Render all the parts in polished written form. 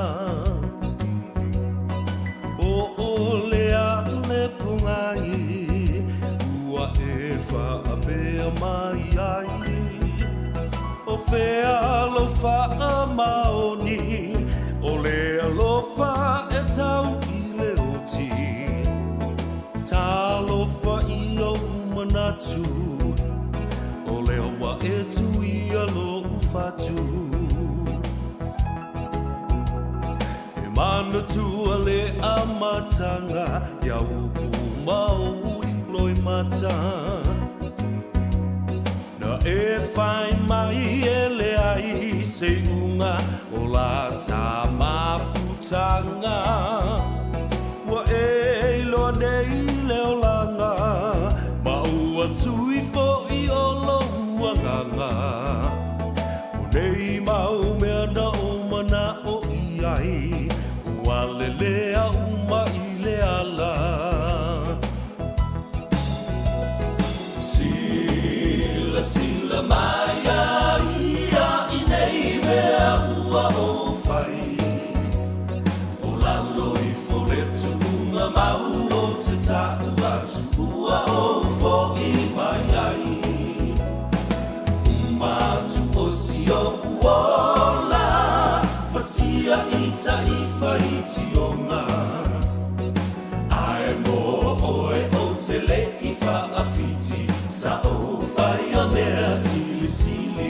la o lea le pungai ua e wha a pea mai ai o whea lo wha a maoni o lea lo wha e tau i le oti tā lo wha i o manatu o lea wa e tu i a lo whatu Mana tua le amatanga ia upu mau i loi mata Na e whai mai e le ai se unga o la tā mawhutanga Ua e loa nei leo langa Ma ua sui fo i o lo uanganga O nei mau mea na o mana o iai Wale lea uma i le ala Sila sila mai a ia i nei mea ua o whai O lalo i fore tunga mau o te tau atu Ua o fo i mai ai Umatu o si o uola Fasia ita i whaiti o ngā Ae mo oe o te le i whaafiti Sa o whai a mea sili sili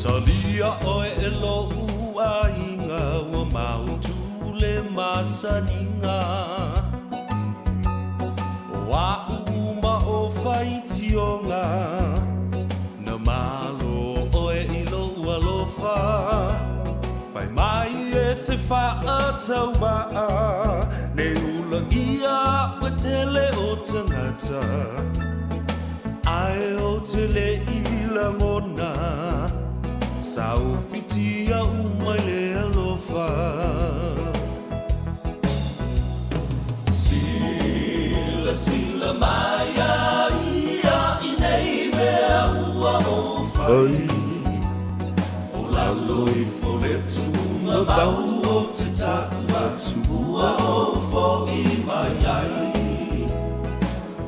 Talia oe e lo ua inga Ua mautu le masaninga Wa uma o whaitionga Na malo oe i lo ua lofa Whai mai e te whaatau waa Ne ulangia ua tele o tangata Ai o tele i la ngona Sau fitia umai le alofa Sila sila mai a ia i nei mea ua o whai O lalo i fore tunga mau o te taku atu Ua o fo i mai ai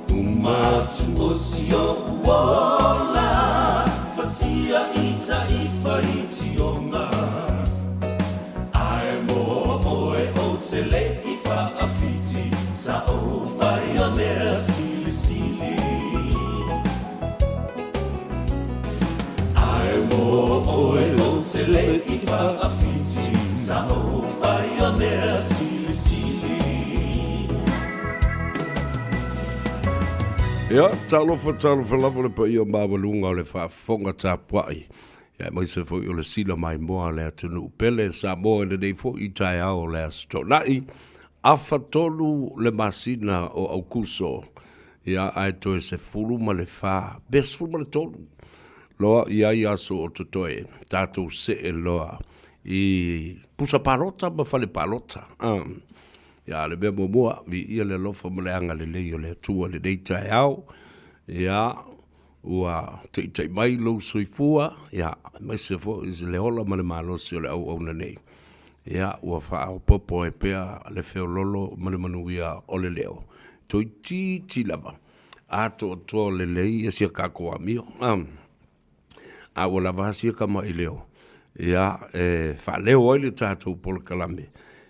Umatu o si o uola Fasia ita i whaiti o ngā Ae mo oe o te le i whaafiti Sa o whai a mea sili sili Ae mo oe o te le i whaafiti Sa o whai a mea sili sili Ia, talofa lava le pa ia mawalunga o le whaafonga tāpuai. Ia, mai se fo i o le sila mai moa le atunu upele, Samoa le nei fo i tai ao le astonai. Afa tolu le masina o aukuso. Ia, ai toe se fuluma le wha, bes fuluma le tolu. Loa, ia i aso o totoe, tātou se e loa. I pusa parota, ma fale parota. Ia, le mea mua, vi ia le lofa ma le anga le lei o le atua le nei tai au. Ia, ua te mai lo soifua. Ia, mai se fo is le ola ma le malosi o le au au na nei. Ia, ua wha au popo e pea le feo lolo ma le manuia o le leo. Toi ti lava. Ato to le lei e sia kako a mio. A ua lava sia kama i leo. Ia, wha leo oile tātou polo kalame.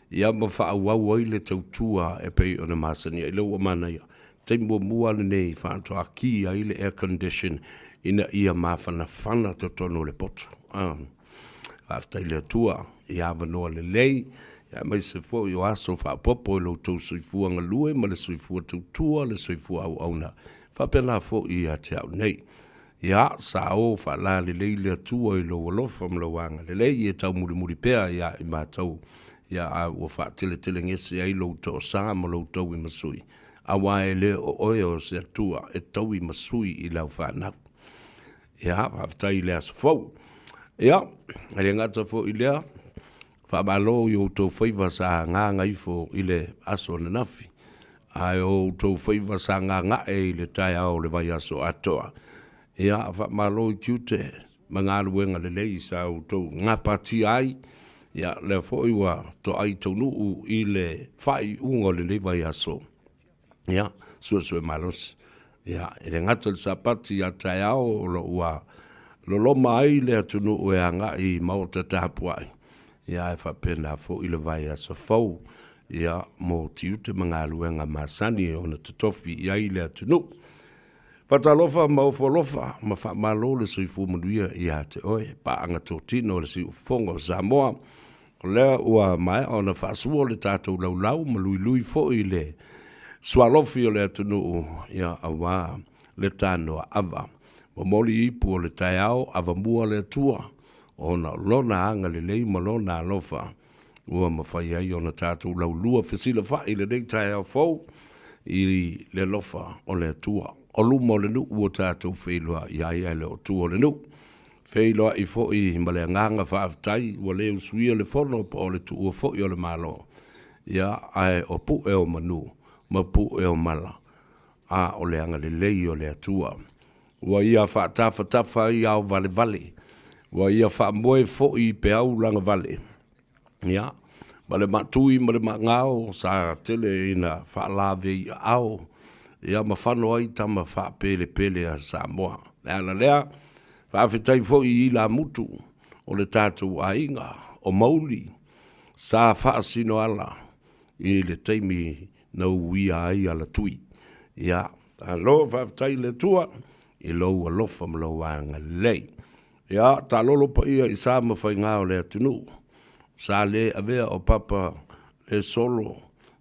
Ia ma wha au ai le tautua e pei o na masani. I leo mana ia. Tei mua le nei wha ato a ki ai le air condition ina ia mawhana to tono le poto. Aftai le tua. Ia wanoa le lei. Ia mai se fo i aso fa popo lo to soifua ngalue ma le soifua tutua le soifua au auna. Fa pena fo i a te au nei. Ia sa o fa la le leile atua i lo walofa mlawanga. Le lei e tau muri pea ia i mātau. Ia a ua fa tele ngese ai lo to sa ma lo tau i masui. A wae le o oe o se atua e tau i masui i lau whanau. Ia fa tai le aso fau. Ia, ele ngata fo i lea. Fa malo yo to faiva sa nga ifo ile aso na nafi. Ai o to faiva sa nga e le tai au le vai aso atoa. Ia fa malo tute manga luenga le lei sa o to nga pati ai. Ia le fo iwa to ai to nu ile fai ungo le vai aso. Ia so malos. Ia ele ngata le sapati ya tai au lo wa lo mai le atunu e anga I mauta tapuai. Ia e whapena fo I le vai asa fau. Ia mo tiute mga luenga masani o na tutofi ia I le atunu. Patalofa maufolofa ma whamalo le soifu manuia ia te oe. Pa anga tōtino le si ufongo Samoa. Lea ua mai o na whaasua le tātou laulau ma lui fo I le swalofi o le atunu ia awa le Tanoa Ava. Ma moli ipu o le taiao ava mua le atua. Ona lona anga le lei ma lona alofa. Ua mawhai ai ona tātou lau lua whesila whai le nei tai au fau. I le lofa o le atua. O luma o le nu ua tātou whailua I ai le o tua o le nu. Whailua I fo I ma le nganga whaaftai. Ua le usuia le whono pa o le tu ua fo I o le malo. Ia ai o pu e o manu. Ma pu e o mala. A o le anga le lei o le atua. Ua ia whaatafa I au vale. Wa ia wha moe fo I pe au langa vale. Ia. Ma le matui ma le ngao sa tele ina wha lave I au. Ia ma whano ai tama wha pele a Samoa. Lea. Wha awhitai fo I la mutu. O le tātou a inga. O mauli. Sa wha sino ala. I le teimi na uia ai ala tui. Ia. Ta lo wha awhitai le tua. I lo alofa mlo wanga lei. Ia, ta lolo pa ia I sa mawhai ngā o le atunu. Sa le avea o papa le solo.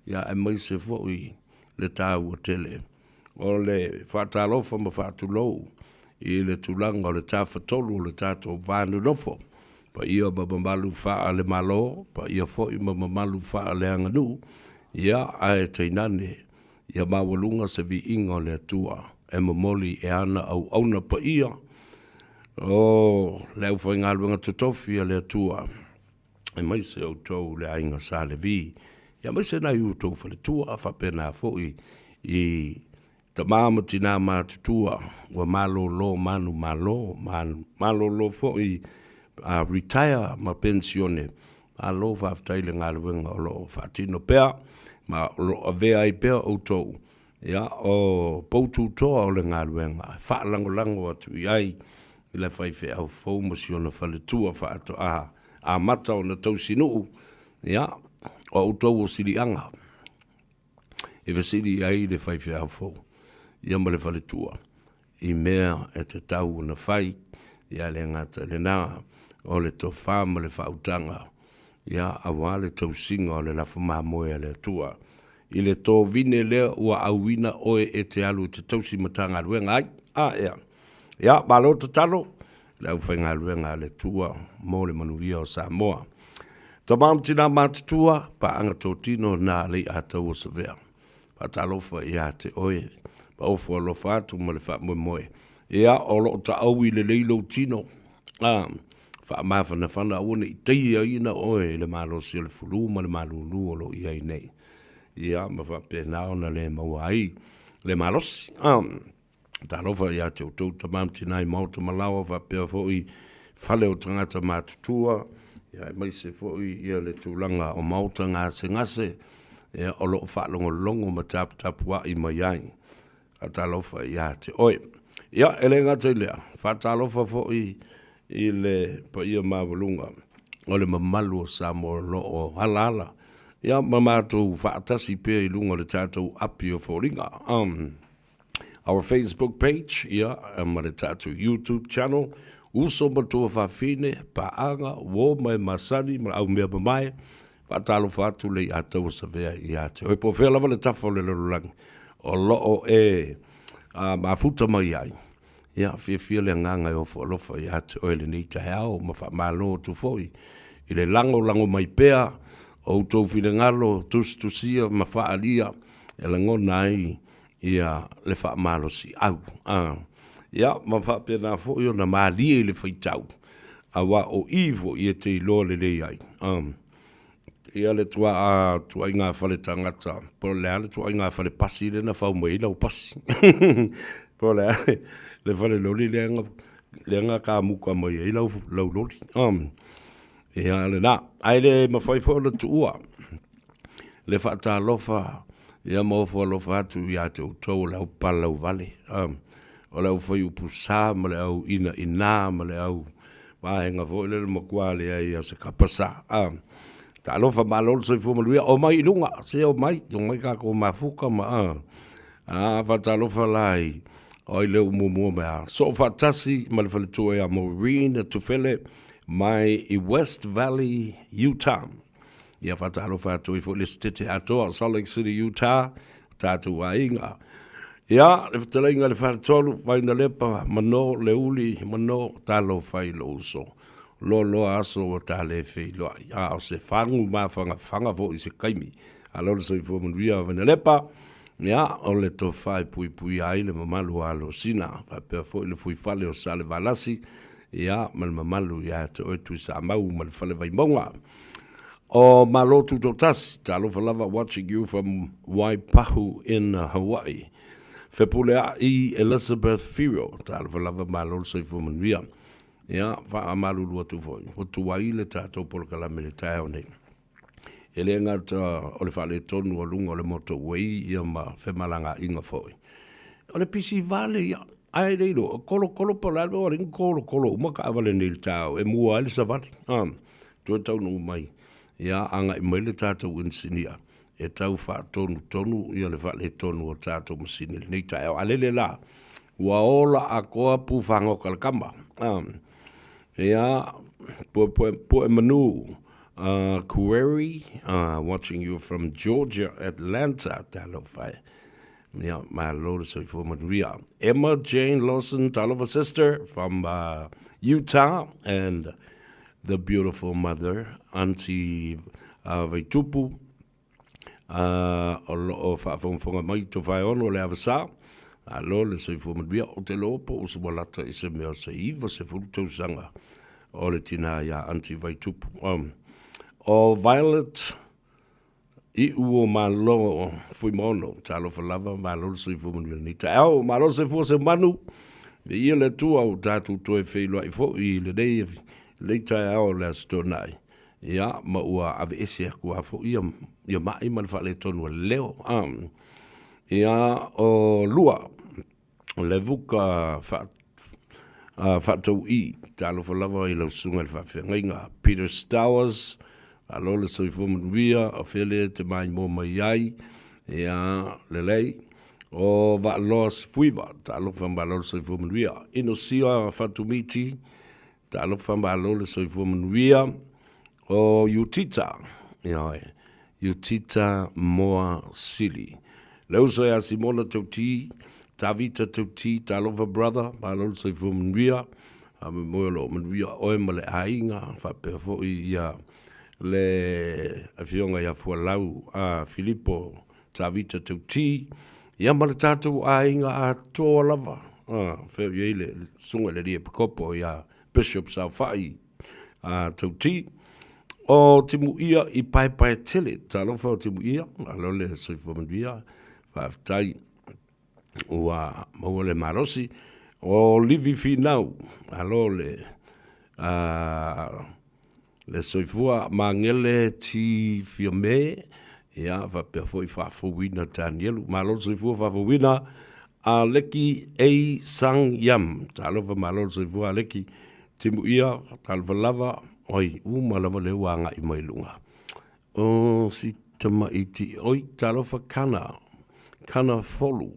Ia e mai se fōi le tāu o tele. O le whātalofa ma whātulou. I le tulanga o le tāwhatolu o le tātou vānu nofo. Pa ia mamalu wha le malo. Pa ia fōi mamalu wha le anganu. Ia ae teinane. Ia mawalunga se vi inga o le atua. E mamoli e ana au auna pa ia. O leu foi ngā luenga tutofi a le atua. E mai se au tau le ainga sa le vi. Ia mai se nai utou fa le tua a whapena foi I ta māmati nā mātutua. Wa malo lo manu malo lo foi retire ma pensione. A lo whaftai le ngā luenga o lo whatino pea. Ma lo avea I pea au tau. Ia o poutu toa o le ngā luenga. Whaalango atu I ai. I le whaiwhi au fau masiona whale tua whaato a mata o na tausinu. Ia, o utau o siri anga. E vesiri ai le whaiwhi au fau. Ia ma le whale tua. I mea e te tau na whai. Ia le ngata le nā. O le to whama le whautanga. Ia awa le tausinga o le lafa mamoe le tua. I le tō vine lea ua auina oe e te alu te tausi matanga luenga ai. Ia. Ia, malo te talo, lau whainga luenga le tua, mō le manuia o Samoa. Ta mamtina mātutua, pa anga tō tino nā lei a tau o savea. Pa talofa ia te oe, pa ofo alofa atu ma le wha moe. Ia, o lo ta au I le leilo tino. Wha mawhana whana awane I teia ina oe le malo si le fulu ma le malo lu o lo ia I nei. Ia, ma wha pēnao na le maua ai, le malosi. Ta lofa ia te utou ta mamtina I mauta malawa wa pia fōi whale o tangata mātutua. Ia mai se fōi ia le tūlanga o mauta ngase. Ia o lo whaalongo longo ma tapua I mai ai. Ta lofa ia te oe. Ia ele ngata I lea. Ta lofa fōi I le pa ia mawalunga. O le mamalu o Samoa lo o halala. Ia mamatu whaatasi pia I lunga le tātou api o fōringa. Our Facebook page, Maritatu YouTube channel, Uso Matua Fafine, Paanga, Wo Mai Masani, Au Mea Mai, Whaatalo whātu le a tau sa vea i a te. Oi po whea lava le tafo le lorangi. O loo mafuta mai ai. Ia, fia le nganga o fo alofa i a te oele ni te hao, ma wha malo tu foi. I le lango mai pea, o tau fina ngalo, tusia, ma wha alia, e la ngona ai, ia le wha malo si au. Ia, ma wha pia na fo i o na maalia i le whaitau. A wa o ivo i e te ilo le le ai. Ia le tua inga whale tangata, po le ale tua inga whale pasi le na whau mai lau pasi. Po le ale, le whale loli le anga ka muka mai e lau loli. Ia le na, ai le mawhai fo le tuua. Le whaata lofa, ia mawhua lofa atu i a te utau lau palau vale. O lau whai upusa, ma le au ina, ma le au wahenga fo le makua le ai a se kapasa. Ta alofa malol se fu maluia o mai lunga se o mai ka ko mafuka ma fa ta alofa lai o le mumu ma so fa tasi mal fa tu e marine to fele mai I West Valley Utah ia fa ta alofa tu fu le state ato Salt Lake City Utah ta tu ainga ia le fa le fa tolu vai na lepa mano le uli mano ta lo fai lo so lo aso o tale fe lo o se fangu ma fanga vo I se kaimi a lo se fo mun via venelepa ya o le to fai pui ai le mamalu alo sina fa pe fo le fui fale o sale valasi ya mal mamalu ya to tu sa mau mal fale vai monga o malo tu totas talo falava watching you from Waipahu in Hawaii fe pulea I Elizabeth Firo talo falava malo se fo mun via ia fa amalu lu tu foi o tu ai le tato por kala militao nei ele ngata o le fale tonu o lunga le moto wei ia ma fe malanga inga foi o le pisi vale ia ai le lo kolo por algo o rin kolo uma ka vale nei tao e mua le savat tu tau no mai ia anga I mai le tato insinia e tau fa tonu ia le fale tonu o tato masini nei tao alele la wa ola a koa pu fango kalkamba yeah, po manu, Query, watching you from Georgia, Atlanta, talofai. Yeah, my Lord, so for Maria. Emma Jane Lawson, talova sister from Utah, and the beautiful mother, Auntie Vaitupu, o fa mai to vai ono le avasa. Alo le se fu mbia o te lopo o se walata I se mea se iwa se fulu tau sanga o le tina ia anti vai tupu. O Violet I uo malo fui mono talo falava malo se fu mbia nita. Ao malo se fu se manu me ia le tua o tatu toe feilo I fo I le dei le tai ao le stonai. Ia ma ua ave ese kua fo ia mai man fa le tonu leo. Ia o lua le vuka fa tau I talo falava I lau sunga le whawhenga Peter Stowers alo le soifomu via o fele te mai mo mai ai ia le lei o va los fuiva talo famba lo soifomu via ino sia fatumiti talo famba lo le soifomu via o Utita ia Utita Moa Sili Leu so ya Simona Tauti, Tavita Tauti, Talova brother, Malol so fu mnwia, moelo mnwia oe male ainga, fa pe fo ia le afionga ya fu lau a Filippo Tavita Tauti, ia male tatu ainga a to lava. Fe ile sunga le ria pekopo ya Bishop Safai Tauti. O timu ia I pai tele, talofa timu ia, alo le so fu mnwia. Tai ua maua le marosi o livi finau alo le soifua mangele ti fiome ia va pe foi fa fuina Daniel malo soifua fa fuina a leki e sang yam talo va malo soifua leki timu ia talva lava oi malava le wanga I mai lunga o si tama iti oi talo fa kana folu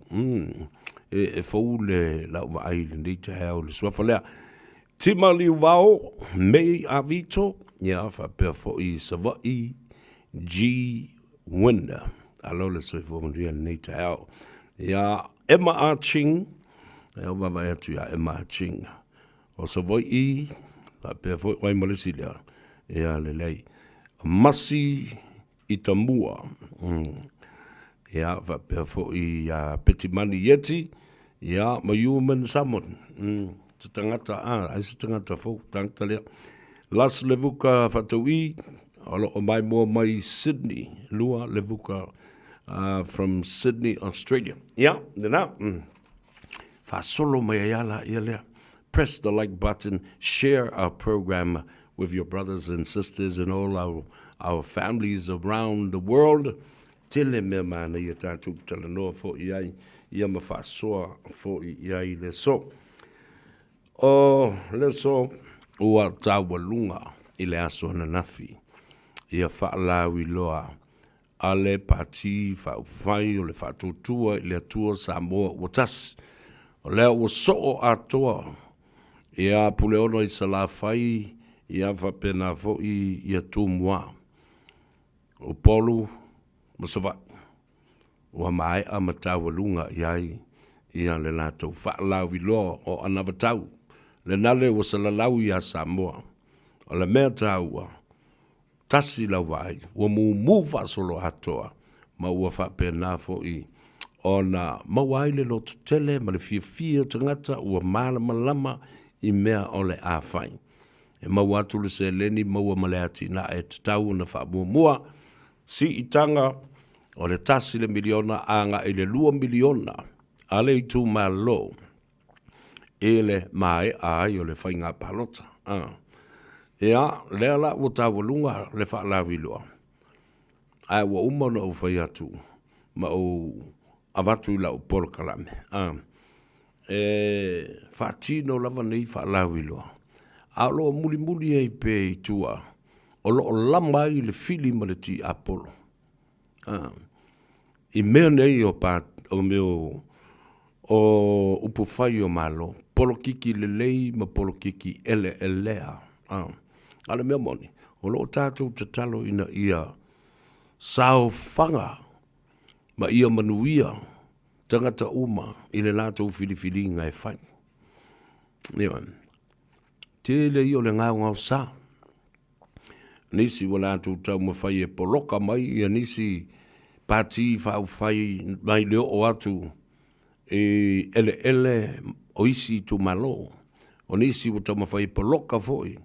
e fou le la ai le ndite hao le swa falea timali wao mei avito ia fa pe fo I sava I G. Winner. Alo le soi fo mria nei te au. Ia Emma Arching. Eo mama atu ia Emma Arching. O so voi I. La pe foi wai malesilia. Ia le lei. Masi Itamua. Ia va pe foi ia Petimani Yeti. Ia ma human salmon. Te tangata ai se tangata fo tangata lea. Las levuka fatui. Alo o mai mo mai Sydney. Lua levuka from Sydney, Australia. Yeah, now. Fa solo mai ayala ia. Press the like button. Share our program with your brothers and sisters and all our families around the world. Tele me mana ia tātou talanoa fo iai. Ia ma fa soa fo iai le so. O le so ua tawalunga i le aso na nafi. Ia fa lawi loa. Ale pati fa ufai o le fa tutua i le atua Samoa watas. O lea ua soo atoa. Ia pule ono i sala fai. Ia fa pena fo ia tumua. O polu masava. Ua mai a matawalunga iai. Ia le lato fa lawi loa o anavatau. Le nale ua salalau ia Samoa. O le mea taua. Tasi la vai, ua mu fa solo atoa, ma ua fa pena fo I. Ona mawai le lotu tele, ma le fia tangata, ua malama I mea o le awhai. E maua atu le se leni, maua male ati na e tatau na fa mua. Si itanga, o le tasi le miliona, anga I le 2 miliona, ale I tu malo, e le mai ai o le whainga palota. Ia, lea la ua tawalunga le whaalawi loa. Ai ua umana o whai atu, ma o avatu I la o polokalame. Whaatino lava nei whaalawi loa. A loa muli ei pe I tua, o loo lama I le fili ma le ti Apollo. I mea nei o meo o upu whai o malo, polokiki le lei ma polokiki elea. Ale mea moni, o loo tātou te talo ina ia sao whanga, ma ia manuia, tangata uma, I le lātou filifili ngai whai. Niwa, te le I o le ngau sa. Nisi wa lātou tau ma whai e poloka mai, ia nisi pāti whau whai mai leo o atu, e ele o isi tu malo, o nisi wa tau ma whai e poloka foi,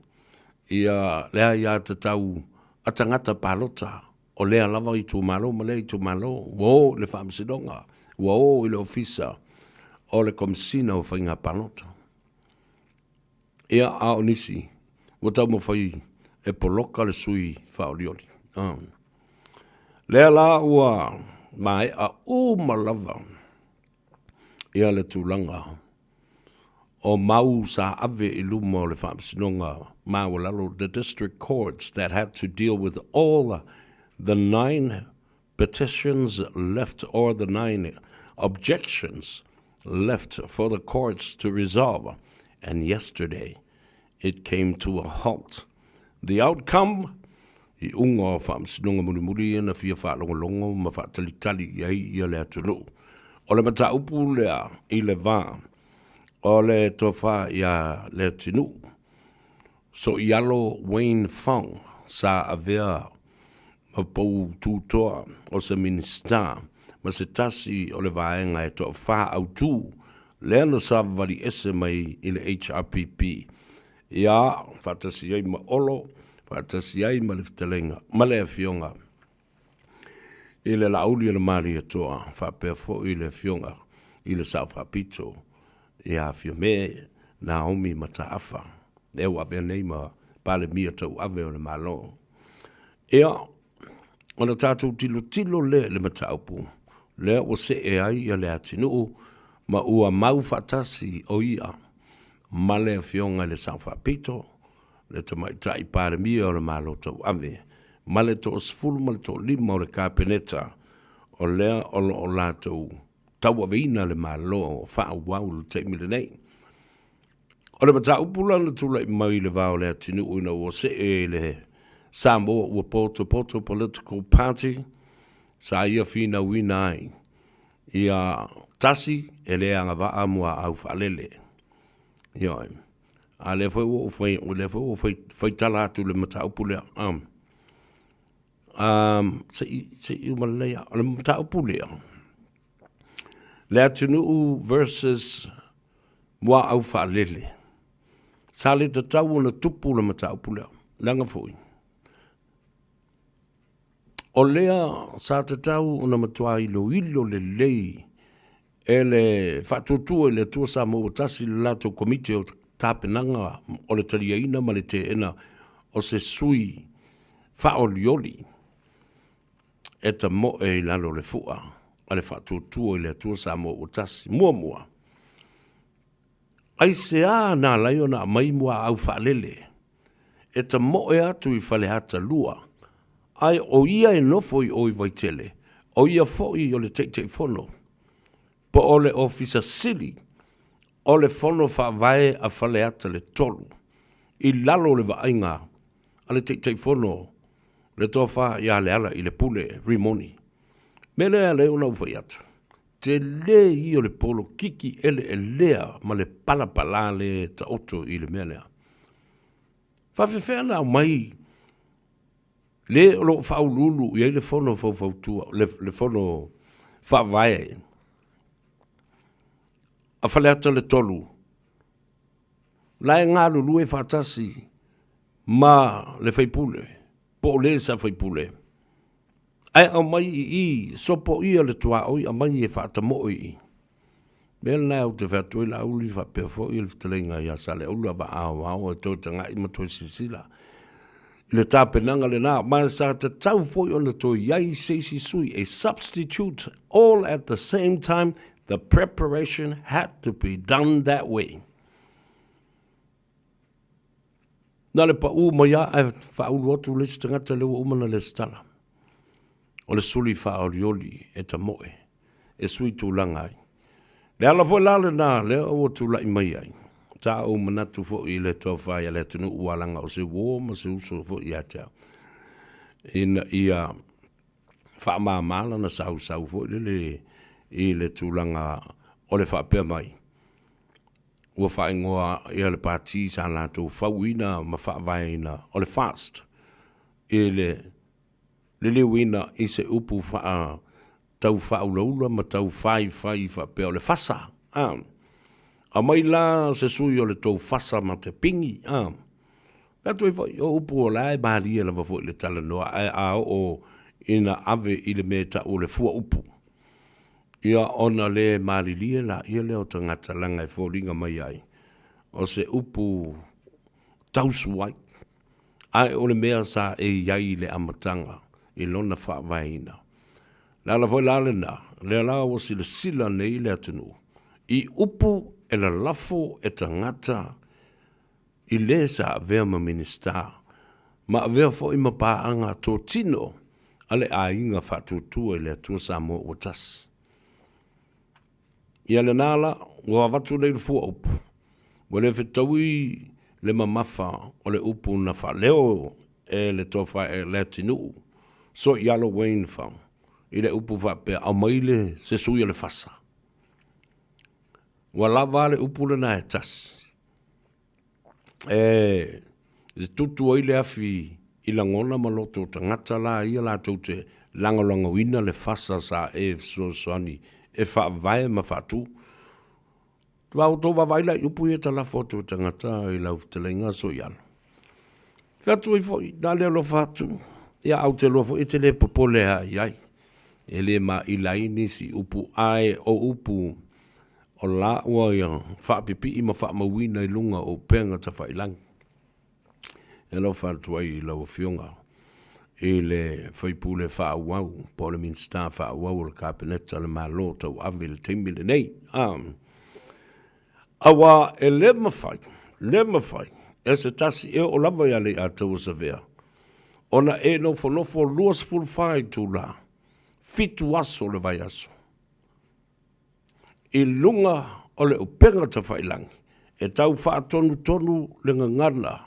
ia lea ia te tau atangata palota o lea lava I tu malo ma lea I tu malo wo le whaamsidonga wo I le ofisa o le komisina o whainga palota ia a onisi wo tau ma whai e poloka le sui whaolioli lea la ua mai a malava ia le tūlanga o mau sa ave I luma o le whaamsidonga the district courts that had to deal with all the 9 petitions left or the 9 objections left for the courts to resolve. And yesterday it came to a halt. The outcome, I unga whaamsinonga murimuri na fia whaalongolongo ma whaatalitali ia le atunu. O le mata upu lea I le vā, o le tofa ia le tinu. So Yalo Wayne Fong sa avea ma pou tūtoa o se minista ma se tasi o le vaenga e toa wha au tū lea na sa wali ese mai I le HRPP. Ia, whatasi ai ma olo, whatasi ai ma le fitalenga, ma le fionga. I le lauli le mari e toa, whapea fo I le fionga, I le sa whapito. Ia fio me Naomi Mataafa. E wa be nei ma pale mia tau ave o le malo. Ia, o na tātou tilo le mataupu. Le o se e ai ia le atinu ma ua mau fatasi o ia. Ma le fionga le San Fapito, le tamaitai pale mia o le malo tau ave. Ma le to sfulu ma le to lima o le kapeneta o lea o lātou tau aveina le malo o wha wau le te mile nei. O le mata upula na tula I mai le vao le atinu uina o se e le Samoa ua poto political party, sa ia fina wina ai. Ia tasi e lea anga waa mua au whaalele. Ioi. A le fai tala atu le mata upulea. Se i umalea, le mata upulea. Le atunu versus mua au whaalele. Sa le tatau na tupu le mata upulea. Langa fui. O lea sa tatau una matua ilo le lei. Ele whatutua le tua Samoa tasi le lato komite o tāpenanga o le taliaina ma le te ena o se sui whaolioli. E ta mo e lalo le fua. A le whatutua le tua Samoa o tasi mua. Ai se a nā laio na mai mua au whaalele. E ta mo e atu I whale hata lua. Ai o ia e nofo I oi vaitele. O ia foi o le teitei fono. Po ole officer sili, ole fono whaavae a whaleata le tolu. I lalo le vainga, ale te fono, le toa I ale ala I le pule, rimoni. Mele a le una ufai atu. Te le I o le polo kiki ele e lea, ma le palapala le ta oto I le melea. Whawhewhea na mai, le lo whaululu, I le fono whautua, le fono whaavae, a whaleata le tolu. Lai ngā lulu e whatasi, ma le whaipule, po le sa whaipule. Ai au mai I sopo ia le tua oi, a mai e whatamo I. Mel nai au te whatui la uli whapea fo I le whatalenga ia sa le ula ba au e tōtanga I matoi sisila. I le tāpenanga le nā, mai sa te tau fo I ona tō iai seisi sui, a substitute, all at the same time. The preparation had to be done that way. Nā le pa u mai a whaulu atu le stangata lewa umana le stala. O le suli whaolioli e ta moe. E sui tūlanga ai. Le ala fo lale nā le o tūla I mai ai. Tā o manatu fo I le toa whai a le tunu ualanga o se wō ma se uso fo I atea. Ina ia whaamāmāla na sau fo I le tūlanga o le whapea mai. Ua whaingoa I le pāti sa nātou whauina ma whaavaina o le fast. I le wina I se upu tau whaulaula ma tau whai whapea o le whasa. A mai la se sui o le tau whasa ma te pingi. Kato o upu o lai maria la wafo I le tala noa a o ina ave I le meta o le fua upu. Ia ona le marilia la ia le o tangata langa e fōringa mai ai. O se upu tausuai. Ai o le mea sa e iai le amatanga I lona whaavaina. Lala foi lale na, le ala o sila nei le atunu. I upu e la lafo e tangata I le sa avea ma minister. Ma avea fo I mapaanga tō tino ale a inga whatutua le atua Samoa o tas. Ia le nala, ua watu nei le fua upu. Wa le whetaui le mamafa o le upu na whaleo e le tofa e le tinu. So ialo Wayne wham. I le upu whapea au maile se sui le fasa. Wa lava le upu le na e tas. Le tutu ai le afi I langona maloto tangata la ia la tote langolanga wina le fasa sa e soani. E whaavae ma whatu. Wau tō wawaila I upu e tala foto tangata I lau telenga so iana. Whatu I fo nā leo lo whatu. Ia au te lofo I te le popole ha iai. E le ma I laini si upu ai o upu o la ua ia whaapipi I ma whaamawina I lunga o penga ta whailangi. E lau whatu ai I lau fionga. I le whaipule whaawau, po le minsta whaawau le kāpeneta le malo tau awe le teimi le nei. Awa e le mawhai, e se tasi e o lava ia le a tau sa vea. Ona e nofo luas fulwhai tū la, fitu aso le vai aso. I lunga o le upenga ta whailangi, e tau whaatonu le ngangana,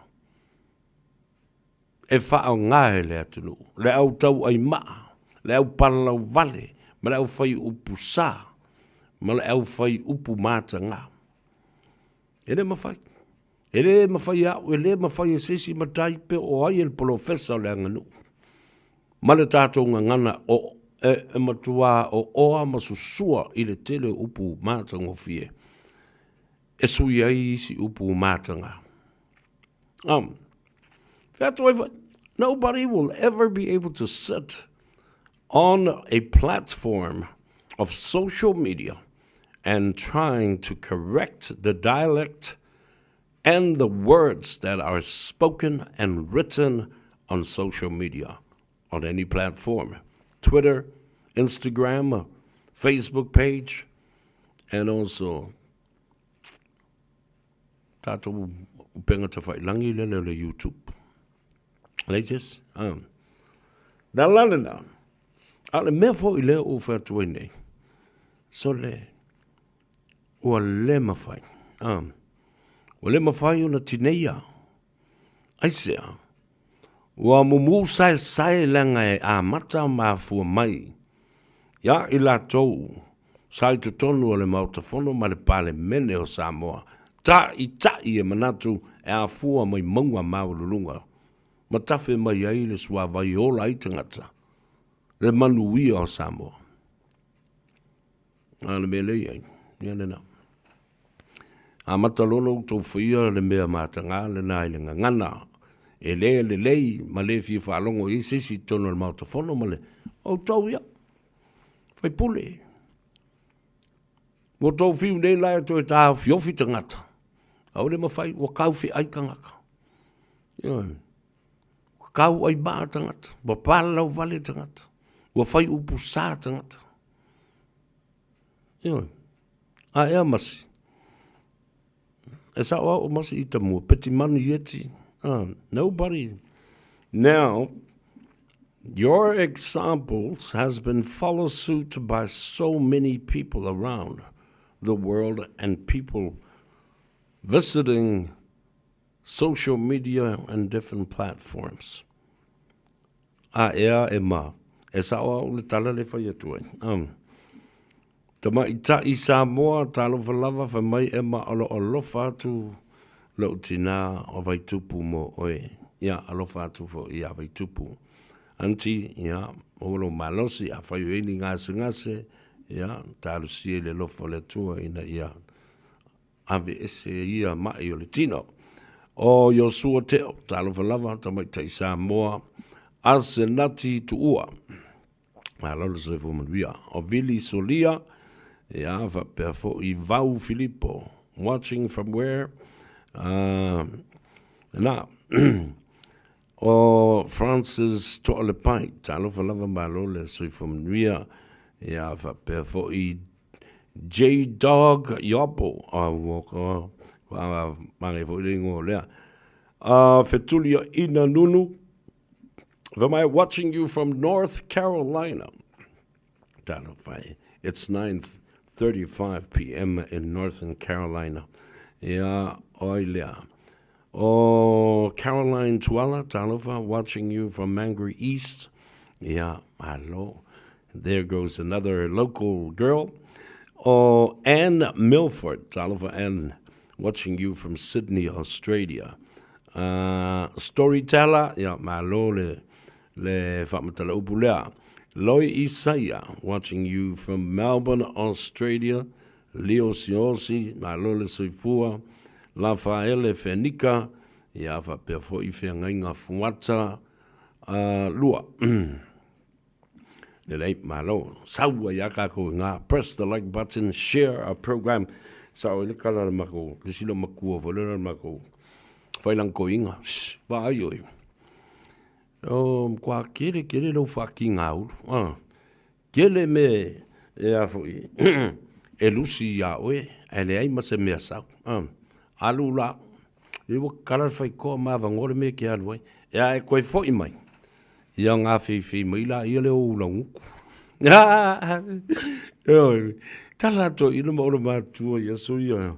e wha o ngahe le atunu, le au tau ai maa, le au palau vale, ma le au whai upu sā, ma le au whai upu māta ngā. E le mawhai. E le mawhai au, e le mawhai e sesi matai pe o ai el profesa o le anganu. Ma le tātou ngana o e matua o oa masusua i le tele upu māta ngofie. E sui ai isi upu māta ngā. That's why nobody will ever be able to sit on a platform of social media and trying to correct the dialect and the words that are spoken and written on social media, on any platform. Twitter, Instagram, Facebook page, and also tātou upenga ta whailangi le YouTube. Latest, na lalena, ale mea fo I leo o whātua nei. So le, ua le mawhai. Ua le mawhai o na tineia. Aisea, ua mumu sai langa e a mata ma fua mai. Ia I la tau, sai tu tonu o le mautafono ma le pale mene o Samoa. Ta e manatu e a fua mai maunga maululunga. Ma tafe mai ai le sua vai ola I tangata. Le manuia o Samoa. Le mea lei ai. Ia le na. A matalono tau whia le mea mātanga le nai le ngana. E le lei ma le fia whaalongo I sisi tono le mautafono ma le. O tau ia. Whai pule. Mo tau whiu nei lai to e tā whiofi tangata. Au le mawhai o kauwhi ai kangaka. Ia. Kau ai maa tangata, wa palau vale tangata, wa whai upu sā tangata. Ioi, a ea masi. E sa o masi I tamua, peti manu yeti. Nobody. Now, your examples has been followed suit by so many people around the world and people visiting social media and different platforms. A ea e ma. E sa o le tala le whai atuai. Tama I ta I Samoa, talo whalawa wha mai e ma alo alofa atu lau tina o vai tupu mo oe. Ia alofa atu fo I a vai tupu. Anti, ia, olo malosi a whai ueni ngase, ia, talo sie le lofa le tua ina ia. Ave ese ia mai o le tino. O yo sua teo, talo whalawa, tama I ta I Samoa, Asenati tuua. Alolo se fu manuia. O Vili Solia, ia va perfo I Vau Filippo. Watching from where? Na. O Francis Tolepai, talo falava malole se fu manuia. Ia va perfo I J-Dog Yopo. Woko. Mange fo ringo lea. Fetulia Ina Nunu. Am I watching you from North Carolina? It's 9:35 p.m. in Northern Carolina. Yeah, oilea. Oh, Caroline Tuala, Talova, watching you from Mangere East. Yeah, hello. There goes another local girl. Oh, Anne Milford, Talova, Anne, watching you from Sydney, Australia. Storyteller, yeah, malo le whamatala upulea. Loi Isaiah, watching you from Melbourne, Australia. Leo Siosi, malo le soifua. Lafaele Fenica, ia fa perfo I whengainga fuata. Lua. Lelei malo. Saua yaka ko ngā. Press the like button, share our program. Sao ele kala mako. Le silo makua volera mako. Whailang ko inga. Wa aioi. Kwa kere lo whaki ngāuru. Kele me e a fui. E lusi ia oe. E le ai mase mea sau. Alu la. E wa karar whai koa maa wangore me ke alu ai. E a e koe fwoi mai. Ia ngā whi mai la ia leo ula nguku. Tala to ina maura mātua ia so ia.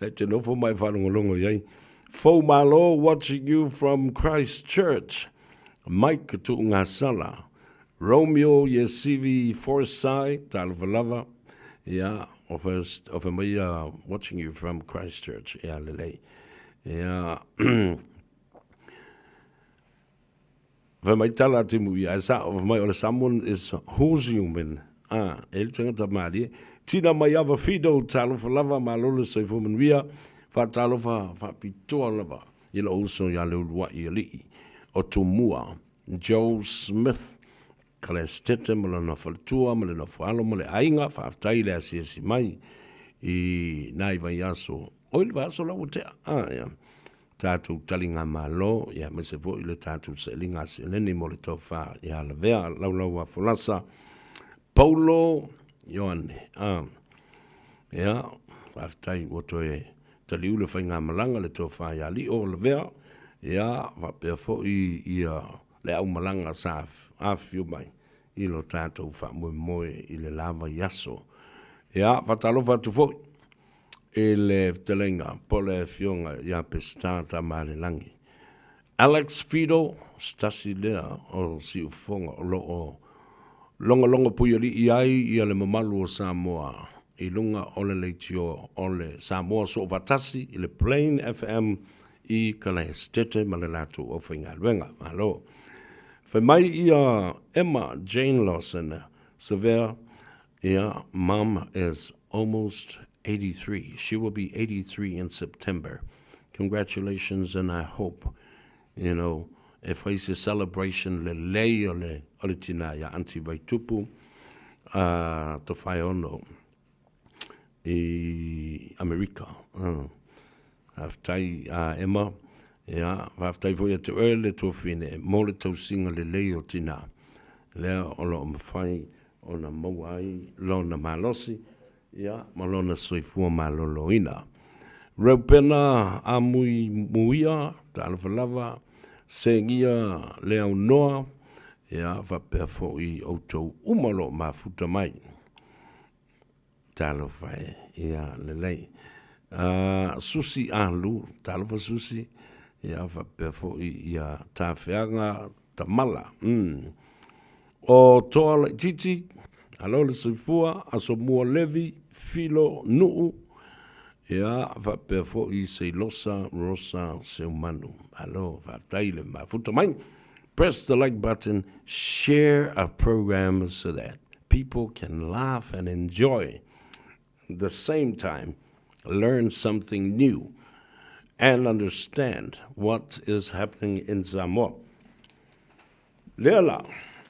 E te nofo mai whanongolongo iai. Fo malo watching you from Christchurch. Mike tu ngā sala. Romeo Yesivi Forsyth, Talvalava. Yeah, of me watching you from Christchurch. Yeah, lele. Yeah. When my tala timu ya sa of my or someone is who's human. El tanga mali. Tina mai ava fido Talvalava malolo se fumen via. Fa talova fa pitoa lava. Ila uso ya le wa ili. O tumua. Joe Smith. Kalestete malana faltua malana falo male ainga fa taile asiesi mai I nai vai aso oil va aso la utea ya tatu talinga malo ya mese vo ile tatu selinga seleni mole tofa ya la vea la wa folasa Paulo Yohane ya fa tai woto e tali ule fainga malanga le tofa ya li o la vea ya va pe fo I le au malanga saf afiu mai ilo tatou fa moe I le lava yaso ya fatalofa tu fo ele telenga pole fionga ya pestata malelangi Alex Fido stasi lea o si ufonga o longa puyali I le mamalu o Samoa I lunga ole leitio ole Samoa so vatasi I le Plain FM I kalestete malelatu o whainga luenga malo for my Emma Jane Lawson, severe, mom is almost 83. She will be 83 in September. Congratulations, and I hope, if it's a celebration, le tina ya anti vaitupu, to whaiono, America. After Emma, after I to early to fine, more to sing a leo tina. Lea olo mawhai o na mauai lona malosi, malona soifua maloloina. Raupena a muia, talawalawa, sengia leo noa, vapea fo I autou umalo mafuta mai. Talawhai, lelei. Susi alu, talawa susi, vapea fo I tawhianga tamala. O toa titi, alo le soifua, aso mua levi, filo nuu, vapea fo I se losa, rosa, se umanu. Alo, vataile mafuta mai. Press the like button, share our program so that people can laugh and enjoy. At the same time, learn something new and understand what is happening in Samoa. Lela.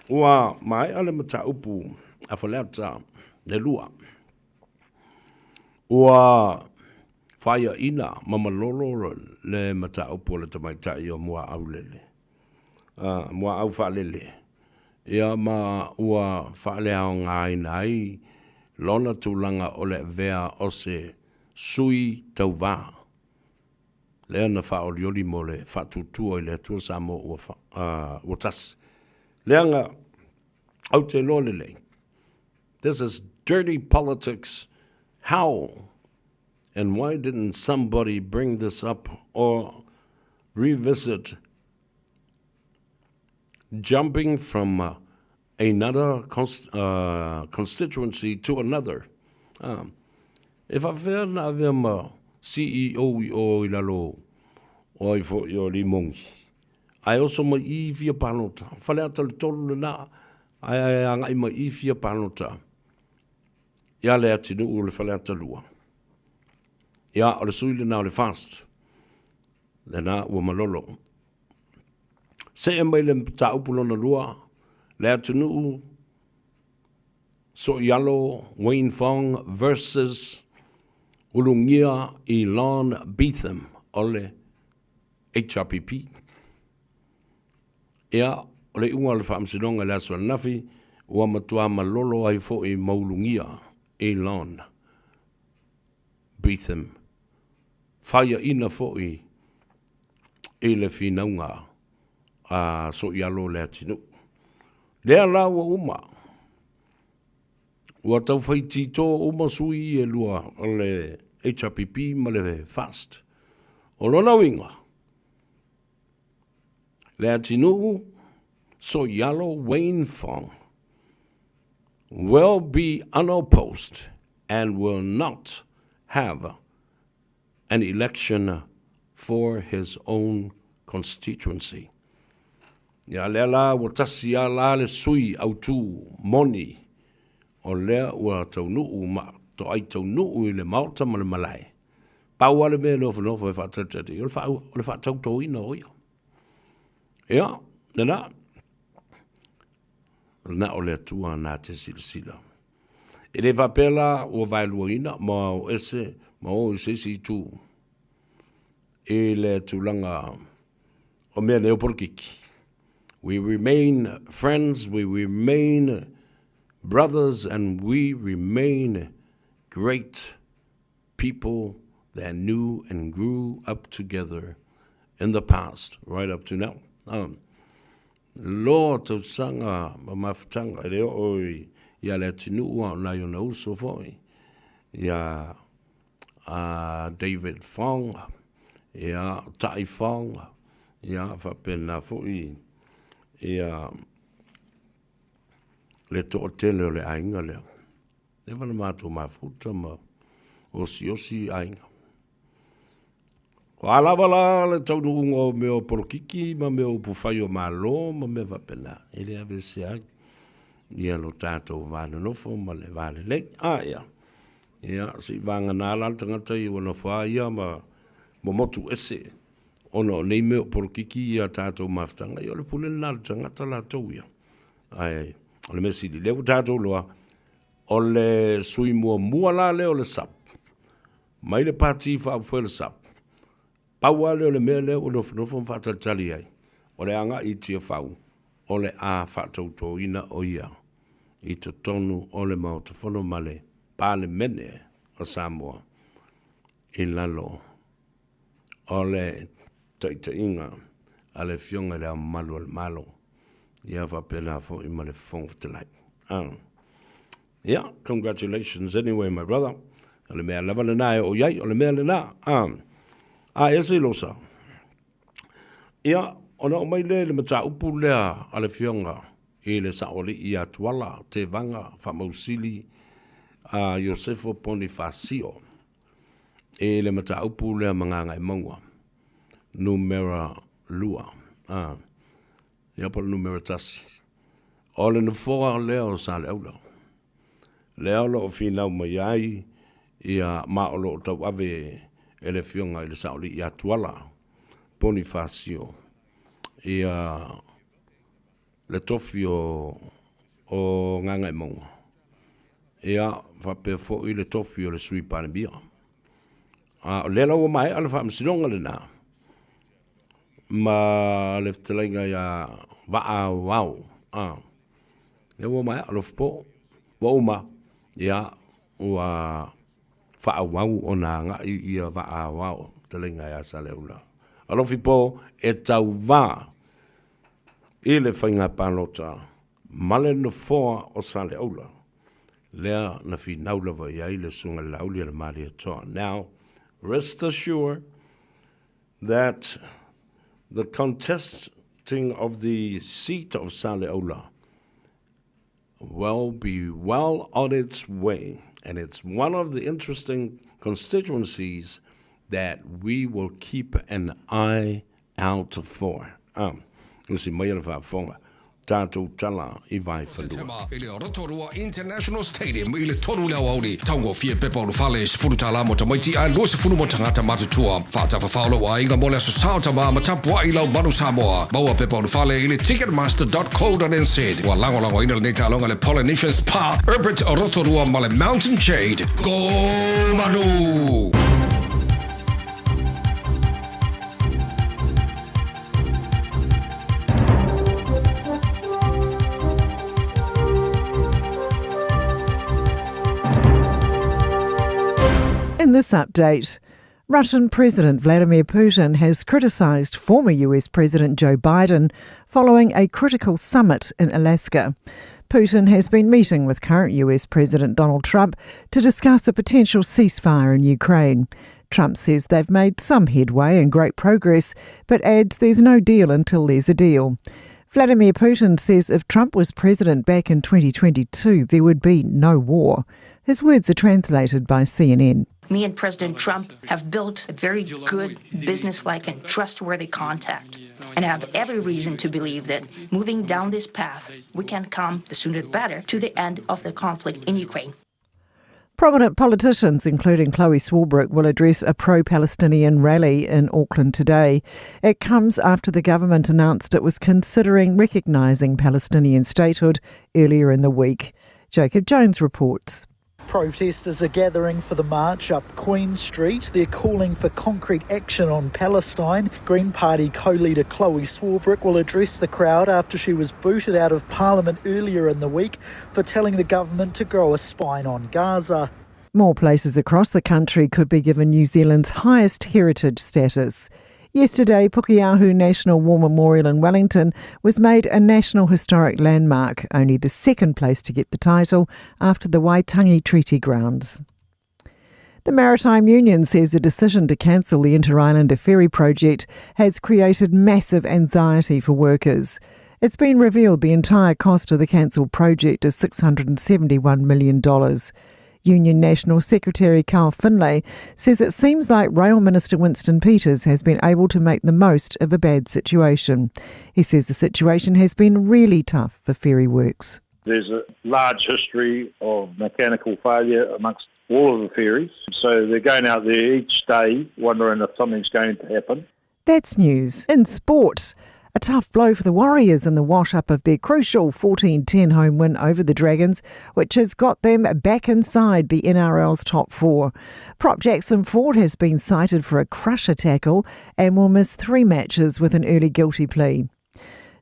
Wa mai ale mata upu afaleta le lua. Wa fire ina mamalolo le mata upu le tamaita I mua aulele. Mua au falele. Ia ma ua fale au ngai nai lona tulanga ole vea ose sui tauva. Lea na fa olioli mole fa tutua ile tu samo ua tas. Leanga aute lolele. This is dirty politics. How and why didn't somebody bring this up or revisit jumping from another constituency to another? If I feel na vema CEO o ilalo o ifo yo limongi. I also ma I fia panota. Fale atal tolu na ai anga ma I fia panota. Ya le atinu u le fale atalua. Ya o le suile na o le fast. Le na ua malolo. Se e mai le ta upulona lua. Le atinu u so yalo Wayne Fong versus Ulungia Elon Beetham ole HRPP. Ia, o le unga le whaamsinonga le aswa nafi, ua matua malolo ai fo I maulungia, Elon, Beetham. Whaia ina fo I le whinaunga, so ialo le atinu. Lea la ua uma. Ua tau whaitito uma sui e lua o le HRPP ma le fast. O lona winga. Le atinu, So Yellow Wayne Fong will be unopposed and will not have an election for his own constituency. Ya lela wa tasi ya la le sui au tu moni o lea ua tau nuu ma to ai tau nuu I le mauta ma le malai. Pau ale me nofo nofo e whaatatati. O le whaatau tau ina o ia. Ia, nena. Na o le atua nā te sila. E le whapela ua vailua ina ma o ese, ma o ese si tu. E le tūlanga o mea leo porkiki. We remain friends, we remain brothers, and we remain great people that knew and grew up together in the past, right up to now. Lord tau sanga ma mafutanga e reo oi ia le atinua o nai o na uso foi. Ia David Fong, ia Tai Fong, ia whapena foi. Ia le to'otele o le ainga leo. E wana mātou mafuta ma osi ainga. O alawa le taunu unga o meo porokiki, ma meo pufai o malo, ma mea wapena. E le avese agi. Ia lo tātou vāne nofo, ma le vāle lek. Ia. Ia, si vanga nāla tangata I wana whaia, ma motu ese. Ono nei meo porokiki ia tātou maftanga. Ia le pule nāla tangata la tau ia. Ai, o le mesi li leo tātou loa. O le sui mua la leo le sap. Mai le pāti whaapufai le sap. Paua leo le mea leo o nofo whaatatali ai. O le anga I tia whau. O le a whaatauto ina o ia. I te tonu o le mau te whono male. Pāle mene o Samoa. I lalo. O le taita inga. A le fionga le malu al malo. Ia whapena fo I male whongftelai. Yeah, congratulations anyway, my brother. O le mea lava le nae o iai, o le mea le na. Ese losa. Ia, ona o mai le mata upu lea ale fionga I le saoli I atuala te vanga whamausili a Josefo Bonifacio. E le mata upu lea manganga I maua. Numera lua. Ia pa numera tasi. O le nufoa lea o sa le aula. Lea lo o finau mai ai ia maolo o tau ave ele fionga I le saoli I atuala Bonifacio ia le tofi o nganga I maunga ia whape fo I le tofi o le sui panebia le lau o mai ala whaamsilonga le nā ma le ftelenga ia waa wau le o mai ala fpo wa uma ia ua whaawau o nā ngai ia whaawau te lenga ia sa leula. Alofi po e tau wā I le whainga pālota male no foa o sa leula. Lea na fi naulawa ia I le sunga lauli le maari atoa. Now, rest assured that the contesting of the seat of sa leula will be well on its way. And it's one of the interesting constituencies that we will keep an eye out for. Lusi mai ala whaafonga. Tātou tala I vai whanua. I le Rotorua International Stadium I le toru leo auri. Taungo fie pepa o whale se furu tala mo tamaiti a lua se funu mo tangata matutua. Whata whawhaulo wa inga mole aso sauta ma matapua I lau manu Samoa. Maua pepa o whale I le ticketmaster.co.nz. Wa lango ina le neita alonga le Polynesian Spa, Herbert Rotorua ma le Mountain Jade. Go Manu! In this update, Russian President Vladimir Putin has criticised former US President Joe Biden following a critical summit in Alaska. Putin has been meeting with current US President Donald Trump to discuss a potential ceasefire in Ukraine. Trump says they've made some headway and great progress, but adds there's no deal until there's a deal. Vladimir Putin says if Trump was president back in 2022, there would be no war. His words are translated by CNN. Me and President Trump have built a very good, businesslike and trustworthy contact, and I have every reason to believe that moving down this path, we can come, the sooner the better, to the end of the conflict in Ukraine. Prominent politicians, including Chloe Swarbrick, will address a pro-Palestinian rally in Auckland today. It comes after the government announced it was considering recognising Palestinian statehood earlier in the week. Jacob Jones reports. Protesters are gathering for the march up Queen Street. They're calling for concrete action on Palestine. Green Party co-leader Chloe Swarbrick will address the crowd after she was booted out of Parliament earlier in the week for telling the government to grow a spine on Gaza. More places across the country could be given New Zealand's highest heritage status. Yesterday, Pukeahu National War Memorial in Wellington was made a National Historic Landmark, only the second place to get the title after the Waitangi Treaty grounds. The Maritime Union says the decision to cancel the Inter-Islander ferry project has created massive anxiety for workers. It's been revealed the entire cost of the cancelled project is $671 million. Union National Secretary Carl Finlay says it seems like Rail Minister Winston Peters has been able to make the most of a bad situation. He says the situation has been really tough for ferry works. There's a large history of mechanical failure amongst all of the ferries, so they're going out there each day wondering if something's going to happen. That's news. In sport, a tough blow for the Warriors in the wash-up of their crucial 14-10 home win over the Dragons, which has got them back inside the NRL's top four. Prop Jackson Ford has been cited for a crusher tackle and will miss 3 matches with an early guilty plea.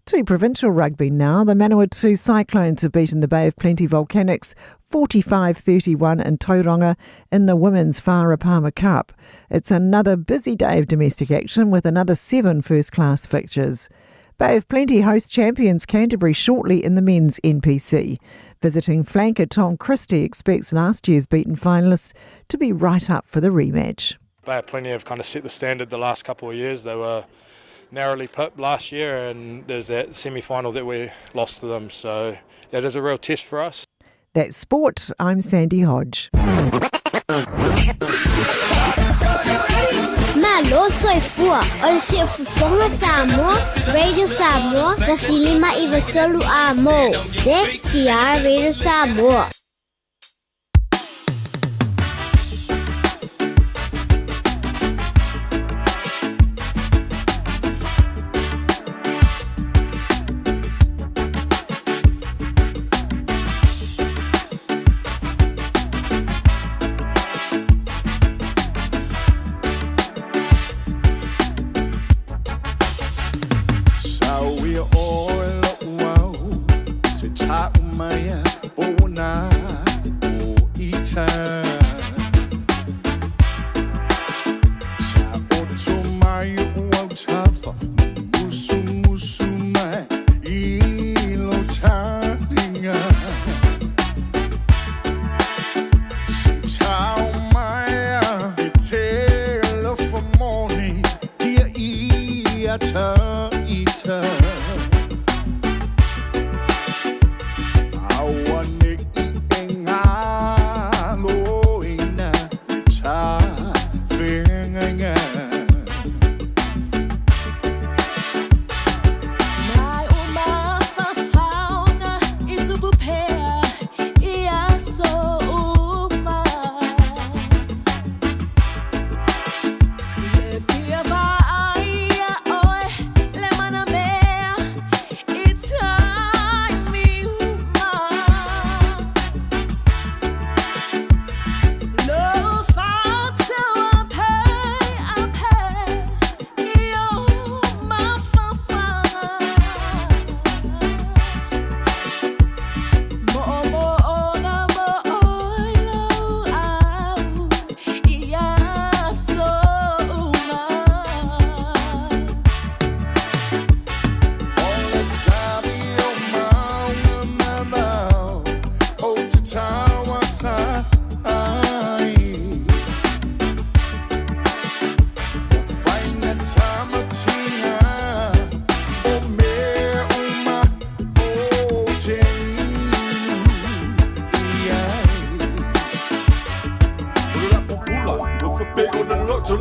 To provincial rugby now, the Manawatu Cyclones have beaten the Bay of Plenty Volcanics 45-31 in Tauranga in the Women's Whara Palmer Cup. It's another busy day of domestic action with another 7 first-class fixtures. Bay of Plenty host champions Canterbury shortly in the men's NPC. Visiting flanker Tom Christie expects last year's beaten finalists to be right up for the rematch. Bay of Plenty have kind of set the standard the last couple of years. They were narrowly pipped last year, and there's that semi-final that we lost to them. So that is a real test for us. That's sport. I'm Sandy Hodge. Malo soy fua, ol si fufonga Samoa, Radio Samoa, tasilima iwatolu amo, se kia Radio Samoa.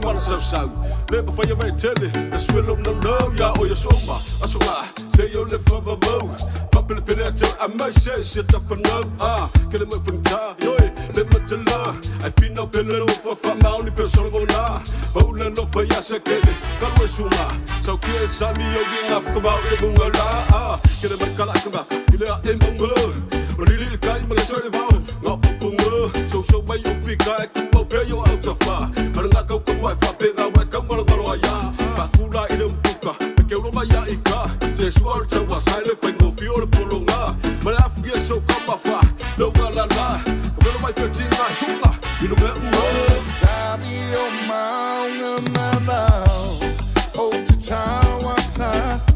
wanna so. Never for your tele, the swell of no love, ya or your sofa. I saw say you live for the bow. Papa Pinetta, I might say shit up for no. Get him up from time, yo, let me to love. I feel no pillow for my only person on now. Oh, no, for Yasakele, but we're Suma. So, Kill Sammy, you're enough about the Bungala. Get him a Kalakaba, you are in Bungo. Really kind, but I swear about not Bungo. So, by your big guy, pay you out of far. But I'm not going to wife up in our welcome. Bakula in a buka, the Keromaya Ika, the Swalter was silent when go feel Pulunga. But after you so come far, no galala, well, my pretty Masuna, you know, Sabi, oh, Mama, oh, to Tawasa.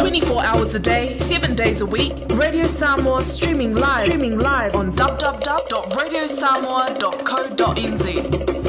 24 hours a day, 7 days a week. Radio Samoa streaming live on www.radiosamoa.co.nz.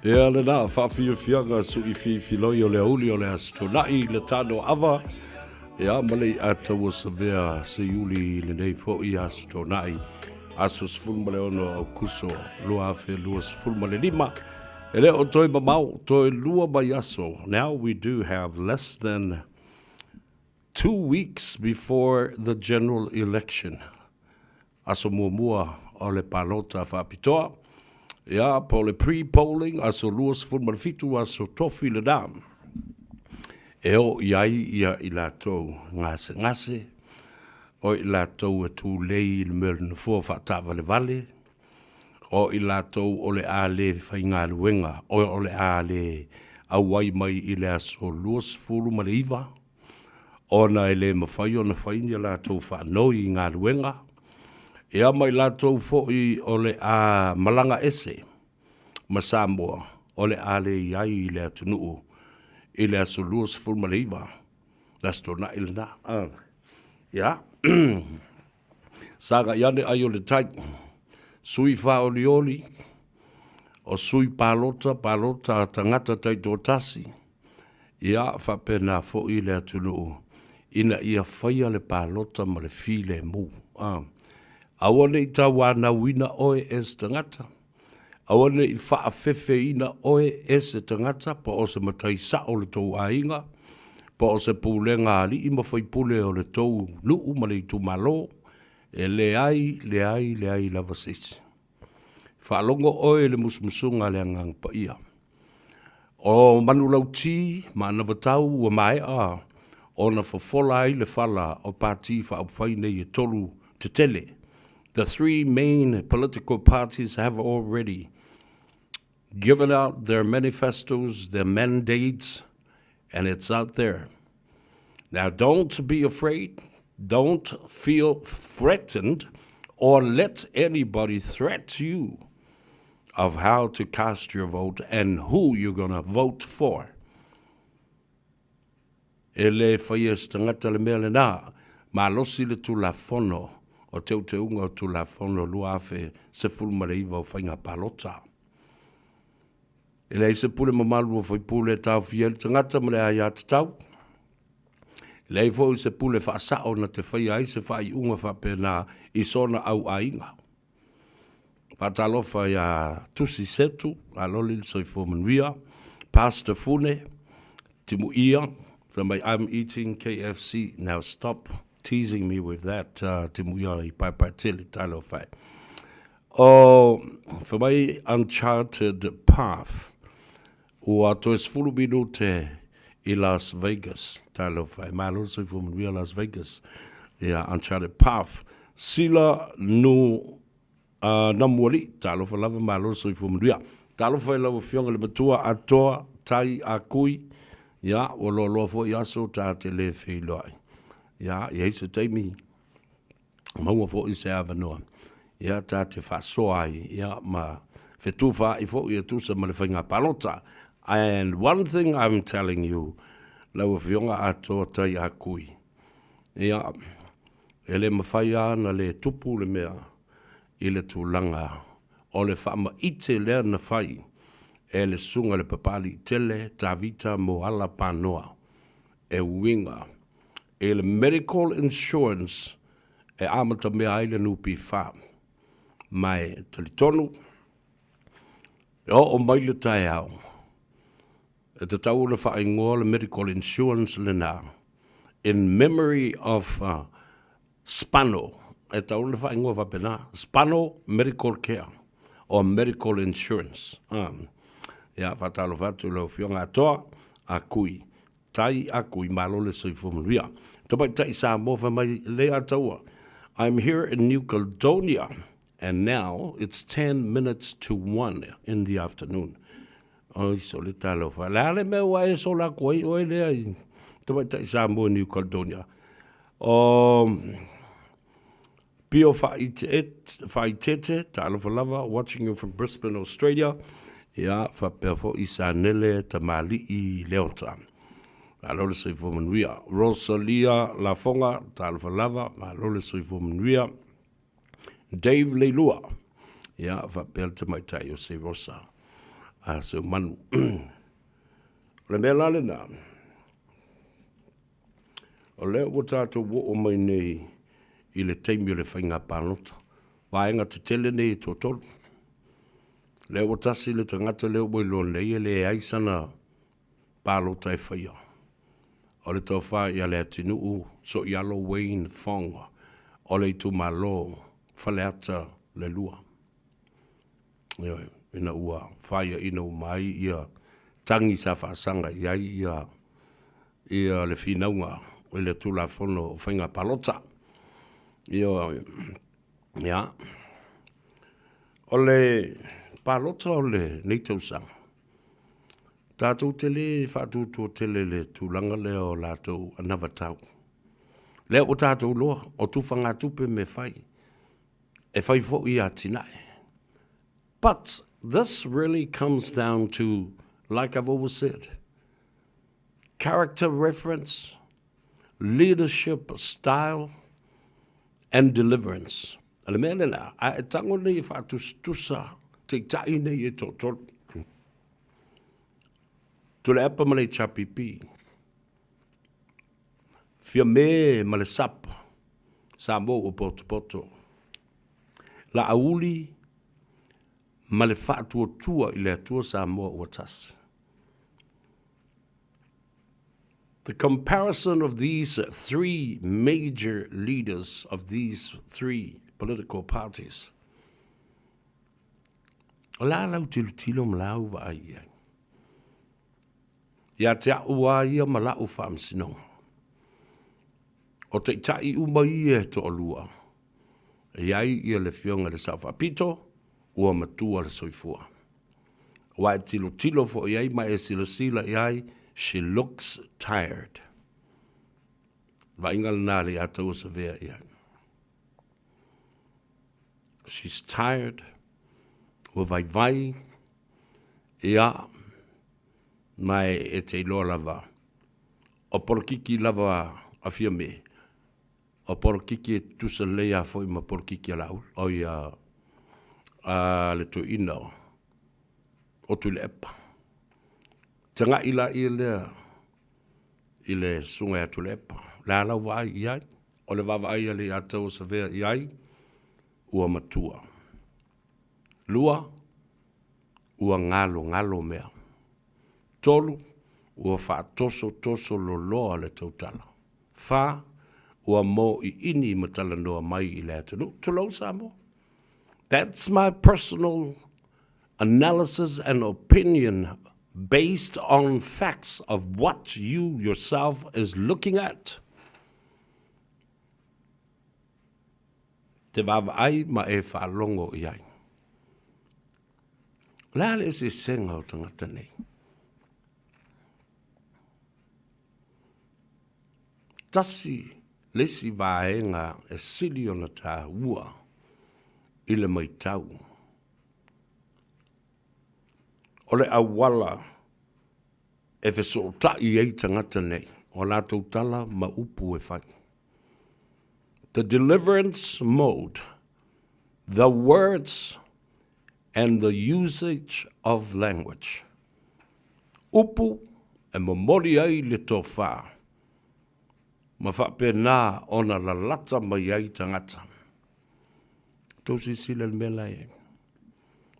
Ia le nā, whawhiawhianga su I whiwhiloi o le auli o le astonai le Tanoa Ava. Ia malei ataua sa vea se iuli le nei fo I astonai. Aso sfulma le ono au kuso, lua afe lua sfulma le lima. Ele o toi mamau, toi lua mai aso. Now we do have less than 2 weeks before the general election. Aso mua o le palota whapitoa. Ia, po le pre-polling, aso luas fulmarifitu, aso tofi le dam. E o iai ia I lātou ngase. O I lātou e tū lei le mele na fua whaatawa le vale. O I lātou o le a le whainga luenga. O le a le awai mai I le aso luas fulu ma le iwa. O na ele mawhai o na whaini lātou whanoi I ngā luenga. Ea mai lātou fo'i o le a malanga ese, ma Samoa, o le a le iai I le atunuu, I le aso luas fulma le iwa. Lasto na ili na. Ia. Saga iane ai o le tai. Sui wha oli, o sui palota tangata tai tō tasi. Ia whapena fo'i le atunuu. Ina ia whaia le palota ma le fi le mu. Awane I tawana wina oe es tangata. Awane I whaafefe ina oe es tangata pa o se matai sa o le tau ainga. Pa o se pūlenga ali ima whaipule o le tau nuu ma le tu malo. E le ai lava sisi. Whaalongo oe le musmusunga le angang pa ia. O manu lau ti, ma navatau ua mai a. O na whafola ai le whala o pāti whaupwhaine I tolu te tele. The 3 main political parties have already given out their manifestos, their mandates, and it's out there. Now, don't be afraid. Don't feel threatened or let anybody threat you of how to cast your vote and who you're going to vote for. Ele whaies tangata le mea le nā, ma losi le tu la fono. O te unga o tu la fono lua afe se fulma le iwa o whainga palota. E lei se pule mamalu o whaipule tau fiel tangata mele ai atu tau. E lei fo se pule whaasao na te whai ai se whai unga whapena I sona au ainga. Whatalofa ia tusi setu, a loli soi fomanuia, Pastor Fune, timu ia, from my I'm eating KFC, now stop teasing me with that, timuia I paipatili talo fai. Oh, for my uncharted path, ua toes fulu minute I Las Vegas, talo fai. Malo so for me Las Vegas, yeah, uncharted path. Sila no namuali, talo fa lava malo so for me. Talo fai lava fionga le matua atoa tai akui, ya o lo fo yaso ta te le filoi. Ya, ia se teimi. Maua fo I se avanoa. Ia ta te whasoai. Ia ma whetuwha I fo I tusa ma le whainga palota. And one thing I'm telling you, lau whionga ato tai a kui. Ia, ele mawhaia na le tupu le mea, I le tūlanga. O le whaama ite lea na whai, e le sunga le papali tele, tawita mo ala panoa, e winga. E le medical insurance e amata mea aile nupi wha. Mai talitonu, e o mai le tae au. E te tau le wha ingoa le medical insurance le nā. In memory of Spano, e tau le wha ingoa whapena, Spano Medical Care, or medical insurance. Ia, whatalo whatu leo whionga atoa, a kui. Tai aku I malo le soifomanuia. Tapai tai Samoa mai lea taua. I'm here in New Caledonia, and now it's 10 minutes to 1 in the afternoon. Oi, so le talo fa. La me wa e so la koi oi le. Tapai tai Samoa New Caledonia. Pio Faitete, talo fa lava, watching you from Brisbane, Australia. Ia, fa perfo isanele tamali I leota. Alole soi fomanuia. Rosalia Lafonga, Talfalava, alole soi fomanuia. Dave Leilua. Ia, whapel te mai tai o se Rosa. a se manu. Le mea lale na. O leo o tātou wo o mai nei i le teimi o le whainga pānota. Waenga te tele nei tō tolu. Leo o tasi le tangata leo boi lo nei e le aisana pālota e whaia. O le tō wha i ale atinu u so i alo Wayne Fong. O le tu malo whaleata le lua. Ioi, ina ua whaia ina umai ia tangi sa whaasanga iai ia le whinaunga i le tula whono o whainga palota. Ioi, ia. O le palota o le neitausanga. Tātou tele whaatutu tele le tūlanga leo lātou anavatau. Leo o tātou loa o tūwhanga tupe me whai. E whai fo i atinae. But this really comes down to, like I've always said, character reference, leadership style, and deliverance. Ale mea lena, a e tango nei whaatustusa te tai nei e tōtoro. Tule apa male chapipi. Fia me male sapa. Samoa o poto. La auli male fatu tua i le atua Samoa o tas. The comparison of these three major leaders of these three political parties. La lau tilo mlau va ai. Ia te aua ia malau whaamsinong. O te tai umai e to olua. Iai ia le fionga le Sawhapito, ua matua le soifua. Wa e tilo fo iai ma e sila iai, she looks tired. Va ingal nāle a tau sa vea iai. She's tired. Ua vai, ia, mai e te iloa lava. O porokiki lava a fia me. O porokiki e tusa lea foi ma porokiki a lau. O ia le tu ina o tu le epa. Tanga ila i lea i le sunga a tu le epa. La lau vai iai. O le vava ai ale a tau sa vea iai. Ua matua. Lua. Ua ngalo mea. Tolu, ua wha toso lo loa le tautala. Wha, ua mo I ini matala noa mai I le atanu. Tulau Samoa. That's my personal analysis and opinion based on facts of what you yourself is looking at. Te wawa ai ma e whaalongo iai. Lale se senga o tangata nei. Tasi lesi vaenga e sili ona tā ua I le mai tau. O le awala e feso tai ei tangata nei. O la tautala ma upu e whai. The deliverance mode, the words and the usage of language. Upu e momori ai le tō wha. Ma whape nā ona la lata mai ai tangata. Tōsi sila le mea lai.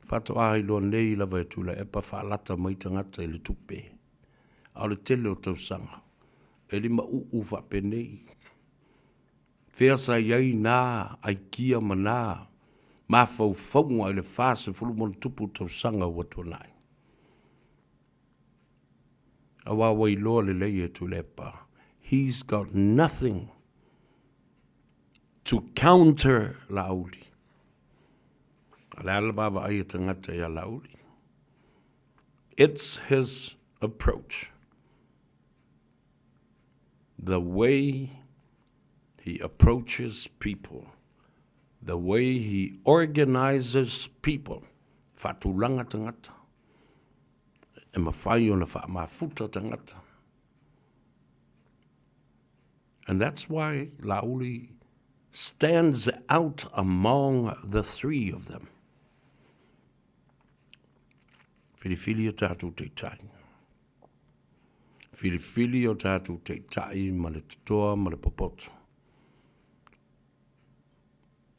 Whato ahi loa nei lawa e tula e pa wha lata mai tangata I le tupe. Au le tele o tausanga. E li ma uu whape nei. Whea sa iai nā, ai kia ma nā. Ma whaunga I le whase fulumon tupu tausanga ua tonai. Awa wai loa le lei e tula e pa. He's got nothing to counter lauli. It's his approach. The way he approaches people. The way he organizes people. Fatulanga tangata. E mawhai ona wha mafuta tangata. And that's why Lauli stands out among the three of them. Whiriwhiri o tātou te tai. Whiriwhiri o tātou te tai ma le tutoa ma le popoto.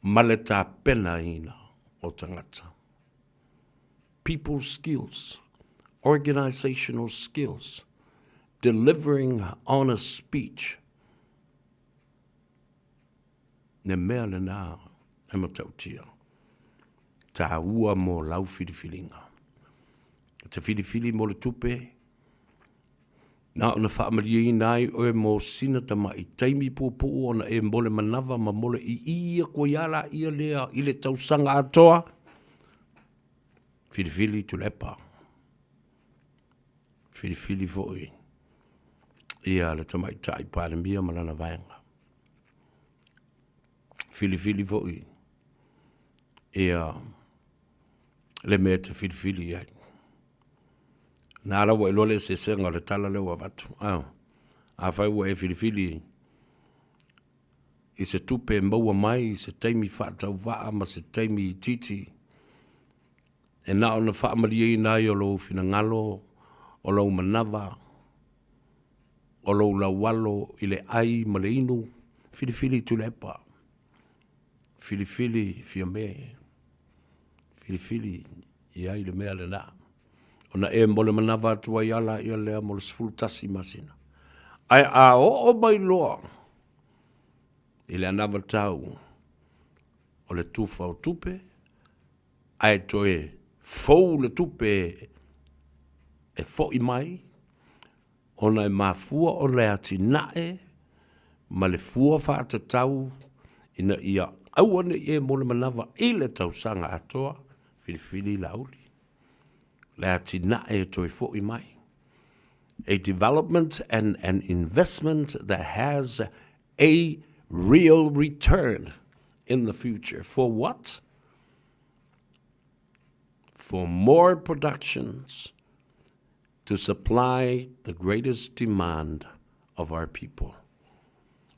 Ma le tā pena ina o tangata. People skills, organizational skills, delivering honest speech. Ne mea le nā e matautia. Tā ua mo lau whiriwhiringa. Te whiriwhiri mo le tupe. Nā ona whaamaria nai oe mo sina tama i taimi pūpū ona e mole manawa ma mole i ia ko iala ia lea i le tausanga atoa. Whiriwhiri tu lepa. Whiriwhiri foi. Ia le tama i tai pāremia malana vaenga. Whiriwhiri foi. Ia le mea te whiriwhiri ai. Nā rawa e lole se senga le tala leo avatu. A whai ua e whiriwhiri. I se tupe maua mai, i se taimi whaatau waa, ma se taimi i titi. E nā ona whaamaria i nai o lou whina ngalo, o lou manawa, o lou lawalo, i le ai, ma le inu. Whiriwhiri tu lepa. Whiriwhiri fia me. Whiriwhiri i ai le mea le nā. Ona e mole manawa atua i ala i alea mo le sfultasi masina. Ai a o mai loa. I le anawa tau. O le tufa o tupe. Ai toe fou le tupe. E fo i mai. Ona e mafua o le ati nae. Ma le fua whaata tau. Ina ia au ane e mole manawa i le tau sanga atoa. Whiriwhiri lauli. A development and an investment that has a real return in the future. For what? For more productions to supply the greatest demand of our people.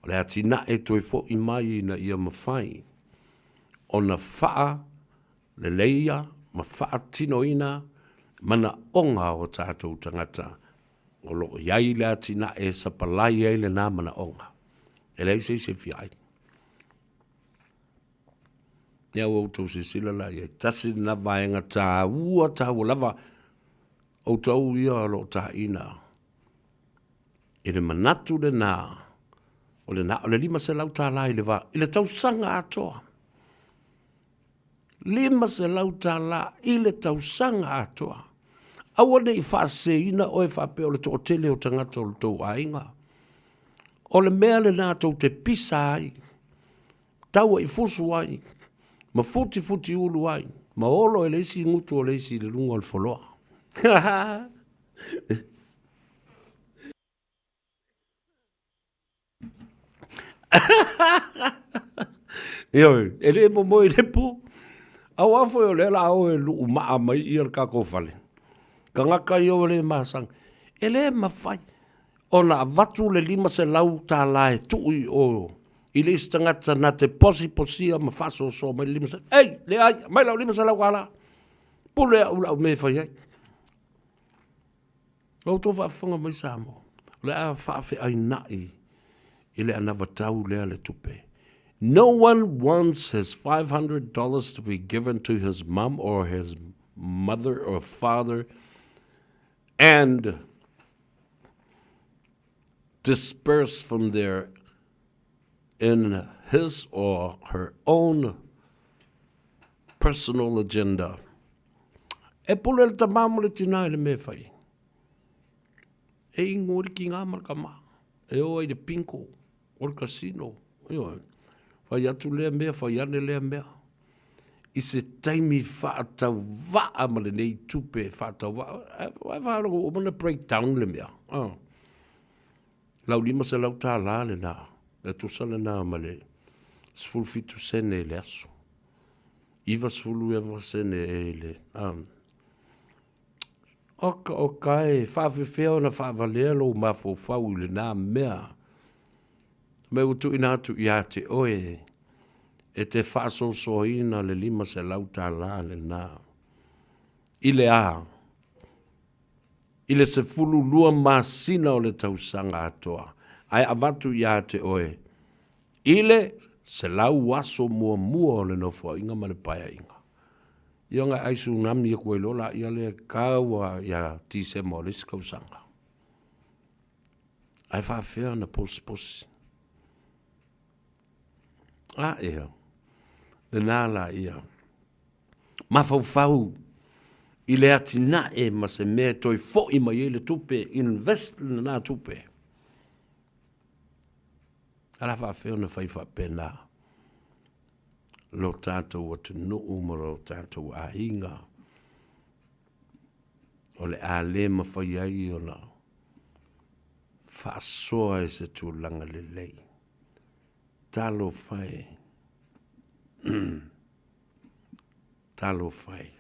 Lea tina e toi fo i mai na ia mawhai. O na whaa le leia, ma whaa tinoina, mana onga o tātou tangata. O loo iai lea tina e sapalai e le nā mana onga. E lei se whiai. Ia outou se sila la ia tasi na vaenga tā ua tā ua lava. Outou ia lo tā ina. E le manatu le nā. O le nā o le lima se lau tā la i le va. I le tau sanga atoa. Lima se lau tā la i le tau sanga atoa. Awane i whaase ina o e whape o le tō tele o tangata o le tō ainga. O le mea le nā tō te pisa ai. Taua i fusu ai. Ma futi ulu ai. Ma olo e leisi ngutu o leisi le lunga o le wholoa. Ioi, e le mo i le po. Au afo e o le la o e lu maa mai i al kako whale. Ka ngaka i o le maasang. E le mawhai. O na watu le lima se lau tā lae tui o. I le istangata na te posi ma whaso so mai lima se. Ei, le ai, mai lau lima se lau ala. Pule au lau me whai ai. O tō whaafunga mai Samoa. Le a whaafe ai nai. I le ana watau lea le tupe. No one wants his $500 to be given to his mom or his mother or father and disperse from there in his or her own personal agenda. E pule le tamamu le tina le me whai. E ingori ki ngā marakama. E o ai le pinko. O le casino. Whai atu lea mea, whai ane lea mea. I se taimi whaatau waa ma le nei tupe whaatau waa. Wai whaaroko o mana breakdown le mea. Lau lima se lau tā la le nā. Le tusale nā ma le sfulu fitu sene le aso. Iwa sfulu ewa sene e le. Oka o kai, whawhiwheo na whawalea lo mawhau le nā mea. Me utu ina atu i ate oe. E te whaso soina le lima se lau tā la le nā. I le a. I le se fulu lua masina o le tausanga atoa. Ai avatu ia te oe. Ile se lau aso mua o le nofo inga ma le paia inga. Ia nga ai tsunami e koe lola ia le kaua ia tise mo le skausanga. Ai whawhea na posi. Ea. Le nala ia. Mafau I le atina e ma se mea toi fo I mai le tupe, invest le na tupe. Ala whawhea na whaifa pena. Lo tātou atu nuu ma lo tātou a hinga. O le a le ma whai ai o na. Whaasoa e se tūlanga le lei. Talo whai. Talo whai.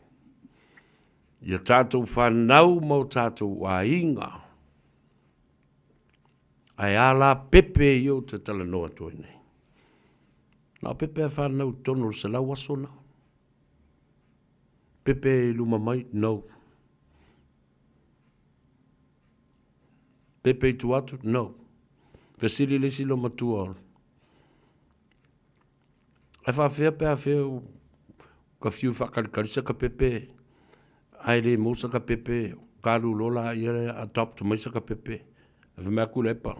Ia tātou whanau mau tātou a hinga. Ai ala pepe I o te tala noa toi nei. Nā pepe a whanau tono se lau asona. Pepe luma mai, no. Pepe tu atu, no. Vesili lesi lo matua. Ai whawhea pe a whea ka fiu whakarikarisa ka pepe. Ai le mousa ka pepe. Kāru lola I ere adopt maisa ka pepe. Ai whamea kulepa.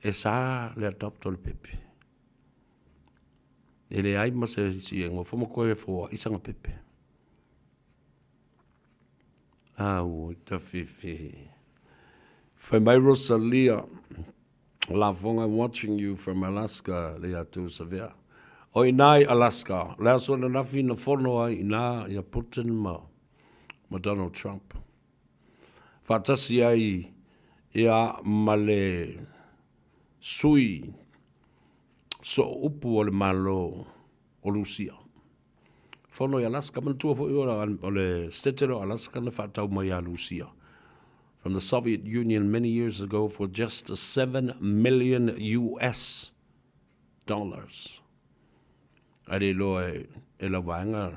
E sa le adopt o le pepe. E le ai ma se si e ngofo koe fo isanga pepe. Au, ta fifi. Whai mai Rosalia, la fonga watching you from Alaska, le atu savea. O inai Alaska, le aso na nafi na fono ai ina ia Putin ma Donald Trump. Fatasi ai ia male sui so upu o le malo o Lucia. Fono I Alaska, mantua fo o le stetero Alaska na whatau mai a Lucia. From the Soviet Union many years ago for just $7 million US. Ari loe e la vanga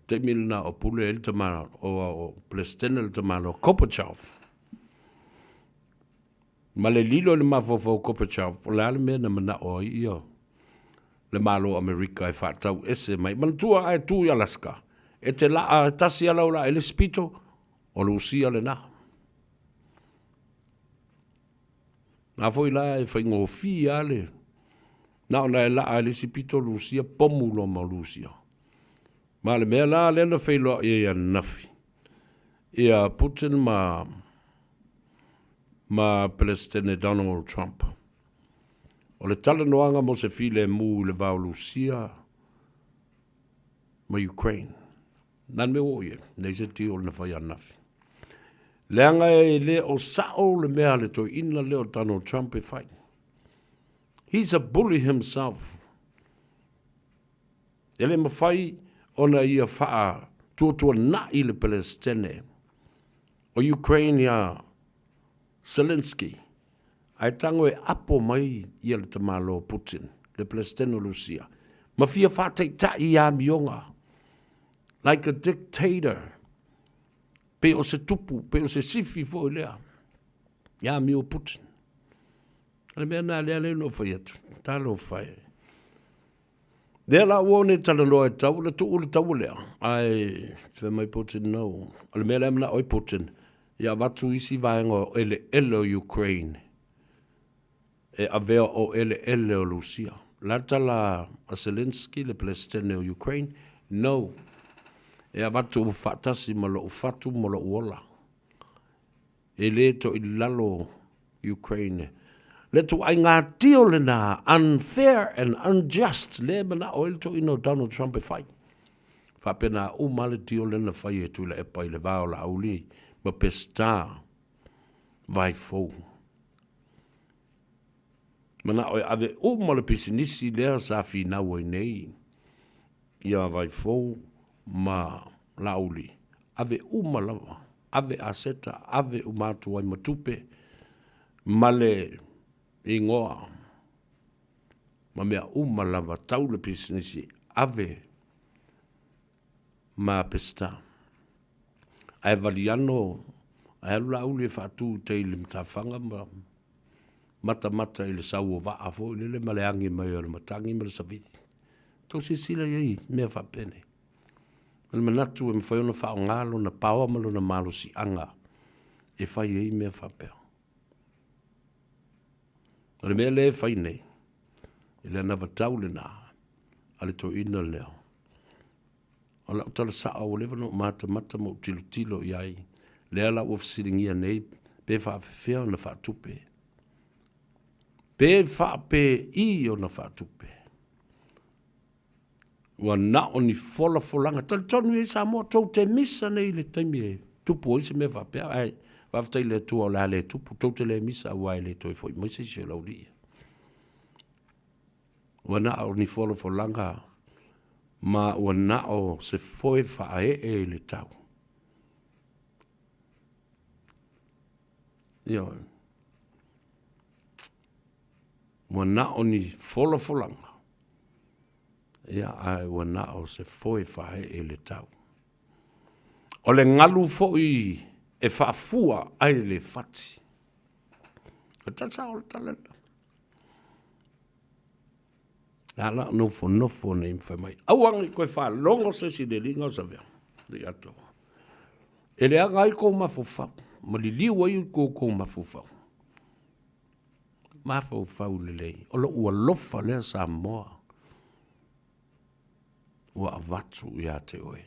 te milna o pule el tamara o plestena el tamara o Kopachov. Ma le lilo le mafofo Kopachov o le alme na mana o ia. Le malo Amerika e whatau ese mai. Mantua ai tu I Alaska. E te laa tasi ala ula ele spito o Lucia le na. Na foi la e whai ngofi ale. Na ona e laa ele spito Lucia pomulo ma Lucia. Ma le mea la le na whailo e ia nafi. Ia Putin ma President Donald Trump. O le tala noanga mo se file mu le vau Lucia ma Ukraine. Nan me oie, nei se ti o na whai anafi. Leanga e le o sao le mea le to ina le o Donald Trump e whai. He's a bully himself. Ele ma whai ona ia whaa tuatua na I le Palestine. O Ukraine ya Zelensky. Ai tango e apo mai ia le tamalo Putin, le Palestino Lucia. Ma fia whātei tai a mionga. Like a dictator. Pe o se tupu, pe o se sifi fo lea. Ia mio Putin. Ale mea nā lea leo no whai atu. Talo whai. Lea la uone tala noa e tau, le tuu le tau lea. Ai, whai mai Putin no. Ale mea lea mna oi Putin. Ia watu isi vaenga o ele o Ukraine. E avea o ele o Lucia. Lata la a Zelensky le Palestine o Ukraine. No. E avatu ufatasi ma lo ufatu ma lo uola. E le to I lalo Ukraine. Le to ai ngā tio le na unfair and unjust. Le mana o ele to ino Donald Trump e fai. Whapena umale tio le na fai e tu le epa I le vao la auli. Ma pesta vai fou. Mana oi ave o mole pisinisi lea sa fina woi nei. Ia vai fou ma lauli. Ave umalawa. Ave aseta. Ave umatu ai matupe. Male ingoa. Ma mea umalawa tau le pisinisi. Ave ma pesta. Ai valiano, ai alula uli whaatu te ili mtawhanga mata ili sau o waa fo ili le maleangi mai o le matangi mara saviti. Tau si sila iei mea whapene. Mana manatu e mwhaiona whao ngalo na pawa malo na malo si anga. E whai iei mea whapea. O le mea le whai nei. I le nawa tau le nā. Ale to ina leo. O la utala saa o lewa no mata mo tilo iai. Lea la uafsiringia nei. Pe whaafewhea o na whaatupe. Pe whaape I o na whaatupe. Wa na o ni fola folanga. Tonu e Samoa tau te misa nei le taimi e. Tupu o isi me whaapea. Ai, whaafatai le tua o la le tupu. Tau te le misa awai le toi foi. Moise se lau lia. Wa na o ni fola folanga. Ma wa na o se foi whaae e le tau. Yo. Wa na o ni fola folanga. Ia ai wa na o se foi whae e le tau. O le ngalu foi e whaafua ai le fati. O tata o le talenta. Ala nofo ne mwhai mai. Auangi koe wha longo se si le linga o sa vea. Di ato. E le anga i kou mafofau. Ma li liu ai kou mafofau. Mafofau le lei. O lo ua lofa lea Samoa. Ua avatu ia te oe.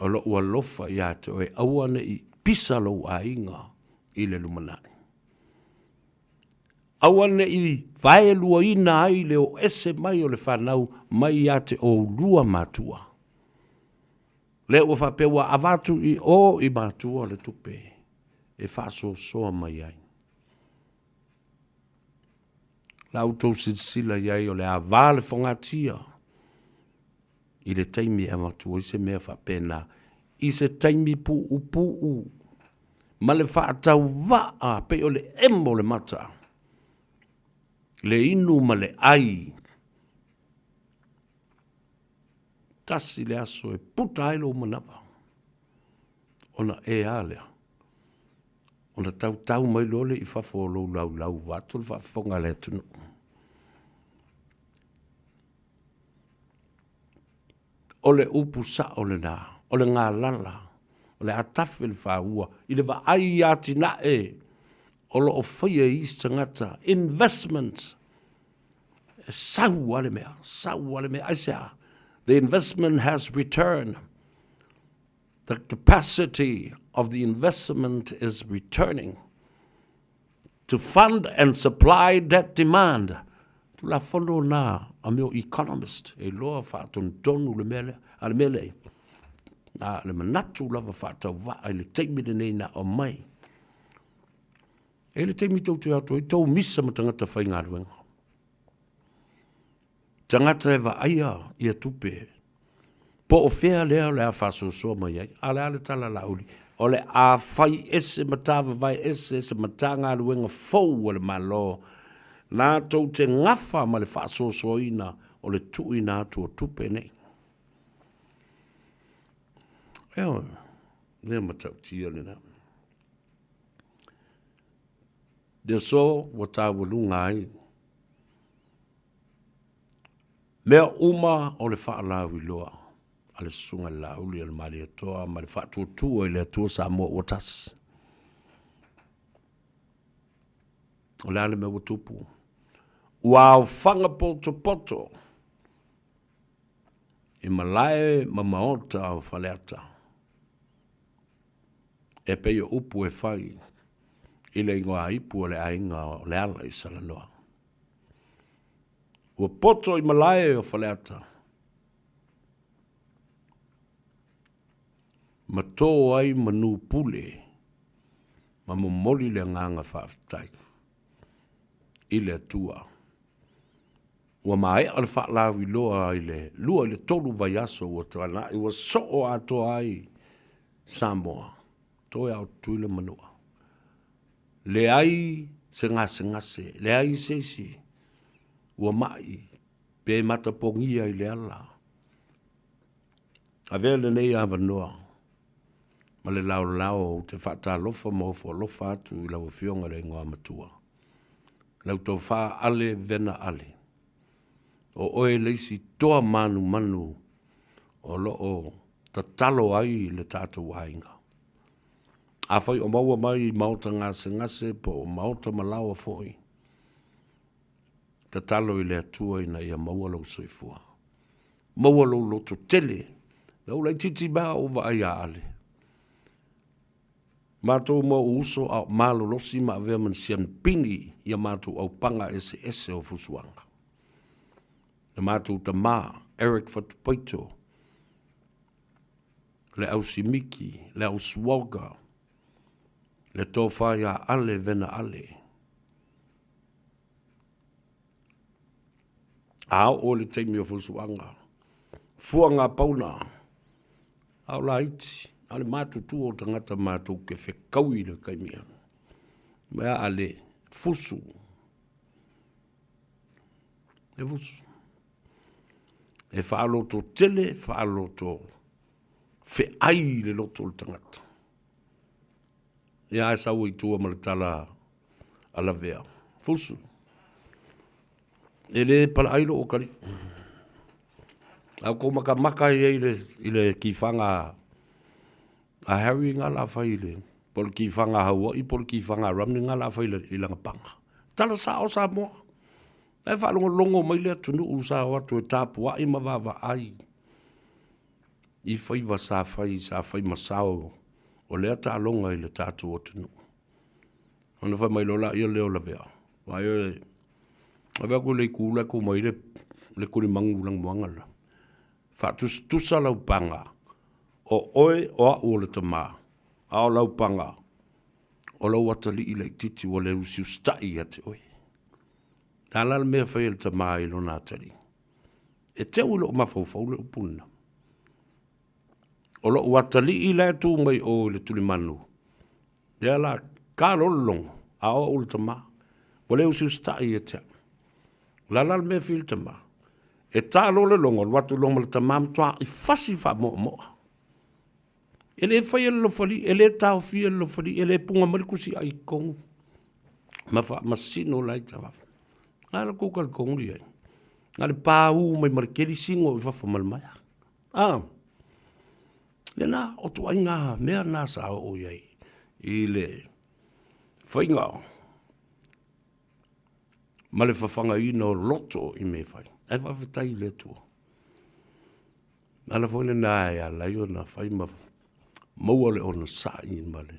O lo ua lofa ia te oe. Auane I pisa lo a inga I le lumanai. Auane I vae lua ina ai le o ese mai o le whanau mai ia te o lua matua. Le ua whapewa avatu I o I matua le tupe. E whaso soa mai ai. La autou sila iai o le a vale fongatia. I le taimi e matua I se mea whapena. I se taimi puu. Ma le whaatau waa pe o le emo le mata. Le inu ma le ai. Tasi le aso e puta ailo manawa. Ona e alea. Ona tau mai lole I whafo lo lau watu le whafonga le tunu. O le upu sa o le nā. O le ngā lala. O le atafe le whaua. I le wa ai ati na e. O lo o whaia I stangata. Investments. Sau ale mea. Aisea. The investment has returned. The capacity of the investment is returning to fund and supply that demand. Tu la fono na a meu economist e loa whāton tonu le mele. Na le manatu lava whātau wa le teimire nei na o mai. E le teimi tau te ato, e tau misa ma tangata whai ngā ruenga. Tangata e wa aia I a tupe. Po o whea lea le a whaso soa mai ai. Ale ale tala lauri. O le a whai ese matawa vai ese mata ngā ruenga fau le malo. Nā tau te ngafa ma le whaso soina o le tui nā tua tupe nei. Eo, lea matau tia le nā. Dea so, wata walunga ai. Mea uma o le whaalawi loa. Ale sunga lauli al mali atoa, ma le whaatuatua I le atua Samoa watas. O le ale me watupu. Ua whanga poto. I malae ma maota au whaleata. E peo upu e whai. I le ingoa ipu o le ainga o le ala I salanoa. Ua poto I malae o whaleata. Ma tō ai manu pule. Ma momoli le nganga whaafitai. I le atua. Ua mai al whaalawi loa I le lua I le tolu vai aso ua tana. I ua soo ato ai Samoa. Toi au tuile manua. Le ai se ngase. Le ai sesi. Ua mai. Pe matapongia I le ala. A vele nei avanoa. Ma le lao te whata lofa mo fo lofa atu I lau fionga le ngoa matua. Lau tau wha ale vena ale. O oe leisi toa manu o loo ta talo ai le tātou hainga. A whai o maua mai mauta ngase po o mauta malawa foi. Ta talo I le atua ina ia maua lau soifua. Maua lau loto tele. Lau lai titi ba o va ai ale. Mātou mo uso au malo losi ma avea man sian pini ia mātou au panga ese o fusuanga. Na mātou ta maa, Eric Fatupaito, le au simiki, le au suoga, le tōwhaia ale vena ale. Ao o le teimi o fusuanga. Fuanga pauna, au la iti, ale mātou tu o tangata mātou ke whekaui le kaimia. Mea ale, fusu. E fusu. E whaaloto tele, whaaloto whe ai le loto le tangata. Ia e sau I tua maritala ala vea. Fusu. E le pala ailo o kari. Au ko maka I le kifanga a Harry ngā la whaile. Pol kifanga Hawaii, pol kifanga Ramni ngā la whaile I langa panga. Tala sa o Samoa. E whalongo mai lea tunu usa watu e tāpua I mawawa ai. I whaiva sa whai masao o lea tā longa I le tātu o tunu. Ona whai mai lola I leo la vea. Wai e, a vea ko le kula ko mai le kuri mangu lang muangala. Whatus tusa lau panga. O oe o a ua le tamā. Ao lau panga. O lau watali I le titi o le usiu stai ate oe. Nālala mea whai le tamā I lo nātari. E te ulo o mawhauwhau le upuna. O lo watali I le tū mai o le tuli manu. Lea la kārolong a o le tamā. O le usiu stai ate. Nālala mea whai le tamā. E tālo le longo, watu longo le tamā mtua I fasi wha moa. Ele whai lo whali, ele tāo fia lo whali, ele punga marikusi ai kongu. Ma wha masino lai tawa. Ngāra kōkal kongu ai. Ngāre pāu mai marikeri singo I whawha malamaya. Le nā, o tu ai ngā mea nā sa o iai. I le whai ngā. Ma le whawhanga I no loto I me whai. Ai whawhetai le tua. Nāla whai le nā ea lai o nā whai ma maua le ona sa'i ma le.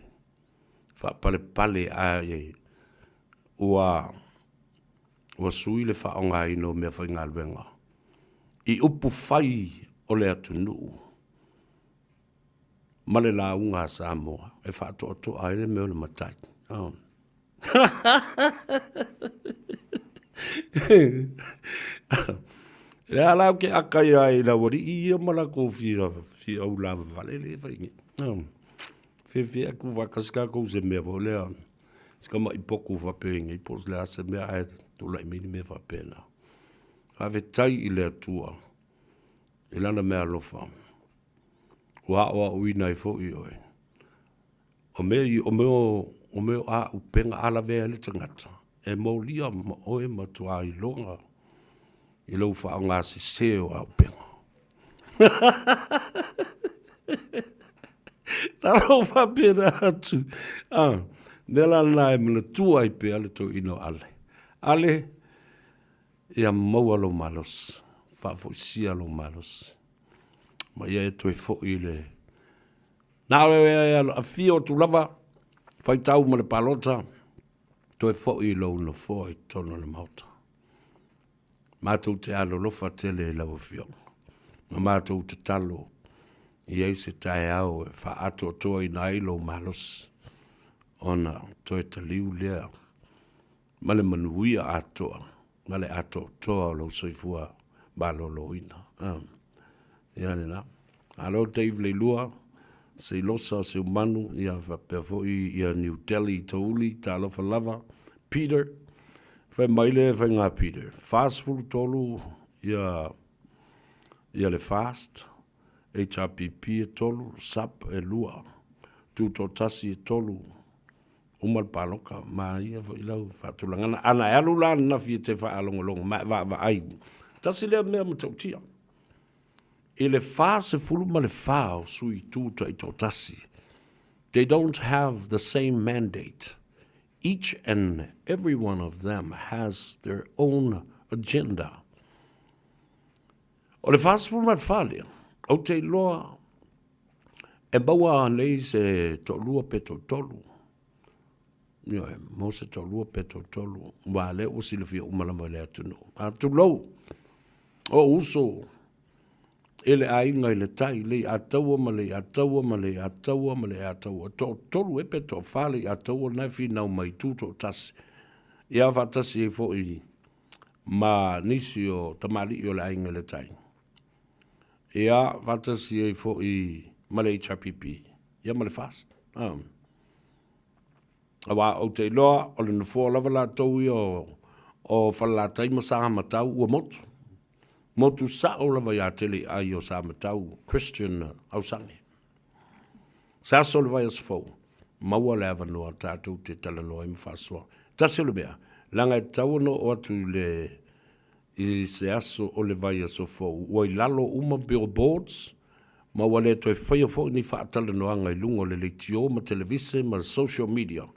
Whapale a e ua sui le whaonga I no mea whai ngā luenga. I upu whai o le atunu. Ma le la unga Samoa. E whaato ai le mea le matai. Le ala ke akai ai la wori I mala ko fi au la vale le vai. Fe aku va kaska ko se me vo le. Ska ma ipoku va peng I pos le ase me ai to la mi me va pena. Ave tai I le tua. Ilana me alofa. Wa uina I fo I oi. O me a upenga ala ve le tangata. E mo lia o e matua I longa. I lau whaonga se seo au penga. Naro whapena atu. Nela nai mana tua I pe ale to ino ale. Ale, ia maua lo malos. Whafoisia lo malos. Ma ia e toi fo I le. Nā a fio tu lava. Whai tau ma le palota. Toi fo I lo no fo I tono le mauta. Mātou te alo lofa tele lau fio. Ma mātou te talo. I eise tae au e wha ato toa I nai lo malos. Ona toi te liu lea. Ma le manuia atoa. Ma le ato toa lo soifua balolo ina. Iane na. Alo Dave le lua. Se losa se umanu. Ia whapea ia New Delhi tauli. Ta lofa lava. Peter. Whai maile whai ngā Peter. Fast food tolu ia le fast. HRPP e tolu. SAP e lua. tūto tasi e tolu. Umal paloka, ma ia fo ilau whatulangana. Ana e alu la na fie te wha alongolongo, ma ai. Tasi lea mea matautia. E le wha se fulu ma le wha o sui tūta i tō tasi. They don't have the same mandate. Each and every one of them has their own agenda. O le wha se fulu ma le wha lea, au te loa, e baua nei se tō lua pe tō tolu. Mo se tolua pe tolu wa le o silfia umalama le atunu atu lo o uso ele ai ngai le tai le ataua male tolu e pe to fale ataua na fi na mai tuto tas ia va tas e fo i ma nisio tamali yo le ai ngai le tai ia va tas e fo i male chapipi ia male fast Awa o te loa, o le nufo lava la tau i o whala taima sa matau ua motu. Motu sa o lava ia tele ai o sa matau, Christian au sangi. Sa so le vai asfau, maua le ava noa tātou te tala noa i mwhasua. Tasi le mea, langa e tau no o atu le i se aso o le vai asfau. Ua i lalo uma billboards, maua le toi whaia fo ni whaatala noa ngai lungo le le tio ma televise ma social media.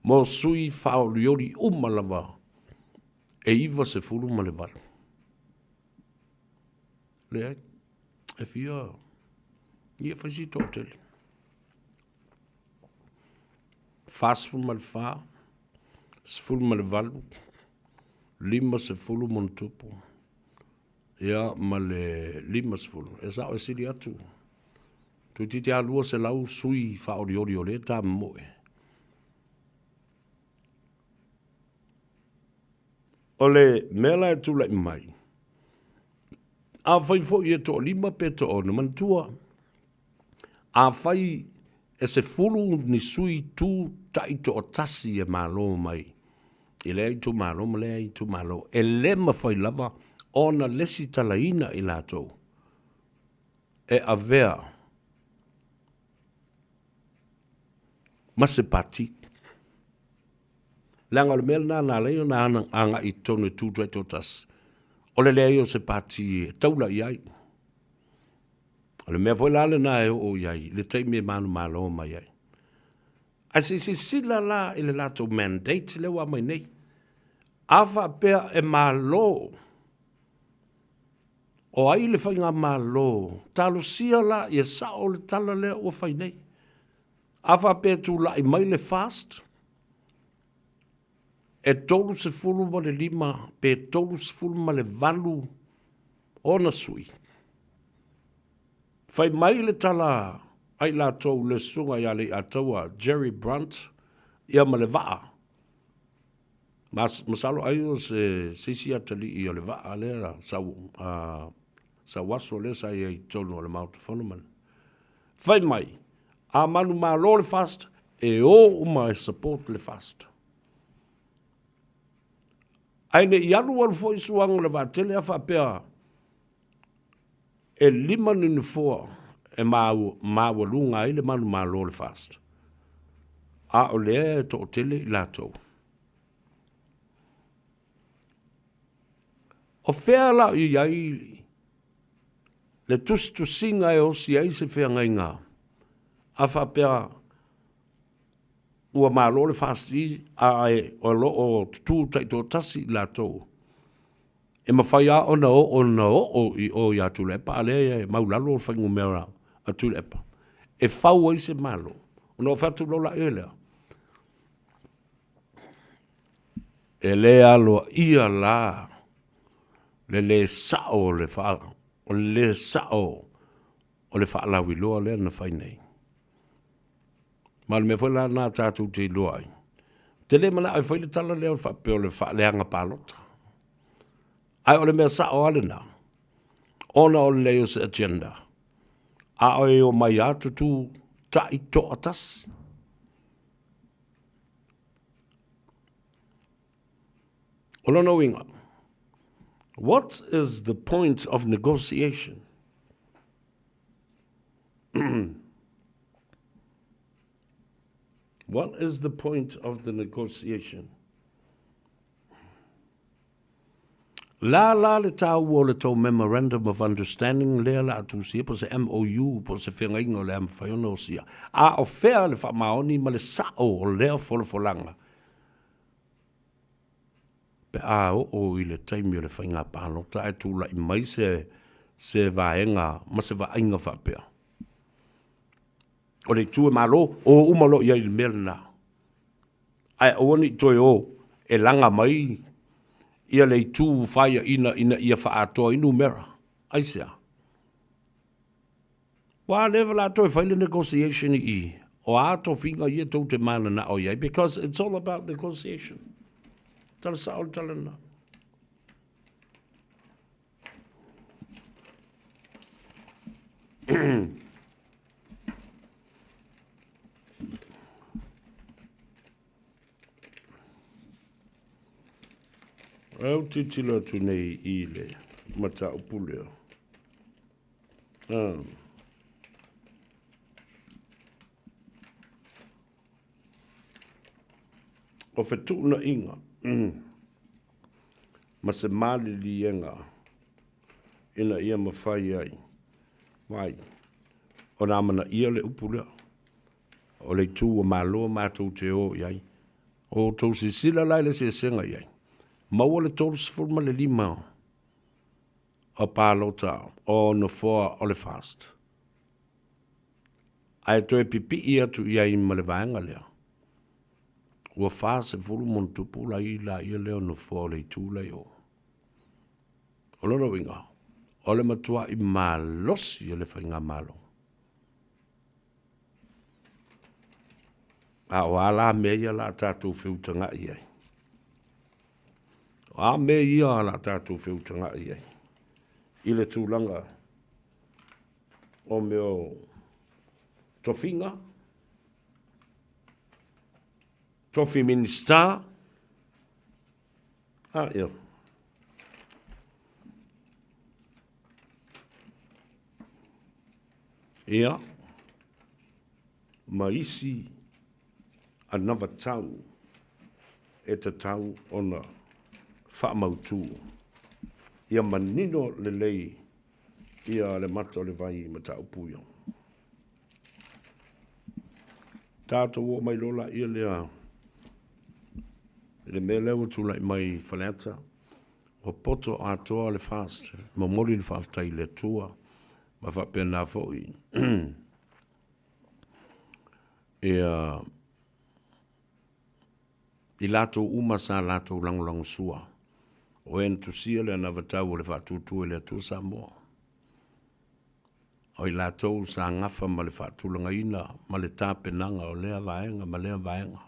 Mo sui whao liori umalava e iwa se furu ma le wala. Le ai, e fia, ia whaisi tō tele. Fast furu ma le wha, se furu ma le walu, lima se furu mon tupu, ia ma le lima se furu, e sao e siri atu. Tu titi alua se lau sui whao liori o le tā moe. O le mela e tula i mai. A whai fo i e to lima pe to o mantua. A whai e se furu ni sui tu tai to o tasi e malo mai. I lea i tu malo, ma lea i tu malo. E le ma whai lava o na lesi talaina i lato. E a vea. Ma se pati. Langa le mele na leo na anga i tonu tūtua i tōtas. O le leo se pati taula i ai. O le mea foi lale na e o iai, le tei me manu malo mai ai. A se sila la i le lato mandate le wa mai nei. Awa pea e malo. O ai le whainga malo. Talo sia la i e sao le tala lea o whai nei. Awa pea tu la i mai le fast. E tolu se fulu ma le lima, pe tolu se fulu ma le valu o na sui. Fai mai le tala ai la tau le sunga ia le ataua Jerry Brunt ia ma le vaa. Masalo ai o se sisi atali i o le vaa le sa waso le sa i tonu o le mauta whanuman. Fai mai, a manu ma lo le fast e o uma e support le fast. Aine i alu alu fo isuanga le vatele a whapea e lima nini fua e maua lunga i le manu ma lo le fast. A o lea e to tele i lato. O whea la i ai le tu singa e o si ai se whea ngai ngā. A whapea ua malo le fasti ai o lo o tu tai to tasi la to e ma fai a ona o i o ya tu le pa le maulalo fangu mera a tu le pa e fau ai se malo no fa tu lo la ele e le alo ia la le sao le fa o le sao o le fa la wi lo le na fai nei. Mal me foi la na tatu te loai. Te le mana ai foi le tala leo fa pe o le fa leanga palota. Ai o le mea sa o ale na. Ona o le leo se agenda. A o mai atu tu ta i to atas. Olono winga. What is the point of negotiation? What is the point of the negotiation? La le tau o le tau memorandum of understanding lea la atu sia po se MOU po se whengainga o le am whaiono sia. A o whea le whamaoni ma le sao o lea wholofolanga. Pe a o I le taimi o le whainga pāno ta e tūla I mai se vaenga ma se vaenga whapea. O le tū e malo o umalo ia I le mele nā. Ai o ni toi o e langa mai ia le tū whaia ina ia whaatoa inu mera. Aisea. Wā lewa la toi whaile negotiation I. O ato whinga ia tau te mana na o iai. Because it's all about negotiation. Tala sa ol tala na. Au titila tu nei I le mata upuleo. O whetuna inga. Ma se mali lienga. Ina ia mawhai ai. Vai. O nā mana ia le upuleo. O le tū o māloa mātou te o iai. O tau si sila lai le se senga iai. Maua le tolu sifuru ma le lima o pālota o no foa o le fast. Ai toi pipi ia tu ia I ma le vaenga lea. Ua wha se furu mon tupu la I la ia leo no foa o le tūla I o. O loro winga. O le matua I malosi o le whainga malo. A o ala mea la tātou whiutanga iai. A me ia la tātou whiutanga iai. I le tūlanga o meo tofinga, tofi minister, ia. Ia, maisi another tau, e te tau ona whaamautu. Ia manino le lei, ia le mata o le vai ma tau puyo. Tātou o mai lola ia lea, le mea leo tūla I mai whaneta, o poto atoa le fast, ma mori le whaftai le tua, ma whapea nā fōi. Ia, I lātou uma sa lātou langulangu sua, o en tusia le ana vatau o le whātutu e le atu Samoa. O I lātou sa ngafa ma le whātulanga ina, ma le tāpenanga o lea vaenga, ma lea vaenga.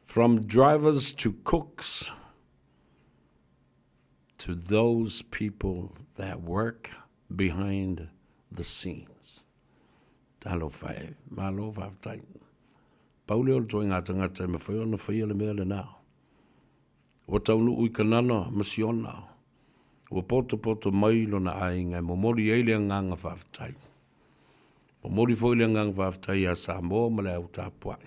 From drivers to cooks, to those people that work behind the scenes. Talo whae, malo whaftai. Paule o toi ngā tangata me whae ona whae le mea le nā. O taunu ui kanana, masiona. O poto mailo na ainga, mo mori eile nganga whaftai. Mo mori whaile nganga whaftai a Samoa ma le au tāpuai.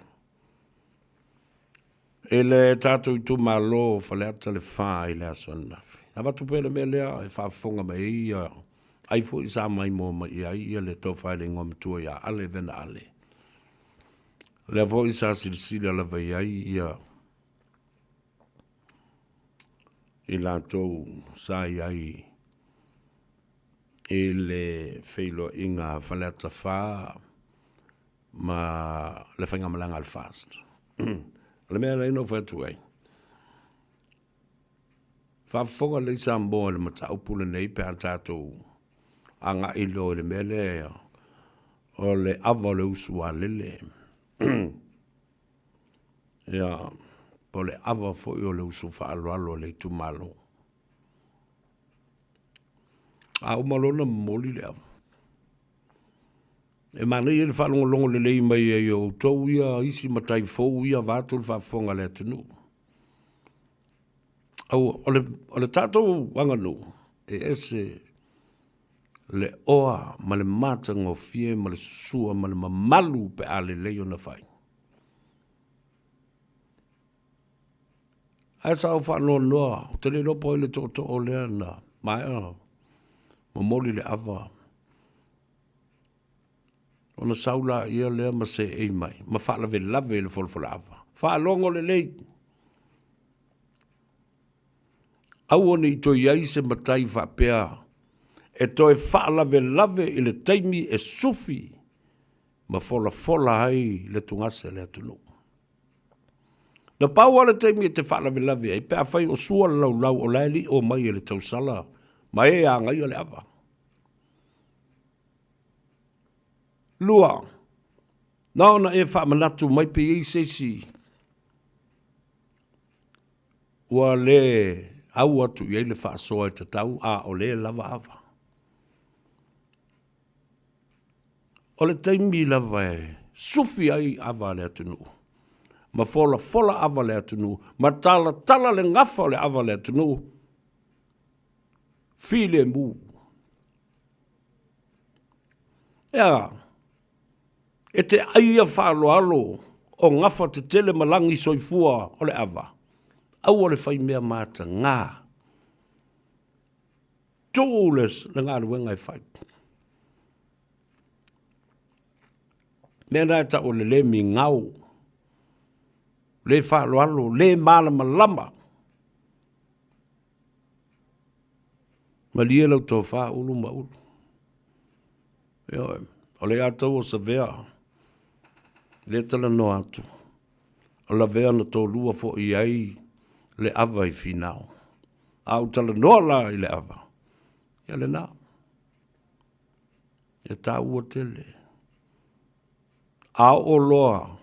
E le tātou I tu malo whaleata le whā I le asonafi. A watu pēle mea lea e whaafonga mai ia. Ai fo I sa mai mō mai ia le tō whaile ngom tua ia ale vena ale. Le vo I sa silisila la vai ai ia. I lātou sa ai. E le whailo inga whaleata whā ma le whainga malanga al fast. Le mea le ino whatu ai. Whafonga le Samoa le mata upule nei pe an tātou anga ilo le mele o le ava le usua lele. Ia, po le ava fo o le usu whaaloalo le tumalo. A umalona moli lea. E mana I le whalongolongo le lei mai e o tau ia isi matai fau ia vātul whafonga le atunu. Au, o le tātou wanganu, e ese le oa, ma le matanga o fie, ma le susua, ma le mamalu pe ale leo na fai. Ai sa o whanau noa, te le lopo ile to o lea na, mai o, mamoli le awa. Ona saula ia lea ma se ei mai, ma whaalave lave le folfola awa. Whaalongo le lei. Au one i toi ai se matai whapea, e toi whaalave lave i le taimi e sufi, ma fola hai le tungase le atunu. Na pau ala taimi e te whaalave lave ai, pe a whai o sua lau o laili o mai e le tausala, ma e a ngai o le awa. Lua, naona e whaamanatu mai pe i seisi, ua le au atu i le whaasoa e te tau, a o le lava awa. O le taimi lava e, sufi ai awa le atunu. Ma fola awa le atunu, ma tala le ngafa le awa le atunu. File mu. Ea, e te aia whaaloalo o ngafa te tele malangi soifua o le awa. Au o le whai mea mata ngā. Tōles le ngā ruenga e whai. Mea nai ta o le mi ngau. Le whaaloalo, le malama lama. Ma lia lau tō wha ulu ma ulu. O le atau o sa vea. Le tala no atu. O la vea na tō lua fo i ai le awa i finao. Au tala noa la i le awa. Ia le nā. Ia tā ua tele. A o loa.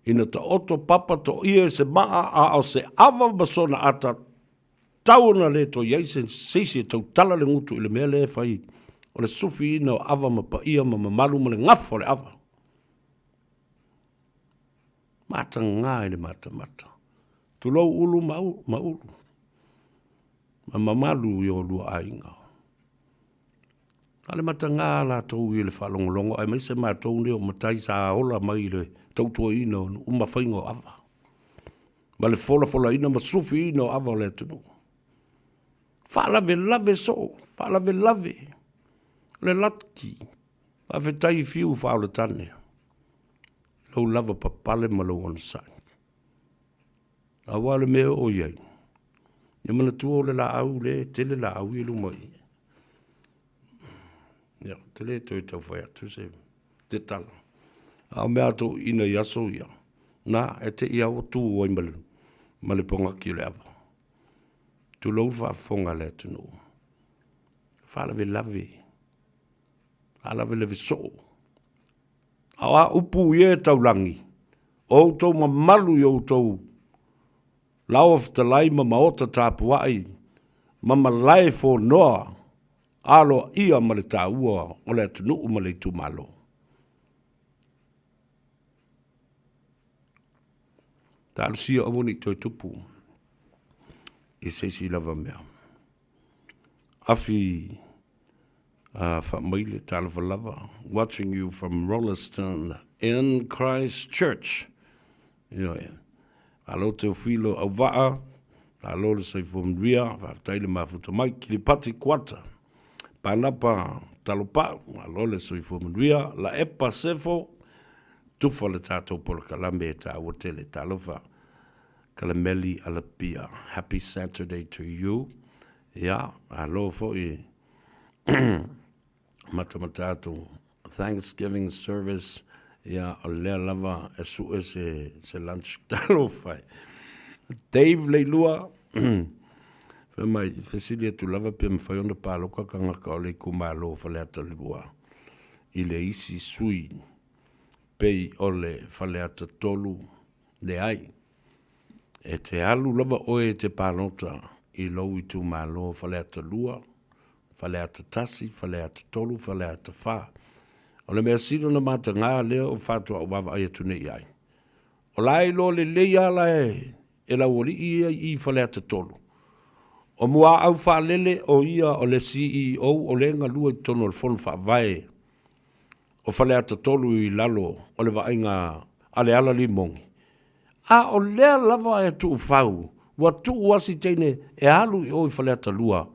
Ina ta oto papa to ia se maa a o se awa masona ata tauna le to iaise seisi tau tala le ngutu i le mea le fai. O le sufi ina o awa ma pa ia ma malu ma le ngafo le awa. Mata ngā i le mata. Tulou ulu ma ulu. Ma mamalu i o lua ainga. Ale mata ngā la tau i le whalongolongo. Ai mai se maa tau ne o matai sa hola mai le tautua ina o uma whaingo awa. Ma le fola ina ma sufi ina o awa le tunu. Whalave so. Whalave. Le latki. Whawhetai fiu whaole tane. Lau lava papale ma lau ona sai. Awa le mea o iai. Ia mana tua o le la au le, tele la au i lumai. Ia, tele toi tau whai atu se, te tala. Au mea to ina i aso ia. Nā, e te ia o tū oi male ponga ki le awa. Tu lau whaafonga le tunu. Whalave lave. Whalave lave so. Awa upu ie tau langi. O tau ma malu i o tau. Lau of te lai ma maota tāpuai. Mama lai fo noa. Alo ia ma le tā ua. O le atunu ma le tu malo. Tā alusia o moni toi tupu. I seisi lava mea. Afi whamaile tā lava. Watching you from Rolliston in Christchurch. Yeah. Alo te filo au waa, alo le sai fomria, whaftaile mafuta mai, ki li pati kuata. Panapa talopa, alo le sai fomria, la epa sefo, tufa le tātou pola kalambe e tā awatele talofa. Kalameli alapia. Happy Saturday to you. Yeah, alo fo i matamatato Thanksgiving service. Ia o lea lava e sue se lunch talo fai. Dave leilua, mai fesilia tu lava pe mwhai onda pāloka ka ngaka o le kumalo whalea talua. I le isi sui pei o le whalea tolu le ai. E te alu lava oe te pālota i lau i tu malo whalea talua, whalea tasi, whalea tolu, whalea wha. O le mea sino na mata ngā lea o whātua o wawa ai atune i ai. O lai lo le leia lai e lau oli i whalea te tolu. O mua au whaalele o ia o le CEO o le ngalua I tono le fon whaavae. O whale ata tolu I lalo o le vainga ale ala limongi. A o lea lava e tu whau. Wa tu wasi teine e alu I oi whale ata lua.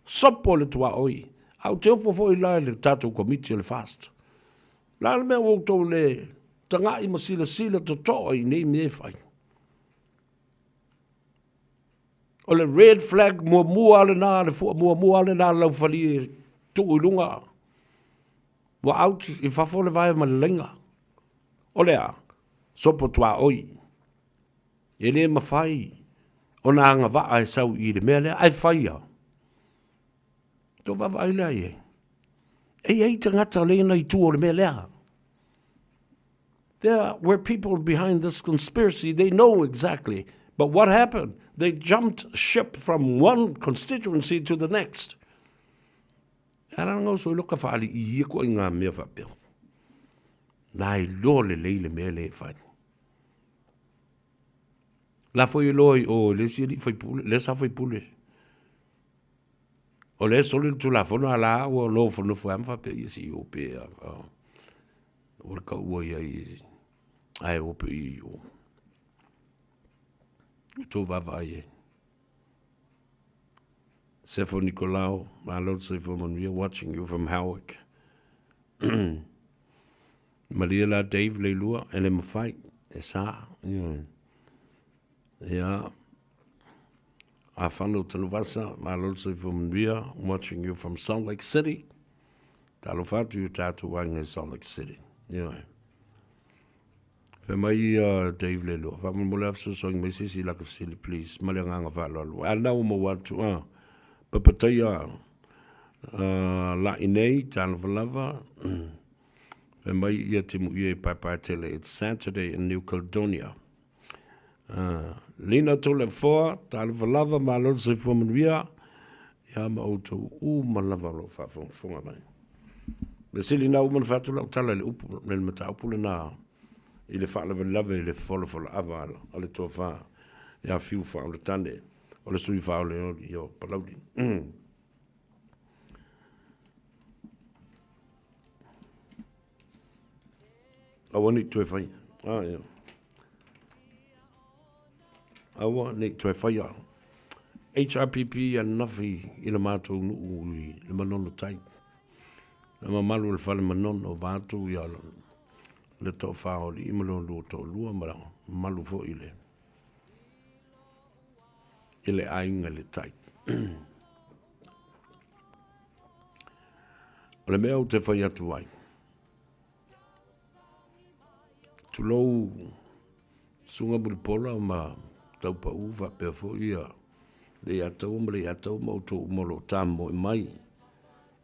Sopo le tua oi. Au te ofo I lai le tatou komiti le fast. La le mea wautou le tanga I masila sila to toa I nei me whai. O le red flag mua le nā le fua mua le nā lau whali tu ulunga. Wa out I whafo le vai ma lenga. O lea, sopo tua oi. E le mawhai. O nā anga waa e sau I le mea lea, ai whaia. Tō wawa ai lea e. Ei tangata le na I tu o le mea lea. There were people behind this conspiracy, they know exactly. But what happened? They jumped ship from one constituency to the next. Ara ngau so loka faali I ko inga mea whapeo. Nai lo le leile mea le whai. La foi loi o le siri foi pule, le sa foi pule. O le soli tu la fono ala o lo fono foi am whapeo I si o pe. O le ka ua I ai o pe I o. Tō vava e. Sefo Nicolau, my Lord Sefo Manuia, watching you from Howick. Maria la Dave le lua, ele mawhai, e sa. Yeah. A whanau tanu vasa, my Lord Sefo Manuia, watching you from Salt Lake City. Talo whatu you tātu wanga Salt Lake City. Yeah. Fe mai Dave le lua. Whamu mole afso soing mai sisi laka fasili, please. Male nganga whalo. Alau ma watu. Papataya la inei tana valava. Fe mai ia timu ia pai tele. It's Saturday in New Caledonia. Lina tole foa, tana valava ma lolo se fuamanuia. Ia ma auto malava lo whafonga mai. Le sili na uman whatu lau tala le upu. Le mata upu le na. I le whaalawalawe I le wholofola awa o le toa wha. Ia whiu wha o le tane. O le sui wha o le ori I o palauri. Awa ni tue whai. Ia. Awa ni tue whai a. HRPP a nawhi I le mātou nuu I le manono tai. Le mamalu le whale manono vātou I ala. Le tō whaoli I malolo tō lua marang, malu fo I le. I le ainga le tai. O le mea o te whai atu ai. Tulou sunga muripola ma taupa uwa pia fo ia. Le atau ma le atau ma o tō umolo tāmo I mai.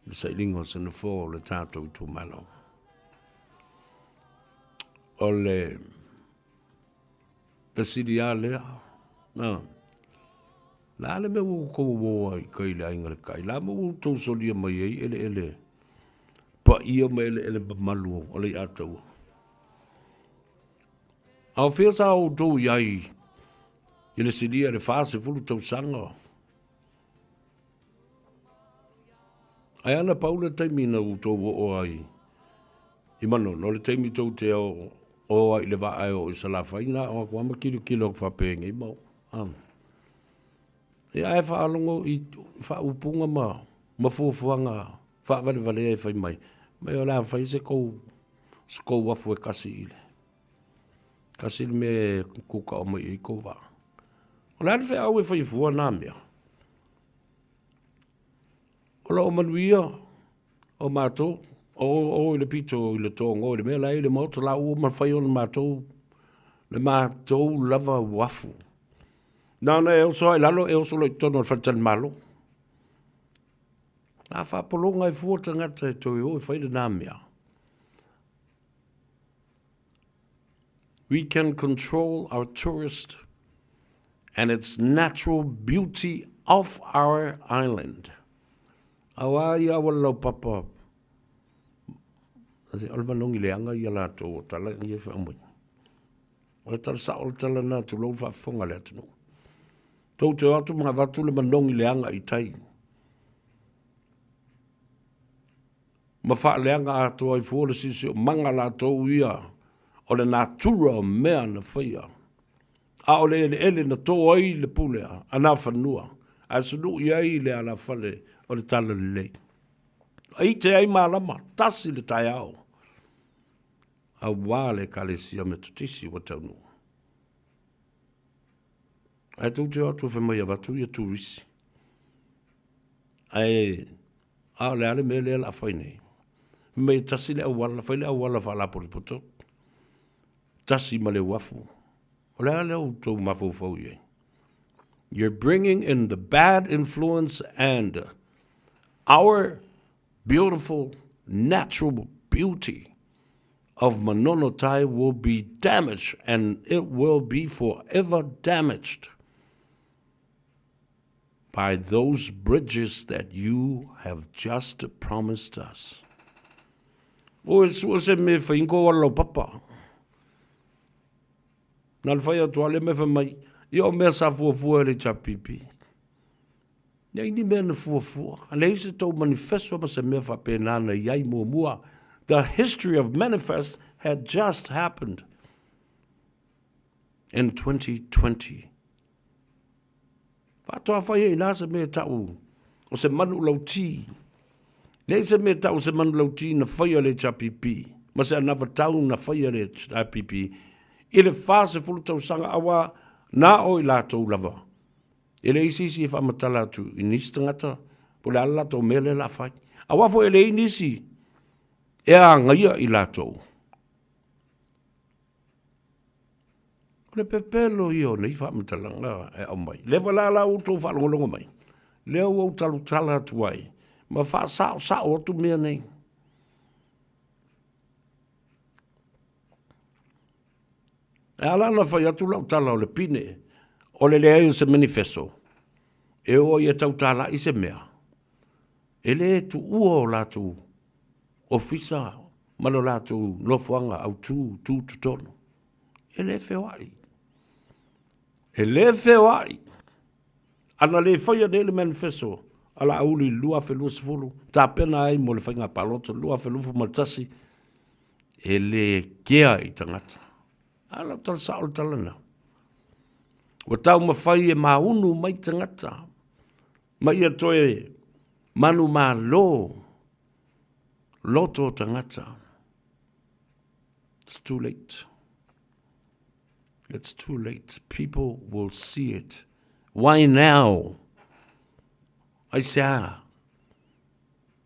Le sailingo sana fo le tātou I tū malo. O le pesidia lea. La le me uu kou woa I kai le ainga le kai. La me uu tau solia mai ei ele. Pa ia me ele malu o le atau. Au fia sa o tau iai. I le sidia le fase fulu tau sanga. Ai ana paula taimina u tau o ai. I mano, no le taimi tau te o ai le vae o I salafaina o kua kilo whapenge I mau. E ai whaalongo I whaupunga ma fuafuanga whaavale e whai mai. Mai o la whai se kou wafu e kasi ile. Kasi ile me kuka o mai I kou wa. O la whai au e whai fua nā mea. O la o manuia o mātou. O le pito I le tongo le mea lai le moto la o man fai o le mātou lava wafu. Nana e oso ai lalo e oso lo I tono whatal malo. Nā whapolonga I fuata ngata e toi o I whai le nā mea. We can control our tourist and its natural beauty of our island. Awa ia wala papa. Ole manongi le anga ia la tō tala I e whaumui. Ole tala sa ole tala nā tu lau whafonga le atunu. Tau te atu mga watu le manongi leanga I tai. Ma wha leanga ato ai fuole sisi o manga la tau ia. O le nā tura o mea na whaia. A o le ele na tō ai le pulea, a nā whanua. A sunu I ai le ala whale o le tala le lei. Ai te ai mālama, tasi le tai au. A wāle kalesia me tutisi wa taunua. Ai tau te atu whamai a watu ia turisi. Ai, a le ale me le ala whainei. Me tasi le awala, whaile awala whala poripoto. Tasi ma le wafu. O le ale au tau mafu fau ye. You're bringing in the bad influence and our beautiful natural beauty of Manonotai will be damaged, and it will be forever damaged by those bridges that you have just promised us. O se me whaingo wala papa. Nal whai atua le me whamai, I o mea sa fuafua le chapipi. Nei ni mea na fuafua. A le se tau manifesto ma se mea whapenana iai mua. The history of manifest had just happened in 2020. Whatoa whai e nā se mea tau o se manu lauti. Le se mea tau se manu lauti na whaia le chapipi. Ma se anawa tau na whaia le chapipi. I le whase fulu tau sanga awa nā o I lātou lava. I le isi e whamatala atu I nisi tangata po le ala tau mele la whai. Awa fo e le inisi e a ngaia I lātou. Le pepelo I o nei whamatalanga e au mai. Le wala utou whalongolongo mai. Le au talu tala atu ai. Ma wha sao atu mea nei. E ala na whai atu lau tala o le pine, o le lea se manifesto. E o ia tau tala I se mea. E le tu ua o latu, ofisa, malo latu, nofuanga au tu tono. E le whewai. E le whewai. Ana le whaia ne le manifesto, ala auli lua whelua sifuru, tā pena ai mo le whainga paloto, lua whelufu matasi, e le kea I tangata. Ala tala sao talana. Wa tau mawhai e maunu mai tangata. Mai a toe manu ma lo. Loto tangata. It's too late. It's too late. People will see it. Why now? I say,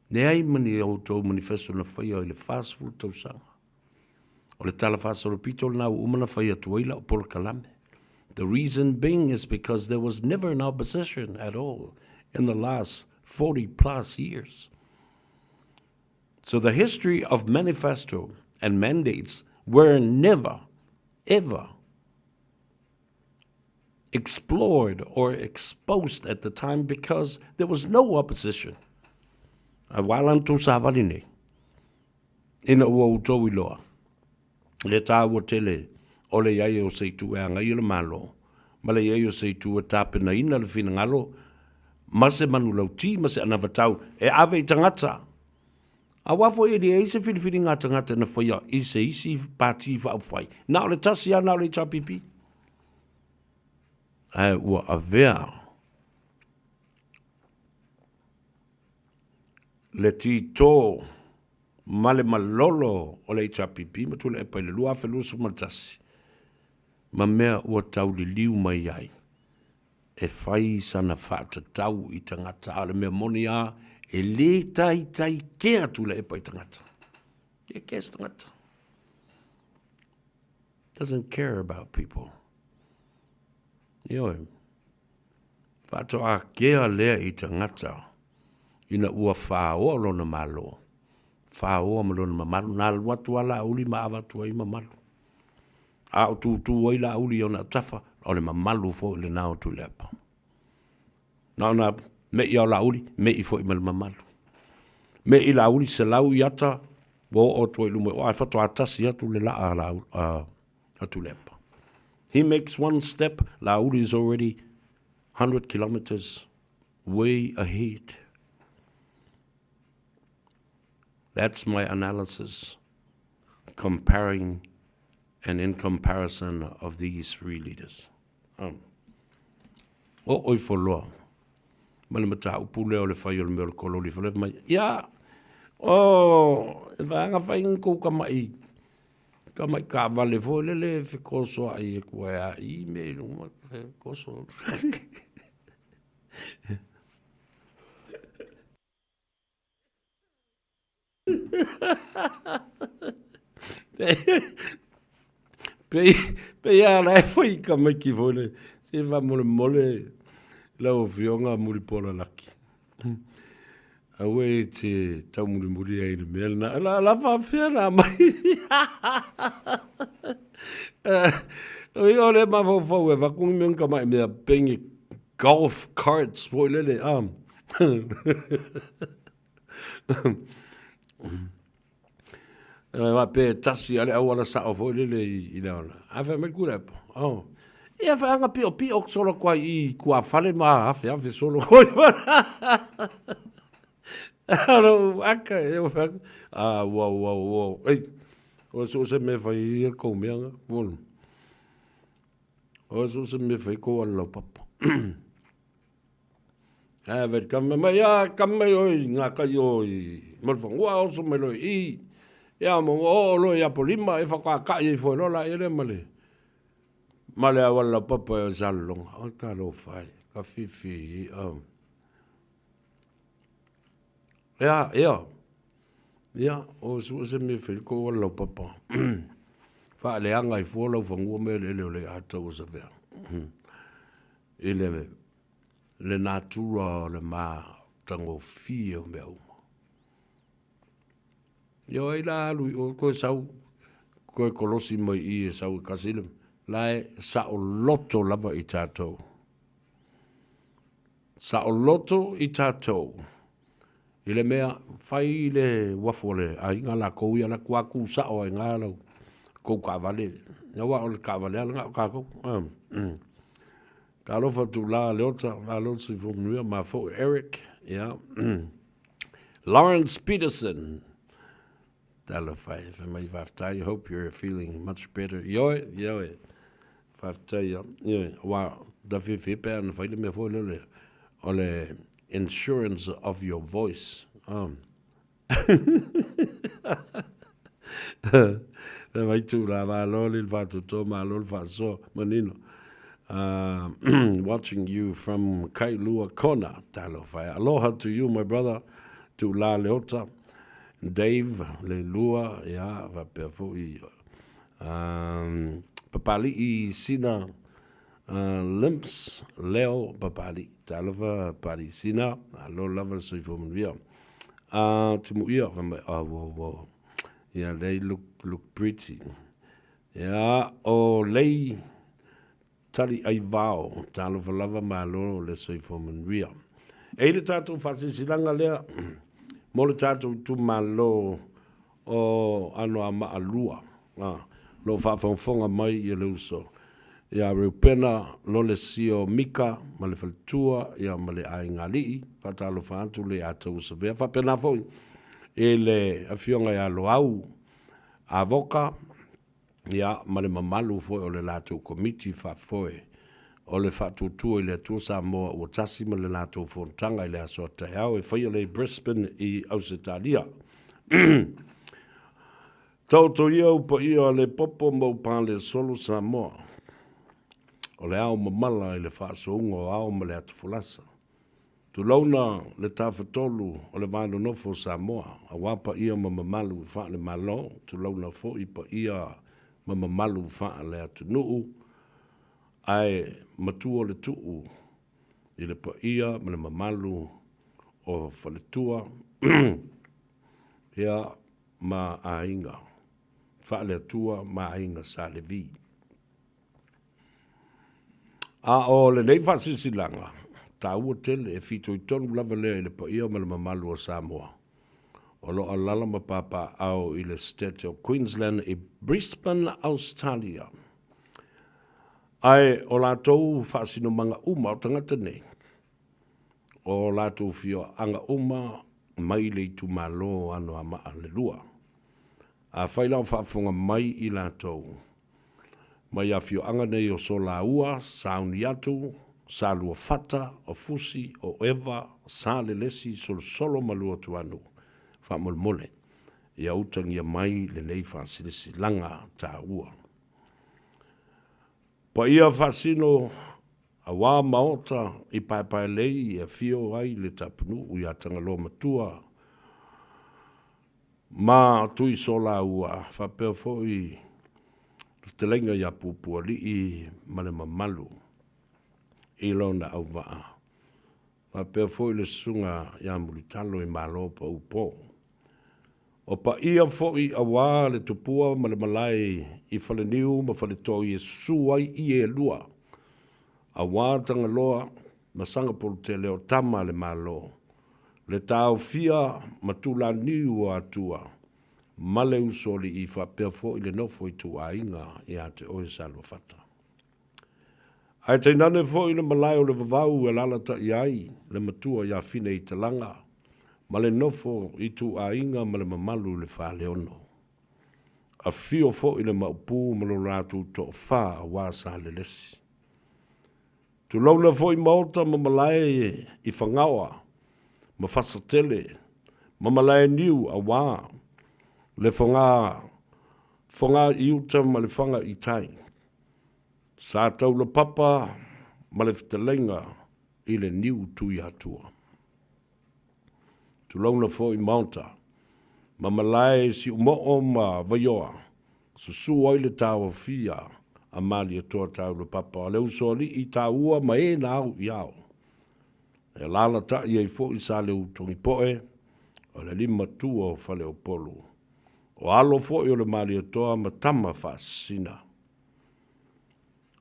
ne ai mani o tau manifesto na whai o le fast food tau sanga. O le tala whasaro pito na umana whai atuaila o por kalame. The reason being is because there was never an opposition at all in the last 40 plus years. So the history of manifesto and mandates were never, ever explored or exposed at the time because there was no opposition. Walanto savaline. Ina ua utau iloa. Le tāua tele, o le iai o seitu e angai le malo, ma le iai o seitu e tāpena ina le fina ngalo, ma se manu lauti, ma se anavatau, e ave I tangata. A wafo e li e se filifili ngā tangata na whaia, I se isi pāti wha whai. Nā o le tasi a, nā o le chapipi. Ai ua avea. Le tito, male malolo o le chapipi ma tule e pai le lua felusu matasi. Ma mea ua tau li liu mai ai. E whai sana whata tau I tangata ale mea moni a e le tai kea tule e pai tangata. E kes tangata. Doesn't care about people. Ioe. Whato a kea lea I tangata. Ina ua whao lona malo. Whao malona mamalu, nā watu ala auli ma awatu ai mamalu. A o tūtū ai la auli o na tafa, o le mamalu fo le nao tu lepa. Nā me I au la auli, me I fo I mal mamalu. Me I la auli se lau I ata, o tu ilume, o ai whatu atasi atu le la a tu lepa. He makes one step, la auli is already 100 kilometers way ahead. That's my analysis, comparing and in comparison of these three leaders. Oi wholoa. Mane mata upule o le whai o le mea o le kololi whale mai. Ia, e vanga whai ngko ka mai ka vale fo le whikoso ai e kua a I me lunga koso. Pe ia la e whai ka mai ki fone. Se wha mole lau whionga muri pora laki. Awe te tau muri ai ni mea na la wha whiana mai. Oi ole ma fo e wakungi meun ka mai mea pengi golf carts po lele wa pe tasi ale awala sa o fo lele I naona. Afa me kura po. Ia whaanga pio solo kwa I kua whale maa hawhi solo koi Alo, aka e o whaanga. Wow. Ei, o so se me whai I kou meanga. Wonu. O so se me whai kou alau papa. Vet kame mai, kame oi, ngā kai oi. Malwhangua o so mai loi I. Ia mo o loi apolima e whaka kai I fwoi lola I le male. Male awala papa e zalonga. O ka lo whai. Ka fifi. Ia. O su se me whi ko wala papa. Wha le anga I fua lau whangua me le atau sa vea. Le natura le ma tango fia o mea uma. Yo I la alu o koe sau. Koe kolosi mai I e sau kasilem. Lai sa o loto lava I tātou. Sa o loto I tātou. I le mea whai le wafole. A inga la kou ia la kua ku sa o inga lau. Kou ka vale. Ia wa o le ka vale ala ngā kou. Ka lofa tu la leota. La leota si fumuia ma fo Eric. Yeah. Lawrence Peterson. Tala whai. Whamai whaftai. I hope you're feeling much better. Yoe. Whaftai. Wa da whiwhi pēr na whaile mea fo lele. O le insurance of your voice. Vai tu la va loli va tu to ma lol fa so manino. Watching you from Kailua Kona, talo fai. Aloha to you, my brother, to La Leota, Dave, Leilua, ya, va pe fo Papali I Sina, Limps, Leo, Papali, Talova, Parisina, alo lava so fo mvia. Timu ia, wow. Yeah, they look pretty. Yeah, lei tali ai vao, talo lava malo le so fo mvia. E le tatu fasisilanga lea, mo le tatu tu malo o ano ama alua. Lo whafonga mai I le uso. Ia reupena lo le sio mika, ma le faltua, ia ma le ainga lii, patalo whaantu le atau savea. Whapena foi, e le awhionga ia lo au, a voka, ia ma le mamalu foi o le latou komiti whafoe, o le whatutua I le atua Samoa ua tasi ma le latou fontanga I le asoa tai au, e whaia le Brisbane I Ausitalia. Tauto ia upa ia le popo mau pāle solo Samoa. O le ao mamala I le whaasounga o ao ma le atu fulasa. Tu launa le tawhatolu o le vāno nofo Samoa, a wapa ia mamamalu wha le malo, tu launa fo I pa ia mamamalu wha le atu nuu, ai matua le tuu, I le pa ia ma le mamalu o whaletua, ia ma ainga, wha le atua ma ainga sa le vi. O le nei whasisilanga, tā ua tele e whito I tonu lava lea I le pa ia ma le mamalu o Samoa. O lo alala ma papa au I le state of Queensland I Brisbane, Australia. Ai o lātou whaasino manga uma o tangata nei. O lātou fio anga uma mai le tu malo ano a maa le lua. A whailau whaafonga mai I lātou. Mai a fio anga nei o so la ua, sauni atu, sa lua fata, o fusi, o eva, sa le lesi, solo malua tu anu. Whaamol mole. Ia utangia mai le nei whaasilisi langa tā ua. Pa ia whaasino a wā maota I paepae lei e fio ai le tapunu ui a tangalo matua. Ma tui so la ua whapea foi te lenga ia pupua li I male mamalu I lona au waa. Whapea foi le sunga ia mulitalo I malo pa upo. O pa ia foi a wā le tupua male malai I whale niu ma whale toi e suai I e lua. A wā tanga loa ma Singapore te leo tama le malo. Le tau fia ma tula niu a tua. Male usoli I whapea foi le nofo I tu a inga I a te oe salwa fata. Ai te nane foi le malai o le vavau e lalata I ai le matua ia fine I te langa. Ma le nofo I tu a inga ma le mamalu le whale ono. A fio fo I le maupu ma lo ratu to wha a wasa le lesi. Tu launa fo I maota ma malai I whangawa, ma whasatele, ma malai niu a wā. Le whanga I uta ma le whanga I tai. Sa tau le papa ma le whitalenga I le niu tui atua. Tu launa fo I maota, ma malai si umoo ma vaioa, susu ai le tawa fia a mali a toa tau le papa, le usoli I ta ua ma e na au iau. E lala ta I fo I sa le utongi poe, o le lima tua o fale o polu. O alo fo I o le mali a toa ma tama whaasina.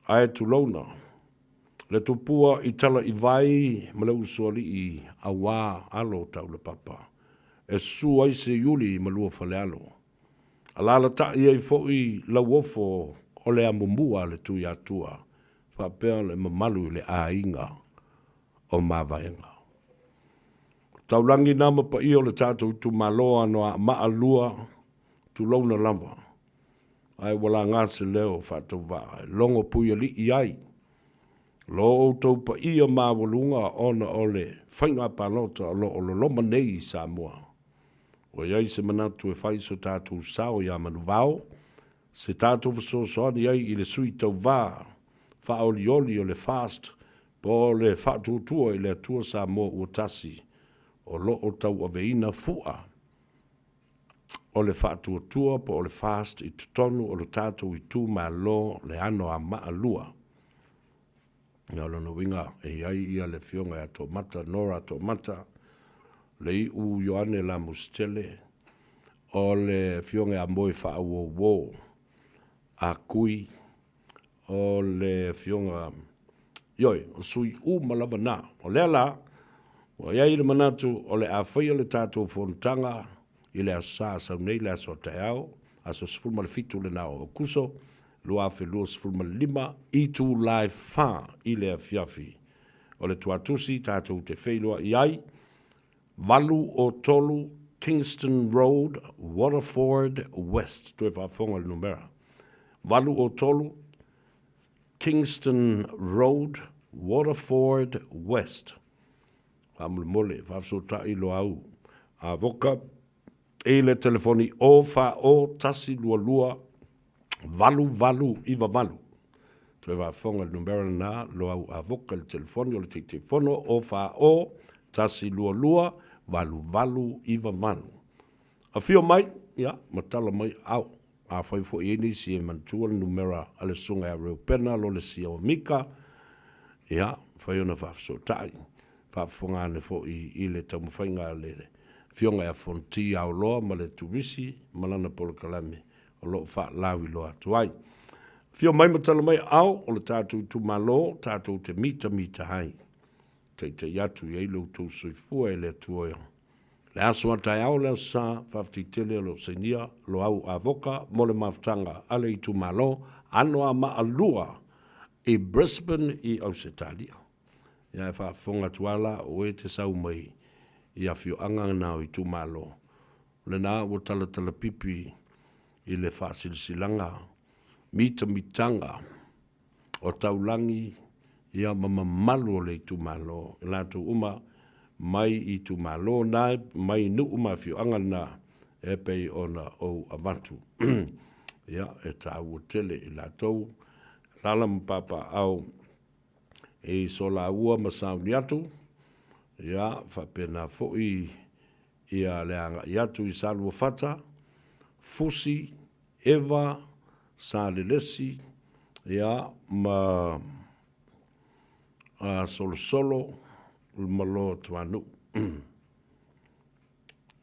Ae tu launa, le tupua I tala I vai ma le usoli I a wā alo tau le papa. E su ai se yuli ma lua fale alo. A lala ta I fo I la wofo o le amumua le tui atua. Whapea le mamalu le a inga o mawaenga. Taulangi nama pa I o le tātou tu maloa noa maa lua tu launa lava. Ai wala ngase leo whatou waa. Longo puia li I ai. Lo o tau pa I o mawalunga ona ole whainga panota o lo loma nei Samoa. O iai se manatu e whaiso tātou sao ia manu vao. Se tātou whasosoani ai I le sui tau vā. Whaoli oli o le fast. Po le whatutua I le atua Samoa ua tasi. O lo o tau aveina fua. O le whatutua po o le fast I tutonu o le tātou I tū ma lo le ano a maa lua. Ia lona winga e iai ia le fionga a to mata, nora to mata. Le I u Ioane la mustele. O le fionga a moe wha wo wo. A kui. O le fionga. Ioi, o sui u malava na. O lea la. O iai le manatu o le a whaia le tātou fontanga. I le a sa nei le a so te au. A so sifulma le fitu le na o kuso. Lua fe lua sifulma le lima. I tu lai fa I le a fiafi. O le tuatusi tātou te whailua iai. Valu o tolu Kingston Road, Waterford West. Tue whafonga le numera. Valu o tolu Kingston Road, Waterford West. Amul mole, whafsota I lo au. A voka, e le telefoni o wha o tasi lua lua, valu, iwa valu. Tue whafonga le numera na lo au a voka le telefoni o le te telefono o wha o tasi lua lua, valu, iwa valu. A fio mai, ya, matala mai au. A whai fo I ni si e mantua le numera ale sunga a reo pena lo le si o mika. Ya, whai ona whafsotai. Whafonga ane fo I le taumawhainga le fionga a fonti au loa ma le turisi malana polo kalame. O lo wha lawi loa tuai. Fio mai matala mai au o le tātou tu malo, tātou te mita hai. Te yatu I lo tau soifua e le tuoia. Le aso atai au leo sa, whafti tele lo senia, lo au avoka, mole maftanga, ale I tu malo, ano a maa lua, i Brisbane i Australia. Ia e whaafonga tuala o e te sau mai i a whio anga nao i tūmalo. Le nā o tala pipi i le whaasilsilanga, mitanga o taulangi ia mamamalu o le tūmalo. I lātu uma mai i tūmalo nai, mai nu uma whio anga nā e pei ona o avatu. Ia e tāu o tele i lātou, lala mpapa au e sola ua masauni atu, ia whapena foi ia leanga i atu i salua fata, fusi, eva, salelesi, ia ma solo, malo tuanu.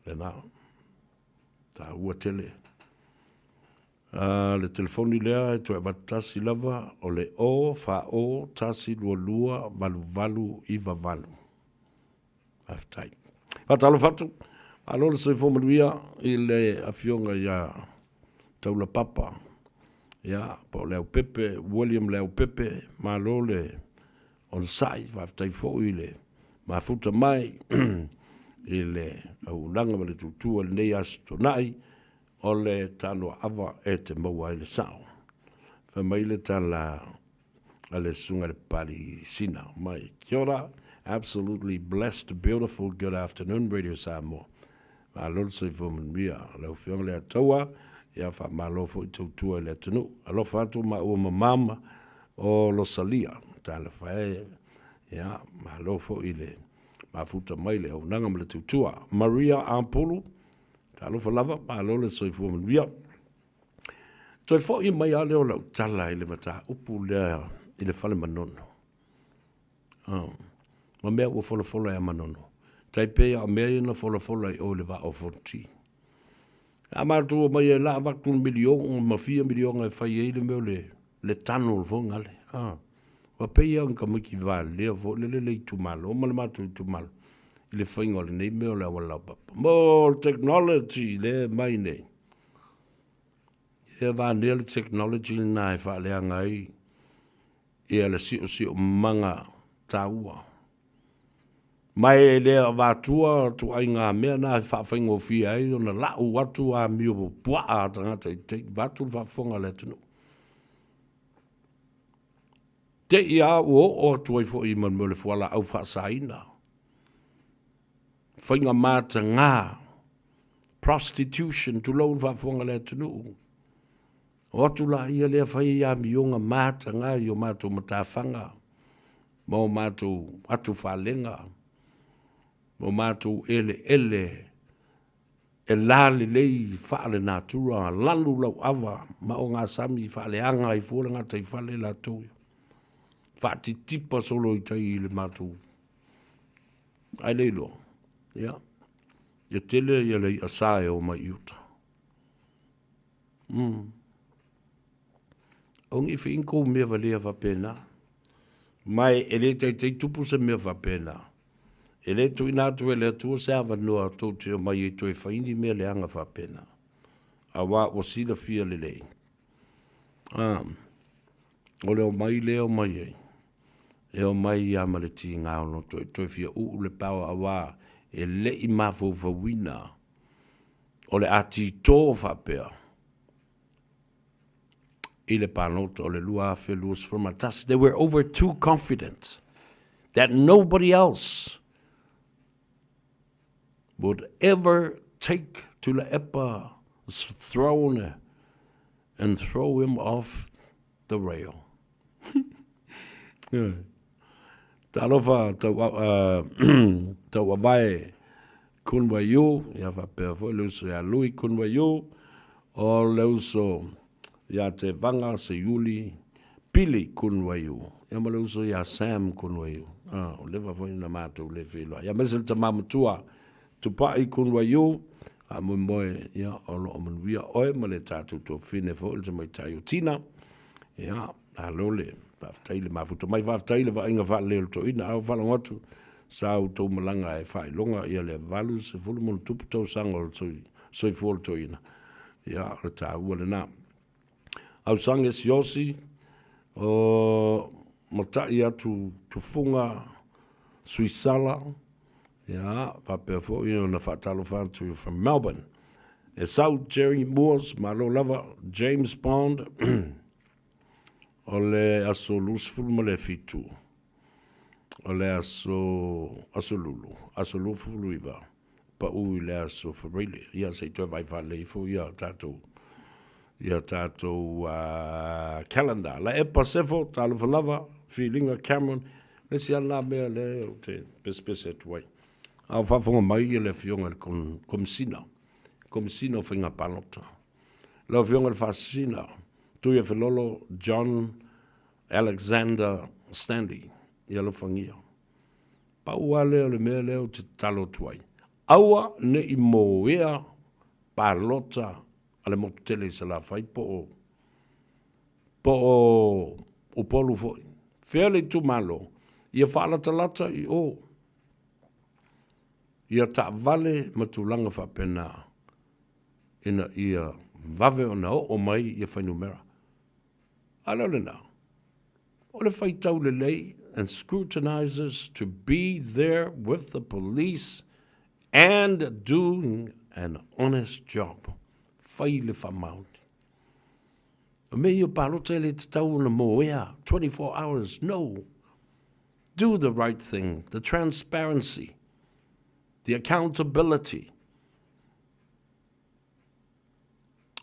Lena, ta ua tele. Le telefoni lea e toe vatasi lava o le o, fa o, tasi lua, valu, iva valu. Aftai. Fatalo fatu. Alo le seifo manuia i le afionga ia taula papa. Ia, po leo pepe, William leo pepe, malo le on sai, aftai fo i le mafuta mai i le au langa ma le tutua le nei astonai, o le Tanoa Ava e te maua i le sao. Fa mai le tala a le sunga le pali sina. Mai kia ora, absolutely blessed, beautiful, good afternoon, Radio Samoa. Ma lolo se fuman mia, leo fiong le ataua, ia fa malofo i tautua le atunu. Alofa atu ma ua mamama o Losalia, tala fae, ia, malofo i le mafuta mai le au nanga ma le tautua. Maria Ampulu, talo fa lava, ma lole soi fu man via. Toi fo i mai ale o lau tala i le mata upu lea i le fale manono. Ma mea ua fola e manono. Taipea a mea ina fola i o le va o fonti. A mātua mai e la vaktu milion, ma 4 milion e fai e le meo le tano le fonga le. Wa peia un kamiki vale, lea fo le i tumalo, o ma le matu i tumalo. I le whainga le nei meo le awala papa. Mo technology le mai nei. E vānea le technology na e whaalea ngai. E le sio manga taua. Mai le vātua tu ai ngā mea na e whainga o fia ai. Ona lau watu a mio po pua a tangata i te vātu whafonga le tunu. Te ia o tu ai fo i man mo le fuala au whaasaina. Whainga māta ngā, prostitution, tu lau whafonga le tunu. O atu la ia lea whai ia mionga māta ngā i o mātou matawhanga, mo mātou atu whalenga, mo mātou ele, e lale lei whaale nā tura, lalu lau awa, ma o ngā sami whaale anga i fōle ngā tai whale la tau. Whaati tipa solo i tai i le mātou. Ai leilo. Ja, ia tele ia lei asae o mai iuta. Ongi fi inko mea valea whapena. Mai ele tei tupu se mea whapena. Ele tu inatu ele atua se awa noa tō mai e toi whaini mea le anga whapena. A wā o sila fia le lei. O leo mai leo mai ei. Eo mai ia maleti ngā ono toi fia le pao a wā. E le i mafo wina o le ati tō whapea i le panoto o le lua wheluas from a tas. They were over too confident that nobody else would ever take to the epa throne and throw him off the rail. Yeah. Talofa tau avai kunwa yu, ia whapea fo, leuso ia lui kunwa yu, o leuso ia te vanga se yuli, pili kunwa yu, ia ma leuso ia Sam kunwa yu, o lewa fo ina mātou le whiloa. Ia mesel ta mamutua, tupai kunwa yu, a mui moe, ia o lo o manuia oe, ma le tātou tō whine fo, il te mai tai o tina, ia, a lole, whaftaile mafuta mai whaftaile wa inga wha leo to ina au whala ngotu sa au tau malanga e whai longa ia le valu se fulu monu tupu tau sangol soi fuol to ina ia re tā ua le nā au sange si osi o matai atu tufunga Suisala, ya, papefo, na whatalo whantu from Melbourne. E sau Jerry Moores, malo lava, James Bond, o le aso lusfulu ma le fitu. O le aso lulu, aso lufulu iwa. Pa ui le aso wharile, ia se toi vai whale ifo, ia tātou calendar. La e pasefo, talo whalava, Whilinga Cameron, le si ala mea le o te pespese tuai. Au whafonga mai i le fionga komisina. Komisina o whinga panota. Le fionga le whasina. Tuia whelolo John Alexander Stanley. Ia lo whangia. Paua leo le mea leo te talo tuai. Aua ne i moea palota ale motele sa la fai po o polu foi. Fele tu malo. Ia whalatalata i o. Ia ta vale matulanga whapena. Ina ia vave o na o mai ia whainumera. Ala le na. O le whaitau le lei and scrutinizers to be there with the police and doing an honest job. Whai le whamauti. O me ia palota le te tau na moea 24 hours. No. Do the right thing, the transparency, the accountability.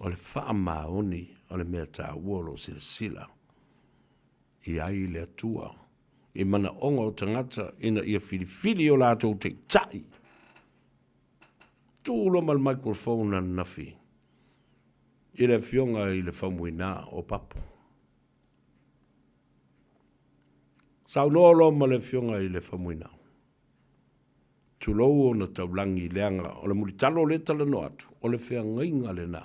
O le whaamaoni, o le mea tā uolo sila. I ai le atua. I mana onga o tangata ina ia whiriwhiri o lātou te tai. Tūlo mal microphone na nafi. I le fionga i le whamuina o papu. Sau lolo ma le fionga i le whamuina. Tulou o na taulangi leanga o le muritalo le tala no atu. O le whea ngainga le nā.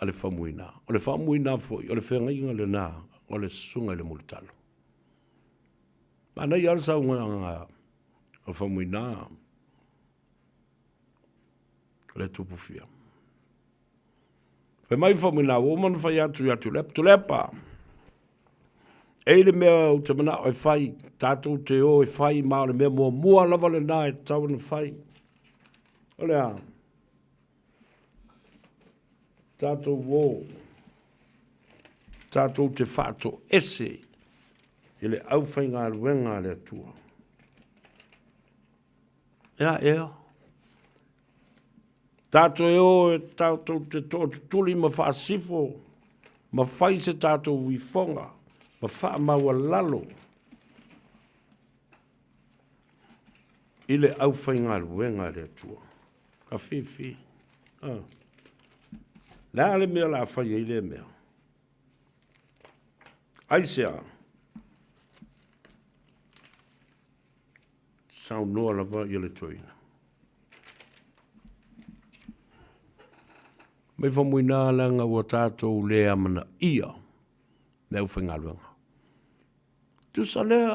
A le whamuina. O le whamuina foi. O le whea ngainga le nā. O le sunga i le muritalo. Mana i alsa unga o whamuina. Le tupufia. Pe mai whamuina o man whai atu atu lepa. Eile mea o te mana o whai, tātou te o e whai, maa le mea mua lava le nā e tau na whai. O lea, tātou wō, tātou te whātou ese, i le au whai ngā ruenga le atua. Ea. Tātou e o e tātou te tūtuli ma whaasifo, ma whai se tātou wifonga. Ma wha maua lalo. I le au whai ngā ruenga le atua. Ka whiwhi. Lea le mea la whai i le mea. Aisea. Sau noa lava i le toina. Me whamuina langa ua tātou lea mana ia. Le au whai ngā ruenga. Tu sa lea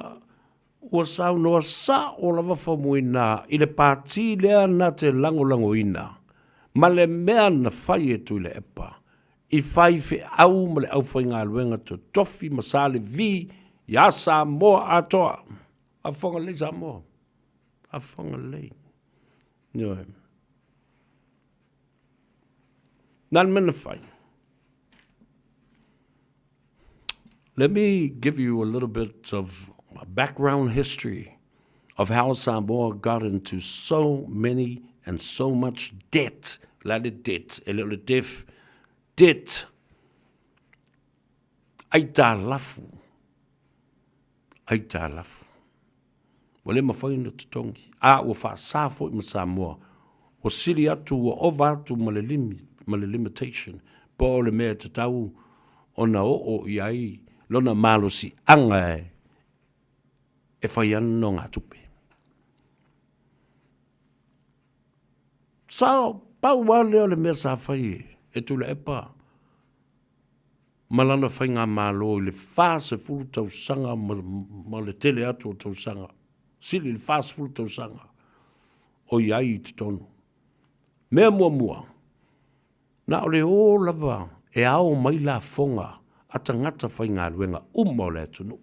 ua sau noa sa o lava whamuina i le pāti lea na te lango ina. Ma le mea na whai e tu le epa. I whai whi au ma le au whai ngā luenga to tofi masale vi i a Samoa atoa. A whonga lei Samoa. A whonga lei. Nioe. Nan mena whai. Let me give you a little bit of background history of how Samoa got into so many and so much debt. Debt. Aita lafu. Wale mawhai na tutongi. Ua whaasafo i ma Samoa. O siri atu o ova atu ma le limitation. Po le mea te tau o na o i ai. Lona malo si anga e whai anno ngā tupe. Sao, pau wale o le mea sa whai e tu le epa. Malana whai ngā malo i le whase fulu tau sanga ma le tele atu o tau sanga. Sili le whase fulu tau sanga. O iai i te tonu. Mea mua. Na o le o lava e ao mai la fonga. a tangata whai ngā ruenga o le tunu.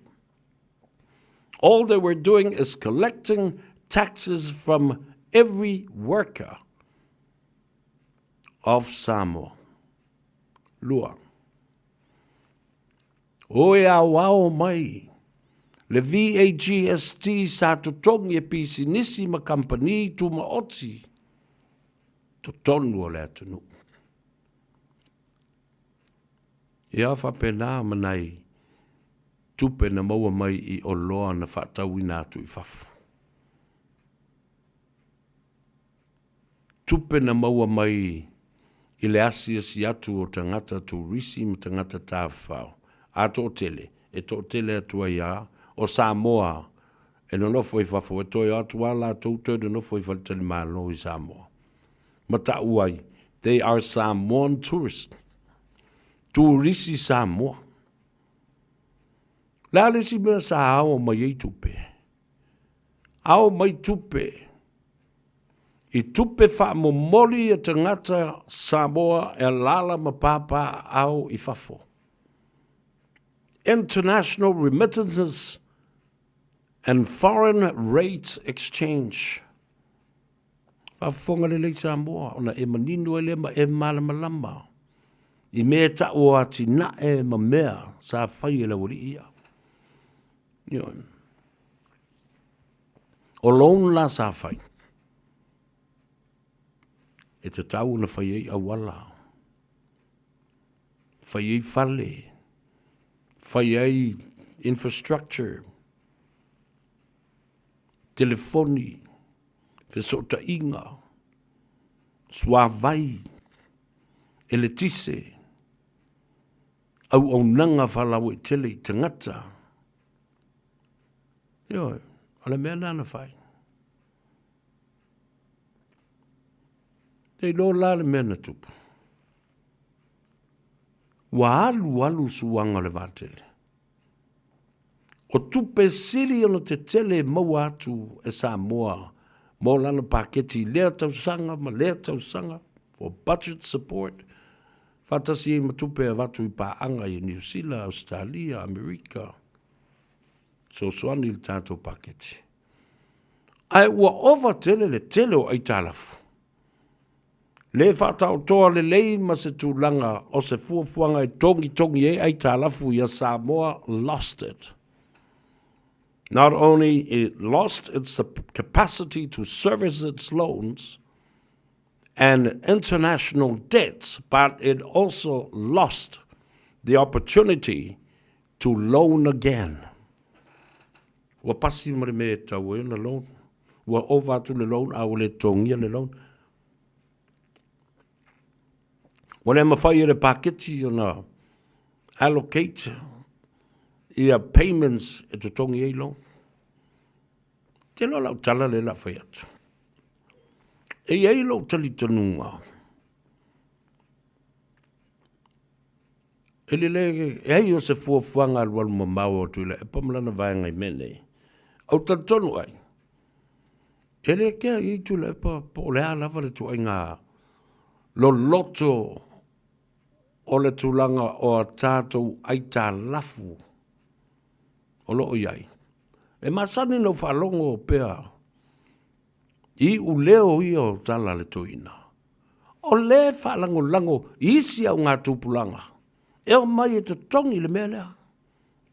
All they were doing is collecting taxes from every worker of Samoa. Lua. Oe a wao mai. Le VAGST sa tutongi e pisi nisi ma company tu ma oti. Tutonu o le atunu. E a whapena manai tupe na maua mai I o loa na whatau ina atu I whafu. Tupe na maua mai I le asia si atu o tangata tu risi ma tangata tāwhau. A tō tele, e tō tele atua ia, o Samoa, e no nofo I whafu, e toi atu ala tōtou no nofo I whaletani mālo I Samoa. Mata uai, they are Samoan tourists. Tourisi Samoa. Lale si mea sa ao mai ei tupe. Ao mai tupe. I tupe wha momoli e tangata Samoa e lala ma papa au I whafo. International remittances and foreign rate exchange. Whafonga le lei Samoa, ona e manino e lema e malamalama. I mea ta o ati na e ma mea sa whai e la wari ia. O loan la sa whai. E te tau na whai ei awala. Whai ei whale. Whai ei infrastructure. Telefoni. Whesota inga. Swavai. Ele tise. Au nanga whalau e tele I tangata. Yo, ala mea nana whai. Te lo la le mea na tupu. Wa alu suanga le vatele. O tupe sili ono te tele mau atu e Samoa. Mo lana paketi lea tausanga, ma lea tausanga. For budget support. Fatasi e matupe a watu I paanga I New Zealand, Australia, Amerika. So swani le tato paketi. Ai ua ova tele le tele o ai talafu. Le whatau toa le lei ma se tūlanga o se fuafuanga I tongi e ai talafu I a Samoa lost it. Not only it lost its capacity to service its loans and international debts, but it also lost the opportunity to loan again. Wa pasi mare me tau e na loan. Wa ova tu le loan, a le tongia le loan. Wa le mawhai le paketi o na allocate ia payments e to tongi e loan. Te lo lau tala le la whai atu. E ei lo tali tanunga. E le ei o se fuafuanga alwalu mamau o tuila, e pamalana vaenga I mene. Au tatonu ai. E le kea I tuila, e pa o le alava le tu ai ngā lo loto o le tulanga o a tātou ai tā lafu. O lo o iai. E masani no whalongo o pea. I u leo I o tala le tuina. O le whalango lango isi au ngā tūpulanga. E o mai e to tongi le mea lea.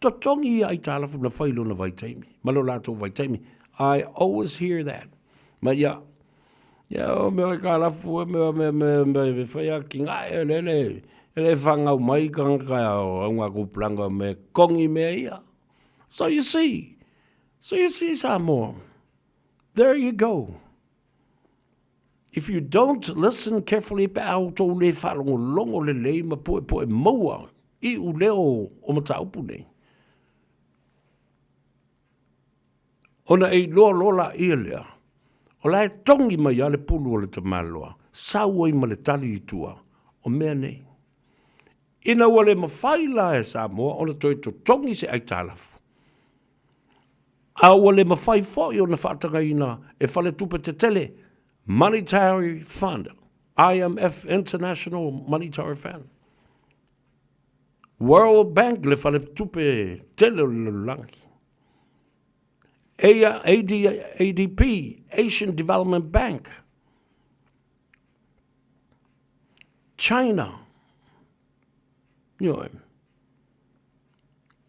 To tongi I ai tālafu na whailo na vaitaimi. Malo lātou vaitaimi. I always hear that. Ma ia, o mea ka lafu, me whaia ki ngā e lele. E le whangau mai kanga o ngā kūpulanga me kongi mea ia. So you see Samoa. There you go. If you don't listen carefully pe au tō le whalongo longo le lei ma poe maua I u leo o mataupu nei. Ona e lola ia lea. O lai tongi mai ale pulu o le tamaloa. Saua I ma le tali I tua. O mea nei. Ina ua le mawhaila e Samoa ona toi to tongi se ai tālafu. A ua le mawhai fōi o na whaatanga ina e whale tupe te tele. Monetary Fund, IMF, International Monetary Fund. World Bank le fale tupe tele le langi. ADP, Asian Development Bank. China. Yo.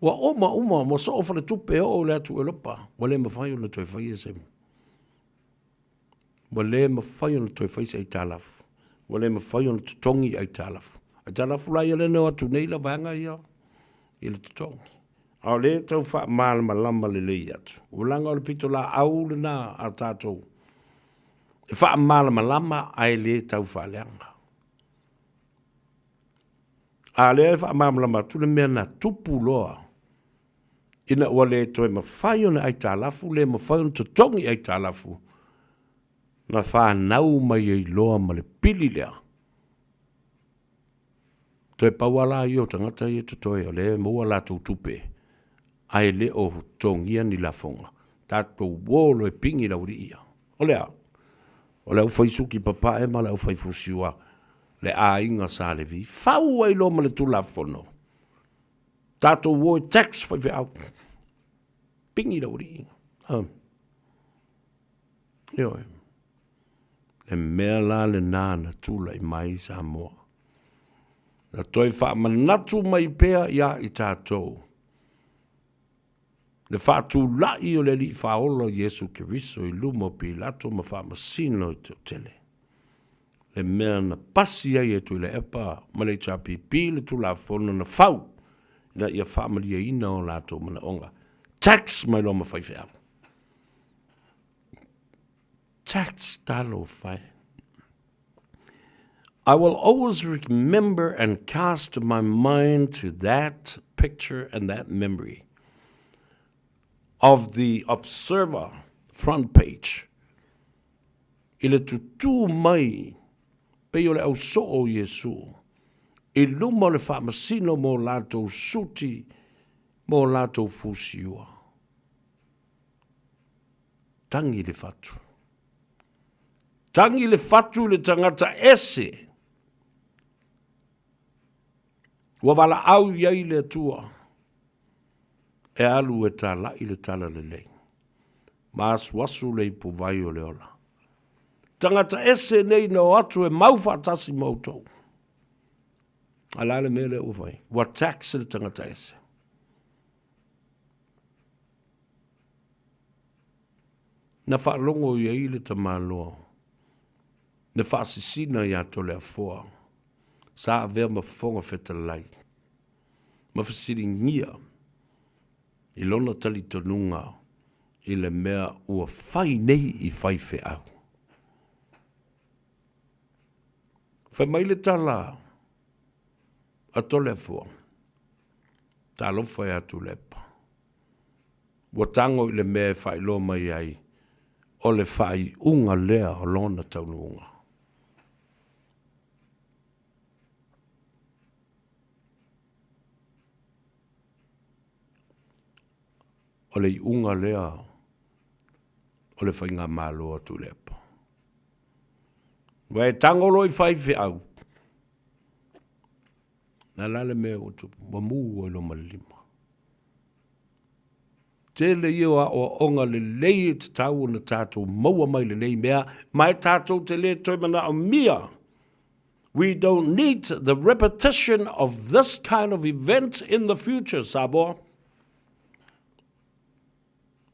Wa uma mo so fale tupe o le atu Europa. Wale ma fai le toi fai se. Wale ma fai le toi fai se italaf. Wale ma fai le tongi italaf. Italaf la yele no atu nei la vanga ia. Ile tongi. Au le tau wha malama lama le lei atu. Ulanga o le pito la au le na a tātou. E wha malama lama ai le tau wha leanga. A le wha malama lama tu le mea na tupu loa. Ina ua le toi ma whai ona ai tālafu, le ma whai ona tutongi ai tālafu. Na wha nau mai ei loa ma le pili lea. Toi pawala i o tangata i te toi o le mua la tau tupe. Ai le o tongia ni la fonga. Tātou wolo e pingi la uri ia. O lea. O lea ufaisuki papa e ma lea ufaifusiwa. Le a inga sa le vi. Fau ai lo ma le tu la fono. Tātou wo e tax fai fe au. Pingi la uri ia. Io e. Le mea la le nana tula i mai Samoa. Na toi wha manatu mai pea ia i tātou. Le whātū lai o le li whaolo Jesu Kiriso i lumo pi lato ma wha masino i te tele. Le mea na pasi ai e tu le epa ma le chapi pi le tu la fono na whau. Na ia wha malia ina o lato mana onga. Tax mai lo ma whai whea. Tax talo whai. I will always remember and cast my mind to that picture and that memory of the Observer front page. Ile tutu mai pe ole au so o Yesu. I lumo le whamasino mo lato suti mo lato fusiua. Tangi le fatu. Tangi le fatu le tangata ese. Wawala au iai le tua. E alu e tala i le tala le lei. Mas wasu le ipu vai o le ola. Tangata ese nei no atu e maufa atasi mautou. Ala le mele uvai. Wa tax le tangata ese. Na whaalongo iai le tamaloa. Na whaasisina ia to le afoa. Sa avea mafonga fetalai. Mafasiri ngia. I lona tali tonunga. I le mea ua whai nei i whai fe au. Whai mai le tala. A tole fua. Ta lofa e atu lepa. Ua tango i le mea whai lo mai ai. O le whai unga lea o lona taununga. O le unga lea, o le whainga māloa tu lepa. Wai tangolo i whai whi au. Nā lale mea o tupu, wa mū o lo malima. Tele iwa o onga le lei te tau na tātou maua mai le nei mea, mai tātou te le toi mana o mia. We don't need the repetition of this kind of event in the future, Samoa.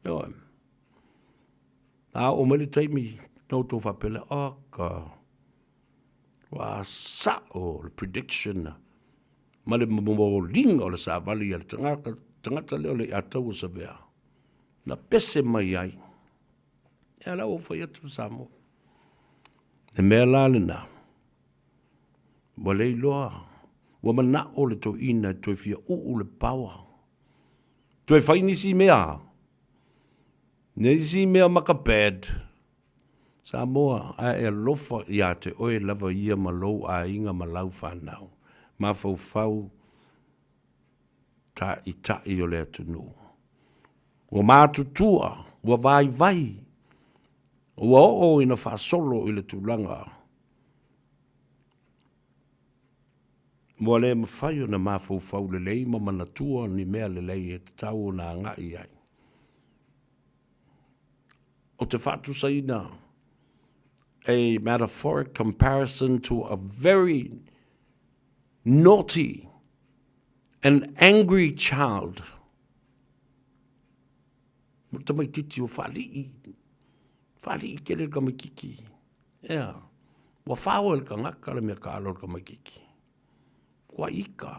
Yo. O mele taimi no to whapele ka. Wa sa o prediction. Male mo ling o le sa vali al tangata leo le atau sa vea. Na pese mai ai. E ala o fa yatu Samoa. E mea la le na. Wa lei loa. Wa mana o le to ina to fia u le power. To e whainisi mea. Nesi mea maka bad. Samoa a e lofa ia te oe lava ia malou a inga malau whanau. Ma fau ta i tai o lea tunu. Ua mātutua, ua vai. Ua o ina whasolo i le tūlanga. Mua le mawhai o na mawhau le lei, ma manatua ni mea le lei e te tau o na ngai ai. O te whatu saina, a metaphoric comparison to a very naughty and angry child. Mutta mai titi o whali i kere ka mai kiki. Yeah. Wa whaua le ka ngaka le mea ka alo ka mai kiki. Kua ika,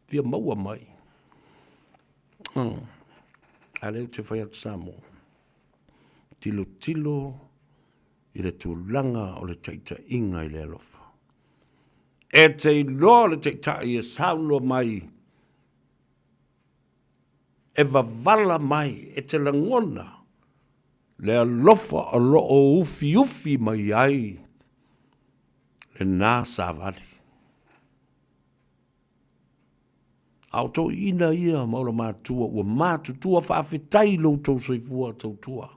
via maua mai. A leo te whai atu Samoa. Tilo i le tūlanga o le teita inga i le alofa. E te iloa le teita i e saulo mai. E wavala mai, e te langona. Le alofa a lo o ufi mai ai. Le nā sāwari. Au tō ina ia maula mātua, ua mātutua whaafetai loutou soifua tautua.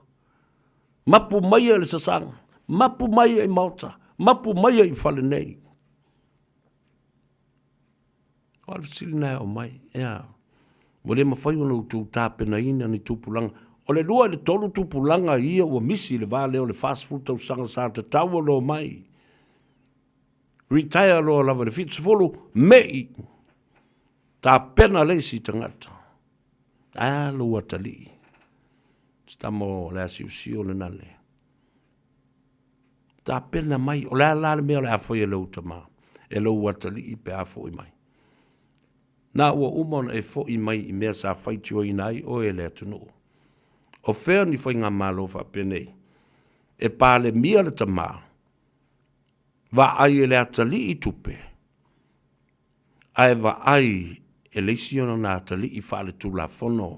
Mapu mai le sasanga, mapu mai i Malta, mapu mai i Whalenei. O le fisili nai o mai, ea. Wa le mawhai o loutou tāpena ina ni tūpulanga. O le lua le tolu tūpulanga ia ua misi le vāle o le fast food tau sanga sa te tau lo mai. Retire lo lava le fitsufolo mei. Tā pena leisi tangata. Lo atali. Stamo le asiusio le nale. Tā pena mai. O le ala le mea le afo i lau tama. E lau atali i pe afo i mai. Nā ua umon e fo i mai i mea sa whaitio i nai o e le atunu. O whea ni whai ngā malo wha penei. E pā le mea le tama. Va ai e le atali i tupe. Ai va ai e leisi ono nā atali i whaale tūla whono.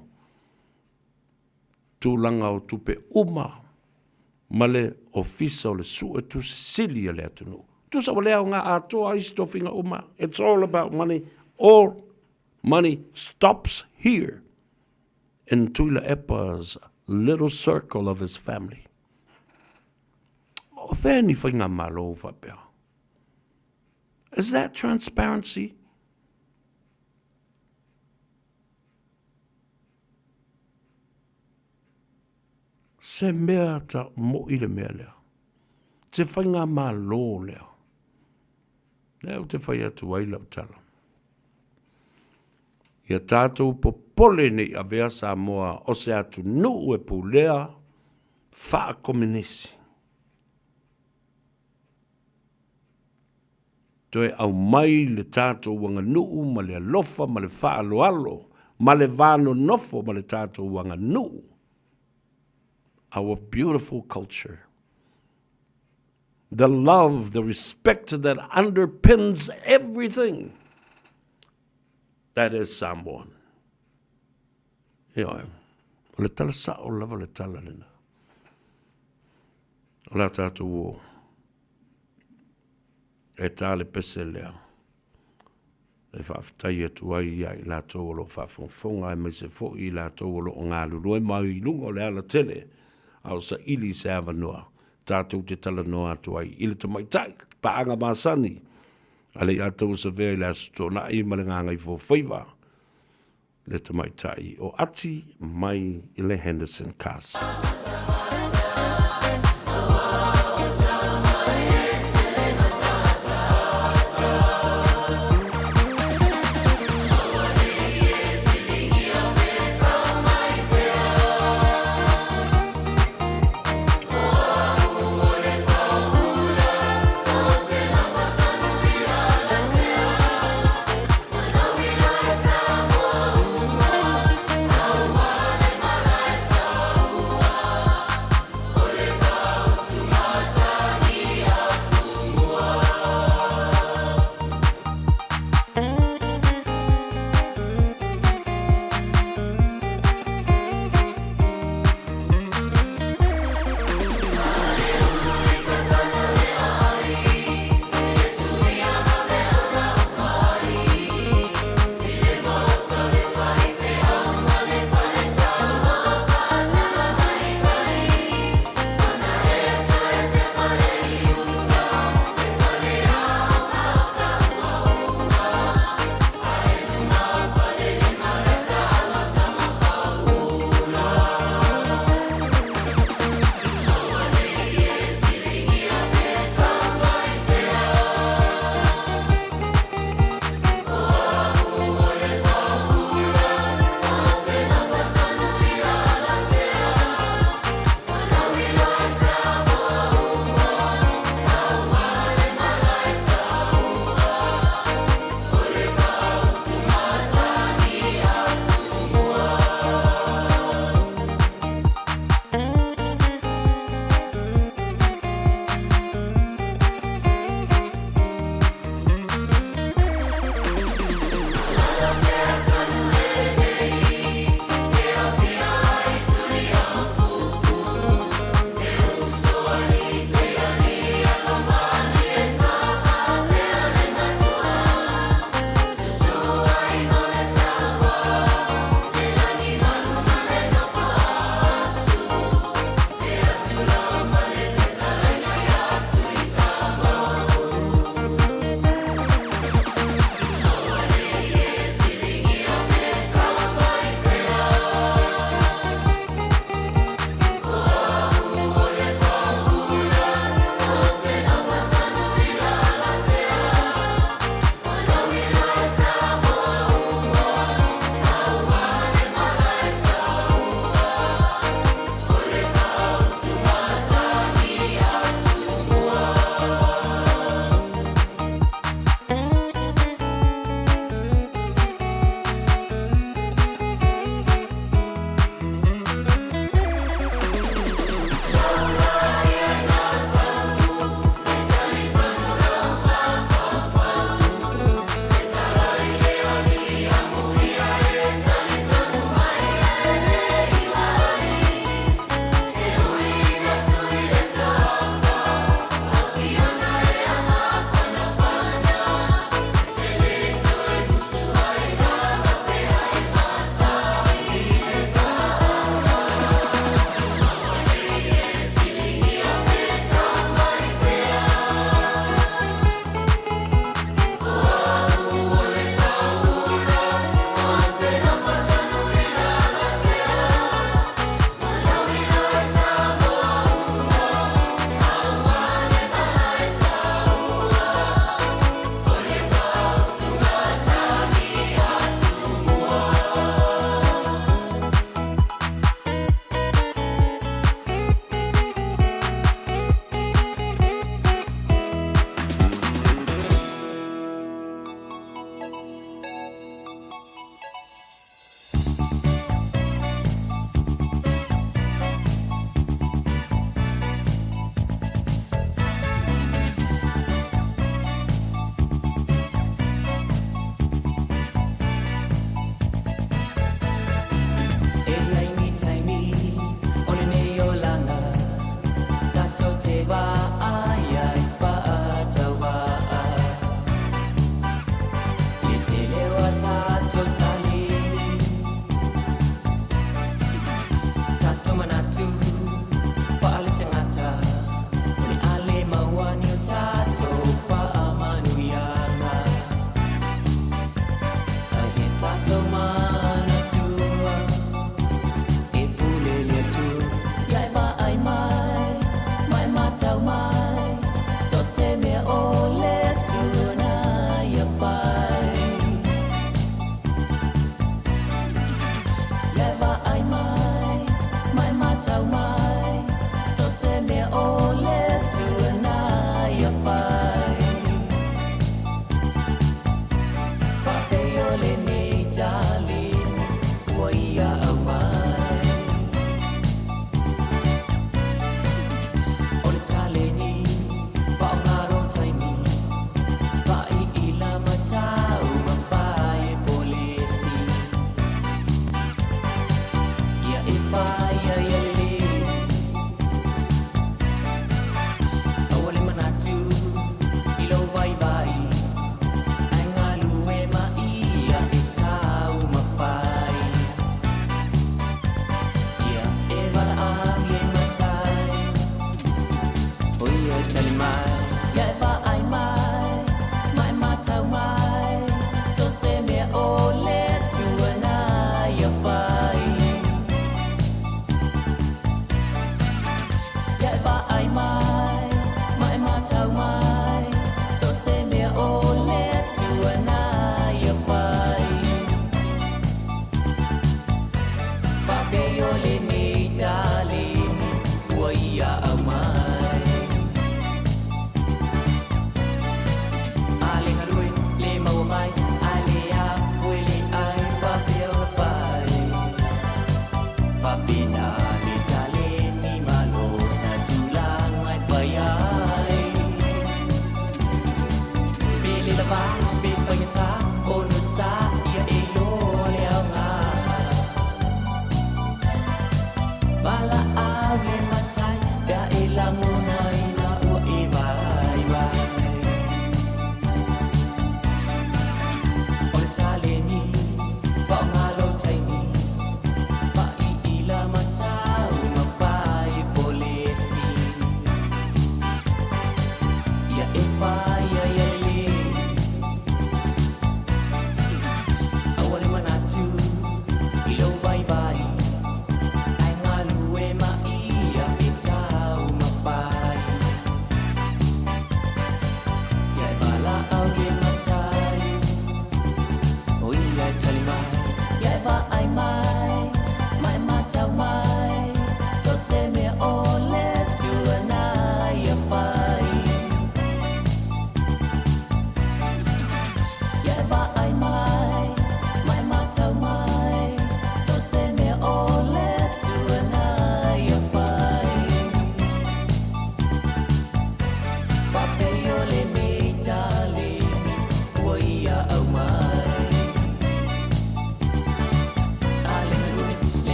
Tūlanga o tupe uma. Ma le ofisa o le su e tu Cecilia le atunu. Tu sa wale au ngā atoa i stofinga uma. It's all about money. All money stops here. In Tuila Epa's little circle of his family. O whea ni whainga malo whapea. Is that transparency? Se mea ta mo i le mea lea. Te whainga malo lea. Leo te whai atu ai lau tala. Ia tātou popole nei a vea Samoa o se atu nuu e pūlea wha kominesi. Toe au mai le tātou wanga nuu ma le alofa ma le wha alo ma le vāno nofo ma le tātou wanga nuu. Our beautiful culture. The love, the respect that underpins everything. That is Samoan. Ia, o le tala sa o lava le tala lena. O la tātou o. E tāle pese lea. E whaafitai atu ai ia i lātou o lo whaafonga e mai se fo i lātou o lo o ngā lulu e mai i lungo le ala tele. Au sa ili se avanua. Tātou te tala noa atu ai. Ili te mai tai, paanga māsani. Ale atou sa vea i la stona i malenganga i fo whaiva. Le te mai tai o ati mai i le Henderson Cast.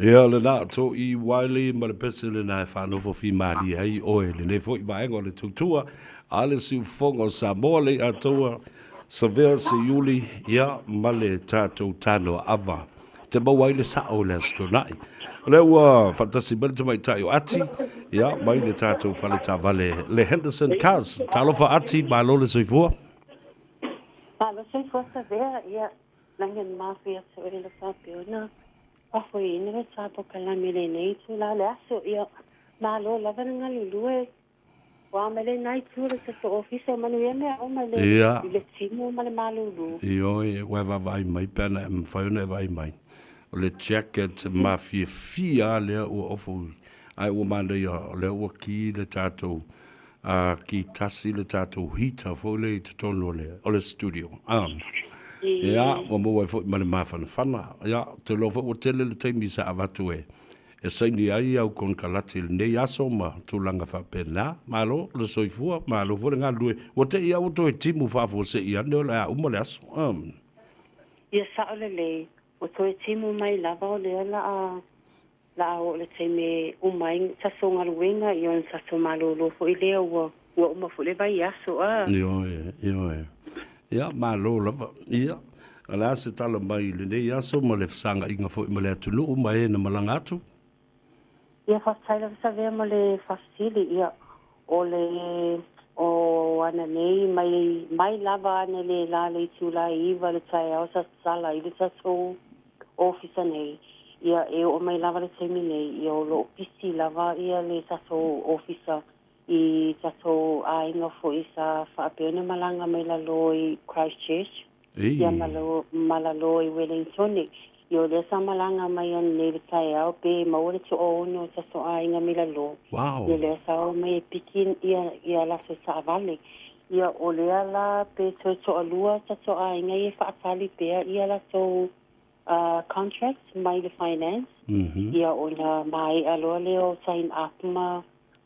Ia le na to I Wiley ma le pese le na whanau fo fi mari hei oe le ne fo I vaenga o le tutua a le siu fonga o Samoa le atoa sa vea se Iuli ia ma le tātou Tanoa Ava te maua I le sao le astonai le ua fantasi bale te mai tai o ati ia mai le tātou whale tā vale le Henderson Cars talofa ati ma lo le soifua lo soifua sa vea ia langen mafia so le whapeona Pahoi ina le tāpo kalami le nei tu la le aso ia malo lava nga lulue wa mele nai tu le sa ofisa manu ia me o mele le timo male malulu io e wa vai mai pena mfauna vai mai o le jacket mafia fia le o ofu ai o manda ia le o ki le tātou ki tasi le tātou hita fo le tono le o le studio ia o mo vai foi male mafana fana ia te lo fo tele le taimi sa avatu e sai ni ai au kon kalati le nei aso ma tulanga fa pena malo le soifua malo fo nga lue o te ia o to timu fa fo se ia no la o mo le aso ia sa le o to timu mai lava o le la o le taimi o mai sa songa luenga ia sa so malo lo fo ile o mo fo le vai aso ia malo lava ia ala se tala mai le nei aso ma le sanga inga fo ma le atunu mai na malanga atu ia fa tsala sa ve ma le fasili ia o ana nei mai lava ne le la le tula iva le tsaya o sa sala i le so office nei ia e o mai lava le semi nei ia o lo pisi lava ia le so officer I tato a inga fo isa fa pena malanga mai la loi Christchurch ia malalo I Wellington yo le sa malanga mai an le tai au pe maore to ono tato a inga mai la lo ia le sa mai pikin ia la sa vale ia o le ala pe to alua tato a inga ia fa tali pe ia la so contract mai le finance ia o la mai alo le o sign up ma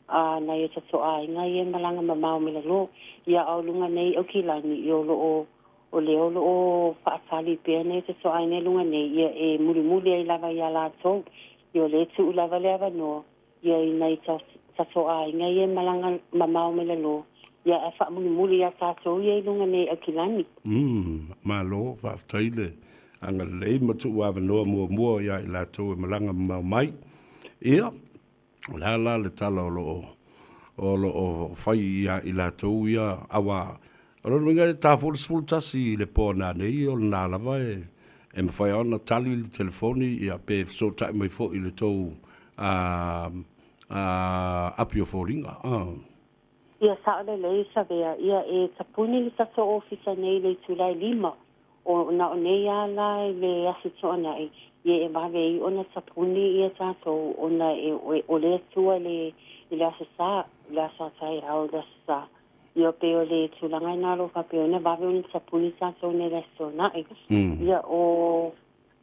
na ia tato ai nga ia malanga mamau mila lo ia au lunga nei o kilani i o o leo lo o whaatali pia nei te so aine lunga nei ia e muli ai lava ia la tau ia le tu lava le ava no ia i nei ta so ainga ia malanga mamau me le lo ia e wha muli ia tātou ia i lunga nei a kilani. Malo, whaaftaile. Anga lei matu wawa noa mua ia i la tau e malanga mamau mai. Ia, la le tala o whai ia i la tau ia awa. Aro minga e tāwhore sfulu tasi le pō nā nei o nā lava e mawhai ona tali le telefoni ia pe so tai mai fo i le tau apio fōringa. Ia saole lei sa vea, ia e tapuni li tato ofisa nei le tulai 5 o na o nei ala le asito ana ia e mawe i ona tapuni ia tato ona o le tua le asasa, le asasai au le asasa. Ia pe o le tulanga ina lo ka pe ona mawe o ni tapuni tato ne le sona ia o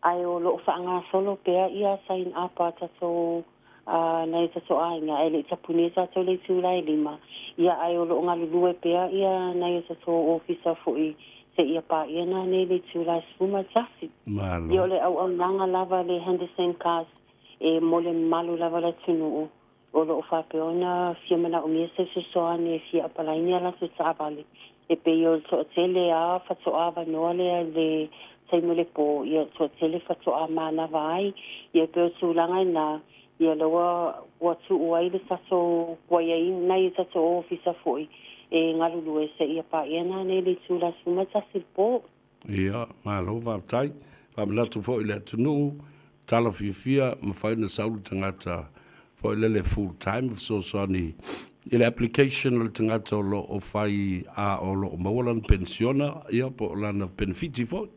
ai o lo whaanga solo pea ia sain apa tato nei tato ainga e le tapuni tato le tulai 5 ia ai o lo ngalu lue pea ia nei tato ofisa fui se ia pa ia na nei le tulai sfuma tasi ia le au nanga lava le Henderson Cars e mole malu lava le tunu o lo whape ona fiamana o mia se soane fia apalaini ala se tāwale e pe o to tele a fato ava noa le taimole po ia to tele fato a mana vai ia pe o tulanga na ia loa watu uai le tato waiai nei tato ofisa foi e ngalulu e se ia pa ia na nei le tula suma tasi po. Ia, malo waptai, wamlatu foi le tunu, tala fia mawhaina saulu tangata foi le full time so ni ile application le tangata o lo o fai a o lo mawalan pensiona ia po lana benefiti foi.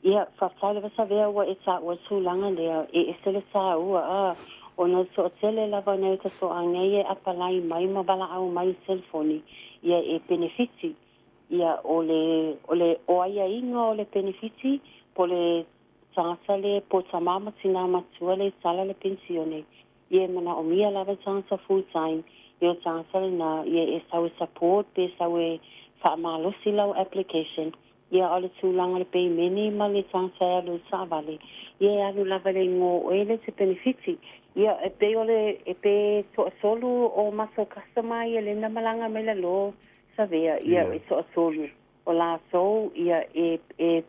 Ia, whawhaile wasa vea wa e sa ua tūlanga lea e sele sa ua o na so tele lava nei ta so angai e apalai mai ma bala au mai selfoni ia e benefiti ia o aia inga o le benefiti po le tangasa le po tamama tina matua le sala le pensione ia mana o mia lava tangasa full time ia tangasa le na ia e sawe support pe sawe whaamalosi lau application ia ole tūlanga le pei meni ma le tangsa alu savale. Ia alu lava le ngō oele te benefiti. Ia e pe toa solu o maso customer ia le namalanga me la lo savea. Ia e toa solu o la so ia e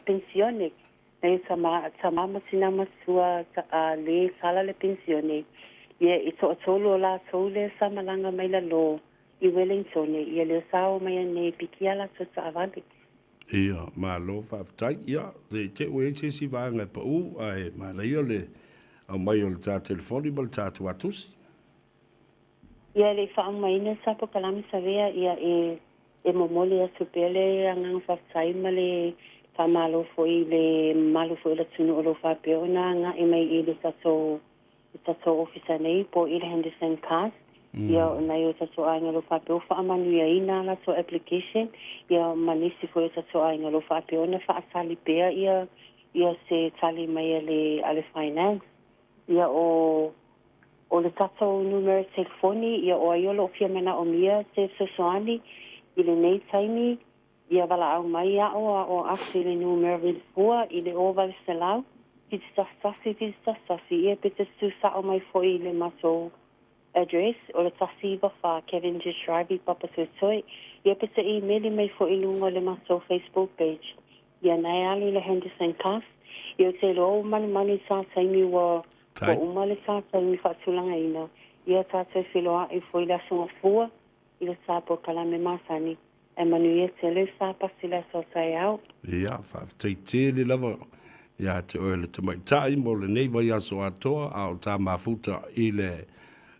pensione. Ia tamama tina masua le sala le pensione. Ia e toa solu o la so le samalanga me la lo i Wellington. Ia le sao mai ne pikiala so savale. Ia, malo whaftai, ia, te ue te si vanga pa u, ai, ma la ia le, au mai o le tā telefoni, ma le tā tuatusi. Ia, le whaamaina sa po kalami sa vea, ia, e momole a supele angang whaftai, ma le whamalo foi, le malo foi la tunu o lo whapeo, na nga e mai i le tato ofisa nei, po i le Henderson Cars, ia nai o tato ainga lo whapeo whaamanu ia ina la to application ia manisi fo e tato ainga lo whapeo na whaasali pea ia se tali mai ale finance ia o le tato numero telefoni ia o aiolo o fiamana o mia se sosoani i le nei taimi ia wala au mai o afi le numero vilfua i le o vale selau ki tastasi ia pete susa o mai fo i le maso address o le tasiva fa Kevin Jishravi Papa Sutoi ia pese email mai fo ilunga le maso Facebook page ia nai alu le Henderson Cars ia te lo mani sa taimi wa umale sa taimi fa tulanga ina ia tato filoa i fo ila sunga fua ila sapo kalame masani e manu ia te le sa pasila so tai au ia fa te le lava ia te oe le tamaitai mo le nei vai aso atoa au tā mafuta i le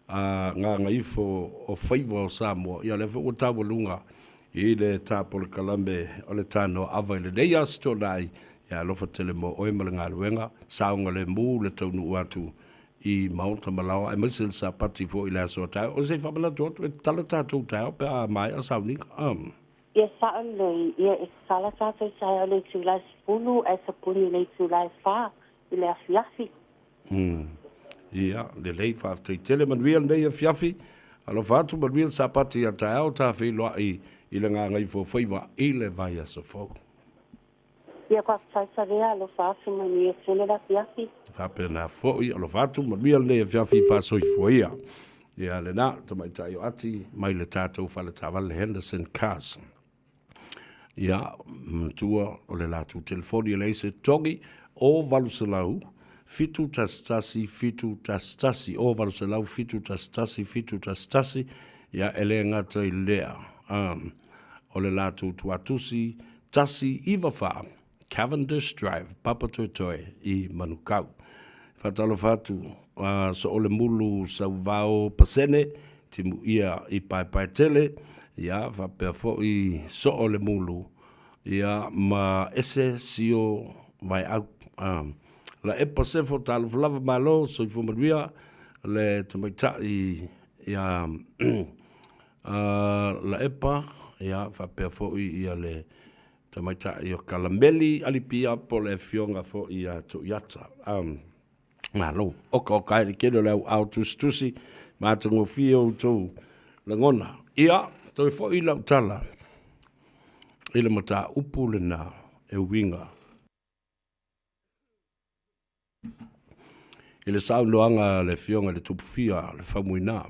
ngā ifo o whaiva o Samoa ia le o tawa lunga i le tāpole kalame o le Tanoa Ava i le nei asto nai ia lofa tele mo oe male ngā ruenga saunga le mū le taunu atu i Maunta Malawa e maisel sa pati fo i le aso tau o se whamala tuatu e tala tātou tau pe a mai a sauninga ia saole ia e sala tātou tau le tūlai spulu e sa puni le tūlai wha i le afiafi ia le lei whaaftei tele manuia nei a fiafi alo whaatu manuia sa pati a tai au ta whiloa i I le ngā ngai fōwhaiwa I le vai asa fōu. Ia kwa whaisa rea lo whaafi mani e tele la fiafi. Whapena fōi, alo whātu, ma mia le whiawhi whāsoi fōia. Ia le nā, tamai tai o ati, mai le tātou whale tāwale Henderson Cars. Ia, mtua o le lātu telefoni le se togi o Valuselau, fitu tastasi, o Valuselau, fitu tastasi, ia ele ngata I lea. O le lātu tuatusi, tasi iwa wha, Cavendish Drive, Papatoetoe I Manukau. Whatalo whatu, so ole mulu sa vao pasene, timu ia I pai tele, ia whapea fo I so ole mulu, ia ma ese sio vai au. La e pasefo talo flava malo, so I fumaruia, le tamaita ia la epa, ia whapea fo ia le tamaita I o kalameli, alipia po le fionga fo ia tu iata. Malo, o kai kero lau au tusi, mātango fio tō langona. Ia, toi fo I lau tala. Ile mata upu le nā, e winga. Ile sau noanga le fionga le tupu fia, le whamuina,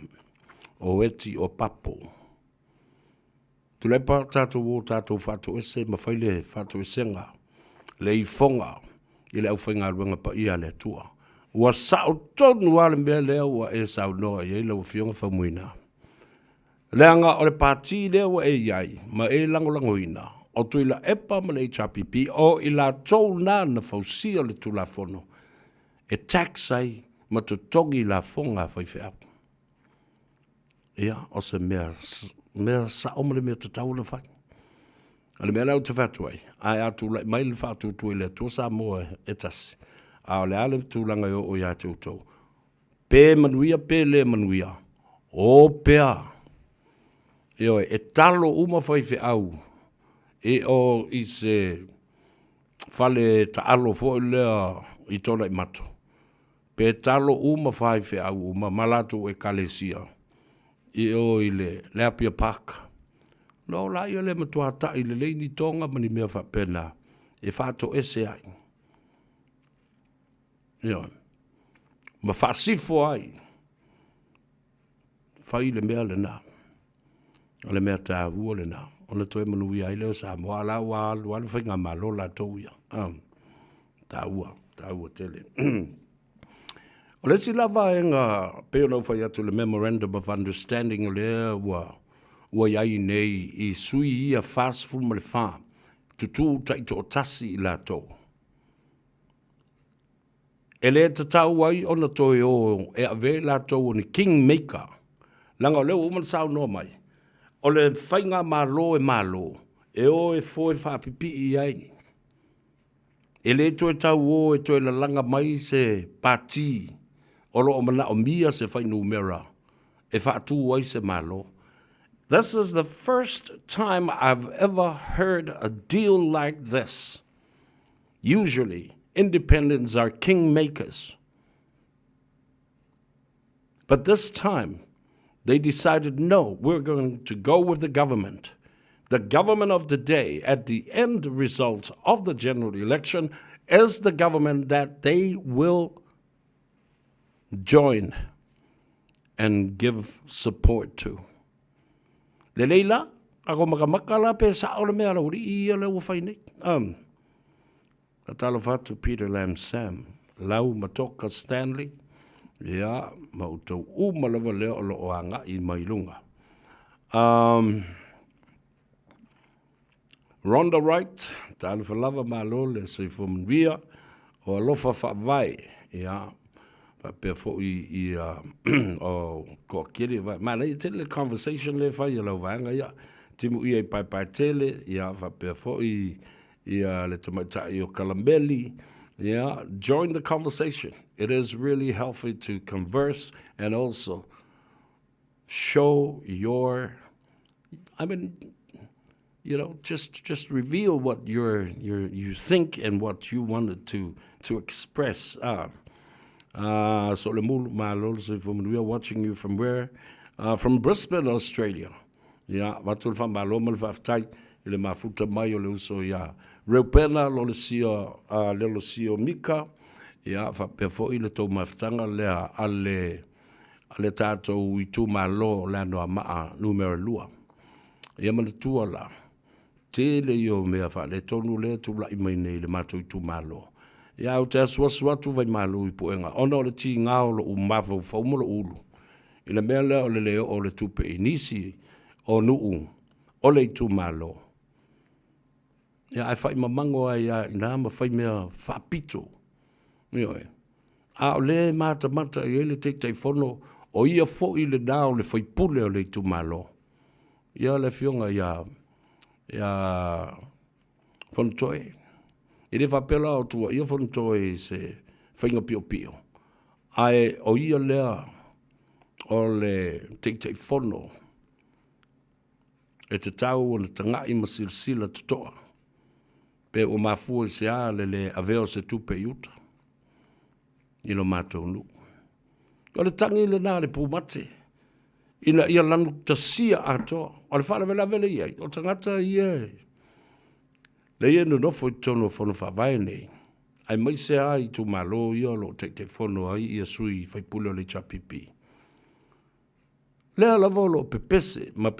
o eti o papo. Tulepa tātou o tātou whātou ese, mawhaile whātou esenga, le I fonga, ile au whainga ruanga pa ia le tua. Ua sao tonu wale mea lea ua e sao noa i eila ua fionga whamuina. Leanga o le pāti lea ua e iai, ma e langolangoina, o tui la epa ma le HRPP, o I la tau nā na fausia le tu la fono. E taxai ma to togi la fonga whaiwhea. Ia, o se mea sa omale mea te tau le whai. Ale mea lau te whatuai, ai atu lai mai le whatu tui le tua Samoa e tasi. A le ale tūlanga o ia tūtou. Pē manuia, pē le manuia. O pēa. Eo e talo uma whaiwhi au. E o I se whale ta alo fo lea I tōna I mato. Pē talo uma whaiwhi au, uma malatu e kalesia. E o I le apia paka. No la ia le matua ta I le leini tonga mani mea whapena. E whato ese ai. Ia, ma whaasifo ai, whai le mea le nā, o le mea tā ua le nā, o na toi manui ai leo Samoa, la ua alu whai ngā malo la tau ia, tā ua tele. O le si lava e ngā peo nau whai atu le Memorandum of Understanding o lea ua iai nei I sui ia whaasfu ma le wha, tutu taito o tasi I la tau. E le te tau ai o na toi o e ave la tau o ni kingmaker. Langa o leo uman sao no mai. O le whainga malo e malo. E o e fo e whapipi I ai. E le toi tau o e toi la langa mai se pati. O lo o mana o mia se whainu mera. E whaatu ai se malo. This is the first time I've ever heard a deal like this. Usually, independents are kingmakers. But this time, they decided, no, we're going to go with the government. The government of the day, at the end result of the general election, is the government that they will join and give support to. Le leila, ako makamakala pe sa ole mea lauri I le ua whainik. Tatalo fatu Peter Lam Sam, lau matoka Stanley, ia mautou umalawa leo o loo anga I mailunga. Rhonda Wright, talo falava malo le seifumunvia, o alofa whawai, ia, pa fo I o kokiri vai. Mana I tele conversation le whai alo vanga, ia, timu I pai tele, ia, pa fo ia le tamaita I o kalambeli, yeah, join the conversation. It is really healthy to converse and also show your, I mean, you know, just reveal what you think and what you wanted to express. So le mulu malo se we are watching you from where? From Brisbane, Australia. Ia, watu le whamalo ma le whaftai, i le mafuta mai o le uso ia. Reo pena lo le sio mika, ia, whapea fo i le tau maftanga lea ale tātou i tū malo le anoa maa numero lua. Ia mana tua la, te le i o mea wha le tonu le tu la i mai nei le mātou i tū malo. Ia au te asuatu vai malo i puenga, ona o le ti ngao lo umawau whaumolo ulu. I le mea lea o le leo o le tupe i nisi o nuu, o le i tū malo. Ia ai whai mamango ai i nā ma whai mea whapito. Ioe. A o le mata i ele te whono, o ia fo i le nao le whai pule o le i tū malo. Ia le fionga ia whantoe. I le whapela o tua ia whantoe se whainga pio pio. Ai o ia lea o le te whono. E te tau o le tangai masilsila tutoa. Pe o mafua i se a le aveo se tupe iuta. I lo mātou nu. O le tangi le nā le pūmate. Ina ia lanu tasia atoa. O le whana vela vele iai. O tangata iai. Le ia no nofo i tono whono whawai nei. Ai mai se a i tu malo ia lo te whono ai ia sui whaipule o le chapipi. Lea lavo lo pepese, ma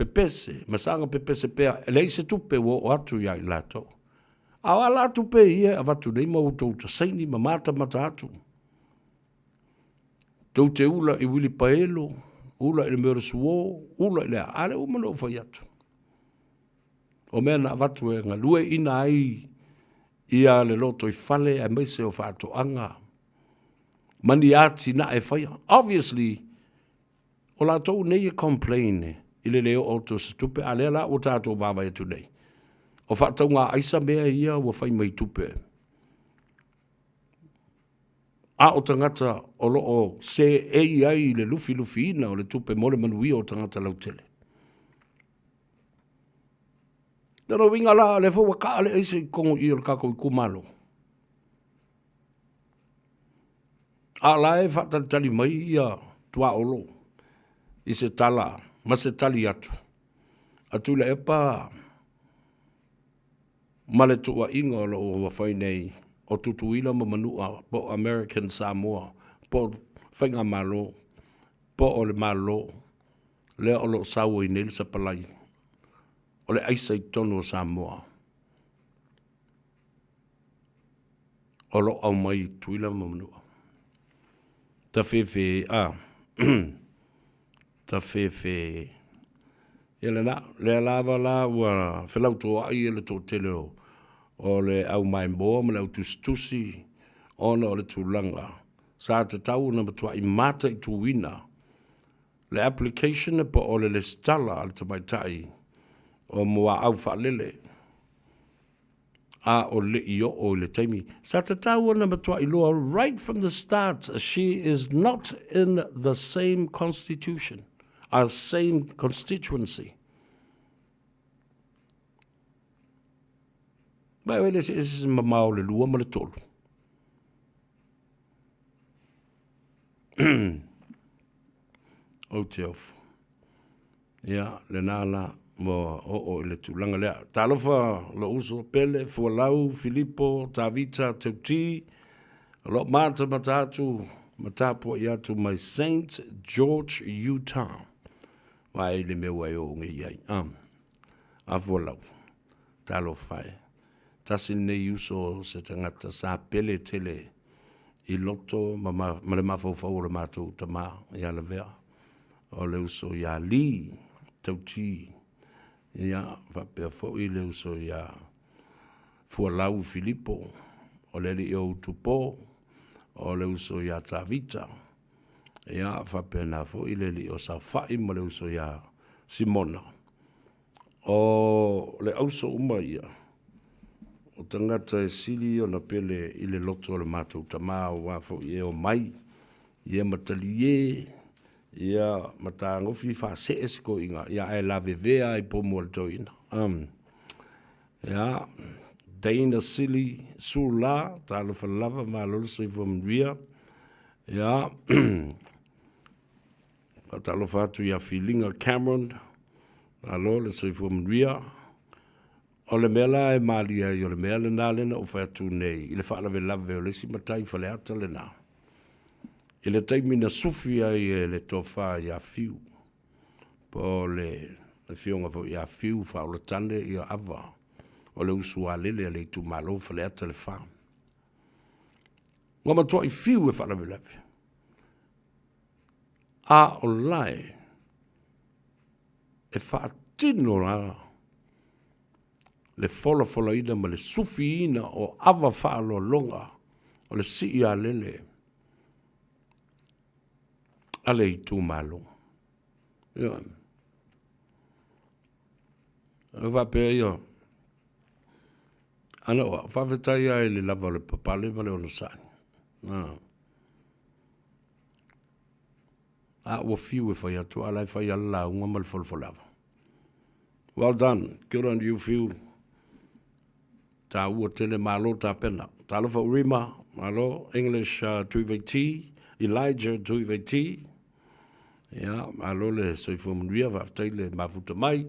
sanga pepese pea. Le se tupe o atu iai lato. Awa la tupe ia avatu nei ma utou ta saini ma mata atu. Tau te ula i wili paelo, ula i le mero suo, ula i le ale umano whai atu. O mea na avatu e ngalue ina ai ia le loto i fale ai meise o whaato anga. Mani ati na e whaia. Obviously, o la tau nei e complain i le leo o to stupe a lea la o tātou wawa e tu nei. O whaatau ngā aisa mea ia ua whai mai tupe. A o tangata o lo o se ei ai le lufi ina o le tupe mole manui o tangata lautele. Nero winga la le fo ka le isi kongo i o kako i kumalo. A la e tali mai ia tua olo. I se tala, ma se tali atu. Atu le epa ma le tua inga o lo o whai nei o tutuila ma manua po American Samoa, po whainga malo, po o le malo, le o lo sawa i nel sa palai. O le aisa i tono Samoa. O lo au mai tuila mamanua. Ta fefe, ta fefe. Ia le lava la ua whelautoa ai ele tō tele o le au mai mboa ma le au tustusi ona o le tūlanga. Sa te tau na matua i mata i tuwina. Le application e po o le stala al te mai tai. O mua au whaalele. A o le i o le taimi. Sa te tau na matua i loa right from the start. She is not in the same constitution. Our same constituency. Mai wele se ese mamao le lua ma le tolu. O te ofu. Ia, le nāna mo o le tūlanga lea. Tālofa lo uso pele, Fualau, Filipo, Tavita, Teuti, lo mata matatu, matapua i atu mai St. George, Utah. Mai le me wai o ngi ai. A Fualau. Tālofa e. Tasi nei uso se tangata sa pele tele i loto ma le mafau le mātou tama i ala vea. O le uso ia li, tauti, ia whapea fo i le uso ia Fualau Filipo, o le li o tupo, o le uso ia Tavita, ia whapea na fo i le li o Sawhai mo le uso ia Simona. O le auso uma ia, o tangata e sili o na pele i le loto o le mātou tamā o wafo i e o mai, i e matali e, ia mata ngofi fa se esko inga, ia e la vevea i po mua toina. Ia, Dana Sili Sula, talo fa lava ma lolo i from ria. Ia, talo fa tu ia Filinga Cameron, Alo le soifua manuia. O le mea la e malia i o le mea le nā lena o whai atu nei. I le whaalave lave o le si matai whale ata le nā. I le taimina sufi ai e le tofa i a fiu. Po le fionga fo i a fiu wha o le tane i a ava. O le usu a lele le tu malo whale ata le wha. Ngoma toa i fiu e whaalave lave. A o lai e whaatino rā. Le fola ina ma le sufi ina o ava whaalo longa o le si a lele ale i tū malo. Ia. E wape ia. Ana o, whawhetai ai le lava le papale ma le ono sani. A ua fiu e whai atu, alai whai ala unga ma le folfolava. Well done. Good on you, Phil. Ta ua tele malo ta pena. Ta lofa urima, malo, English tuiveiti, Elijah tuiveiti. Ya, malo le soifua manuia, whaftai le mafuta mai.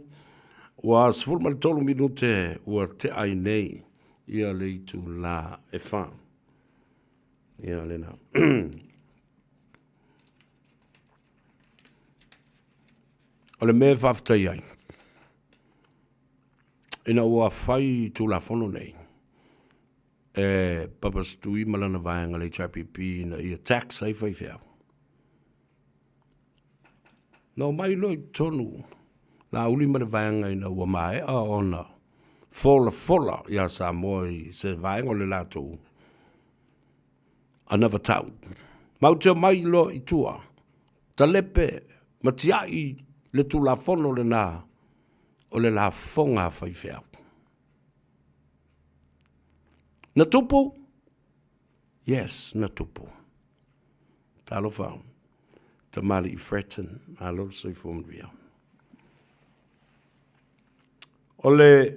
Ua sifuru ma le tolu minute, ua te ai nei, ia le itu la e wha. Ia le na. O le mea whaftai ai. Ina ua whai tu la fono nei. E papastui malana vaenga le HIPP na ia tax ai whai whiau. No mai loi tonu. La uli mana vaenga ina ua mai a ona. Fola ia Samoa i se vaenga le lato. Another town. Mautia mai lo i tua. Talepe matiai le tu la fono le na. O le la fonga whai whiau. Na tupu? Yes, na tupu. Talo whao. Tamali i fretten. Alo soi fumria. O le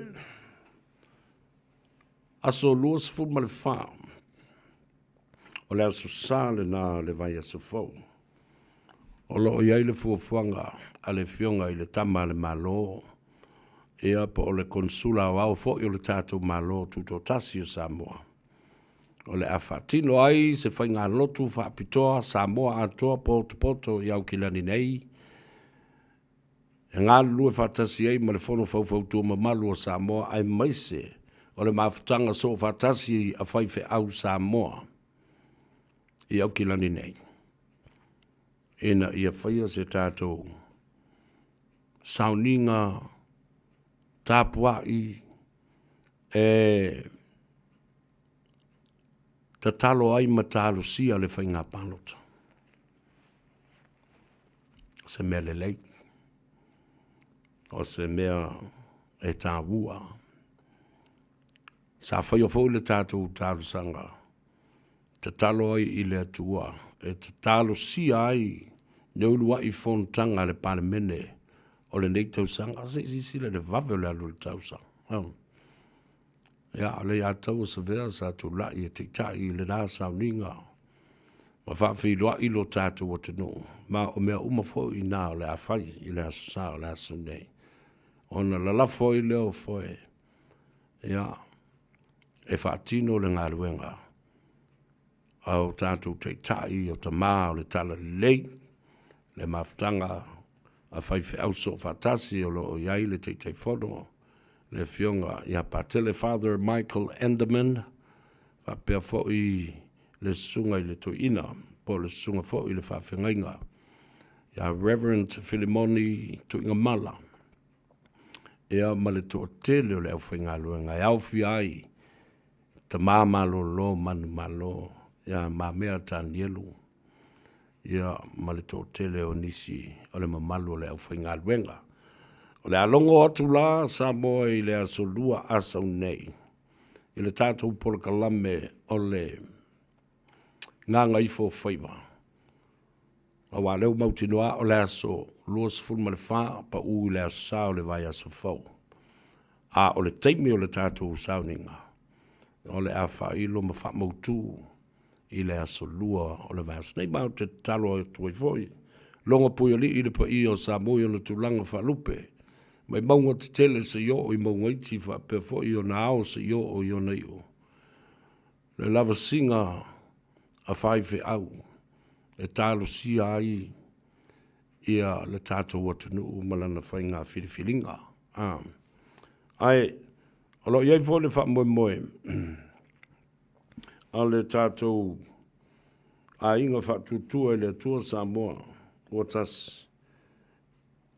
aso luas fuma le whao. O le aso sale na le vai aso fau. O lo o iai le fuafuanga. A le fionga i le tama le malo. Ea po o le konsula o au fo i o le tātou malo tuto tasi o Samoa. O le awhatino ai se whai ngā lotu whaapitoa Samoa atoa poto i au kilani nei. E ngā lue whatasi ei ma le whono whauwhautua ma malu o Samoa ai maise o le mawhutanga so whatasi a whaiwhe au Samoa i au kilani nei. Ena ia whaia se tātou sauninga tapua i ta talo ai matalo sia le whainga panota. Se mea le lei. O se mea e tā wua. Sa whaia fau le tātou talo sanga. Ta talo ai i le atua. E ta talo sia ai neulua i fontanga le pale mene. O le nei tau sanga, si le vave o le alu le tau sanga. Ia, le a tau sa vea sa tu lai e te tai le nā sauninga. Ma whawhi loa i lo tātou o te no. Ma o mea umafo i nā o le a whai i le a sa o le a sunei. Ona la la foi leo foi. Ia, e whaatino le ngā luenga. Au tātou te tai o ta mā o le tala lei. Le mawhtanga a whaiwhi au so whatasi o lo iai le te whono. Le fionga ia patele Father Michael Enderman. Whapea fo i le sunga i le to ina. Po le sunga fo i le whawhengainga. Ia Reverend Philemoni to inga mala. Ia ma le to tele o le au whainga luenga. Ia au fi ai. Ta māmalo lo manu malo. Ia mamea ta nielu. Ia ma le tō tele o nisi o le mamalu o le au whainga luenga. O le alongo atu la Samoa i le asolua asau nei. I le tātou polokalame o le nganga ifo whaiva. A wā leo mautinoa o le aso luas fulma le wha pa u i le asa o le vai aso fau. A o le teimi o le tātou sauninga. O le a wha ilo ma wha mautu. I le aso lua o le vas. Nei mau te talo o tuai foi. Longa pui ali i le pa i o Samoa o le tulanga whalupe. Mai maunga te tele se yo I maunga iti wha pe fo I o na ao se yo o yo nei o. Le lava singa a whaife au. E tālo si ai ia le tātou atunu o malana whai ngā whiriwhiringa. Ai, alo iai fo le wha moe moe. A le tātou a inga wha tutua le tua Samoa o tas.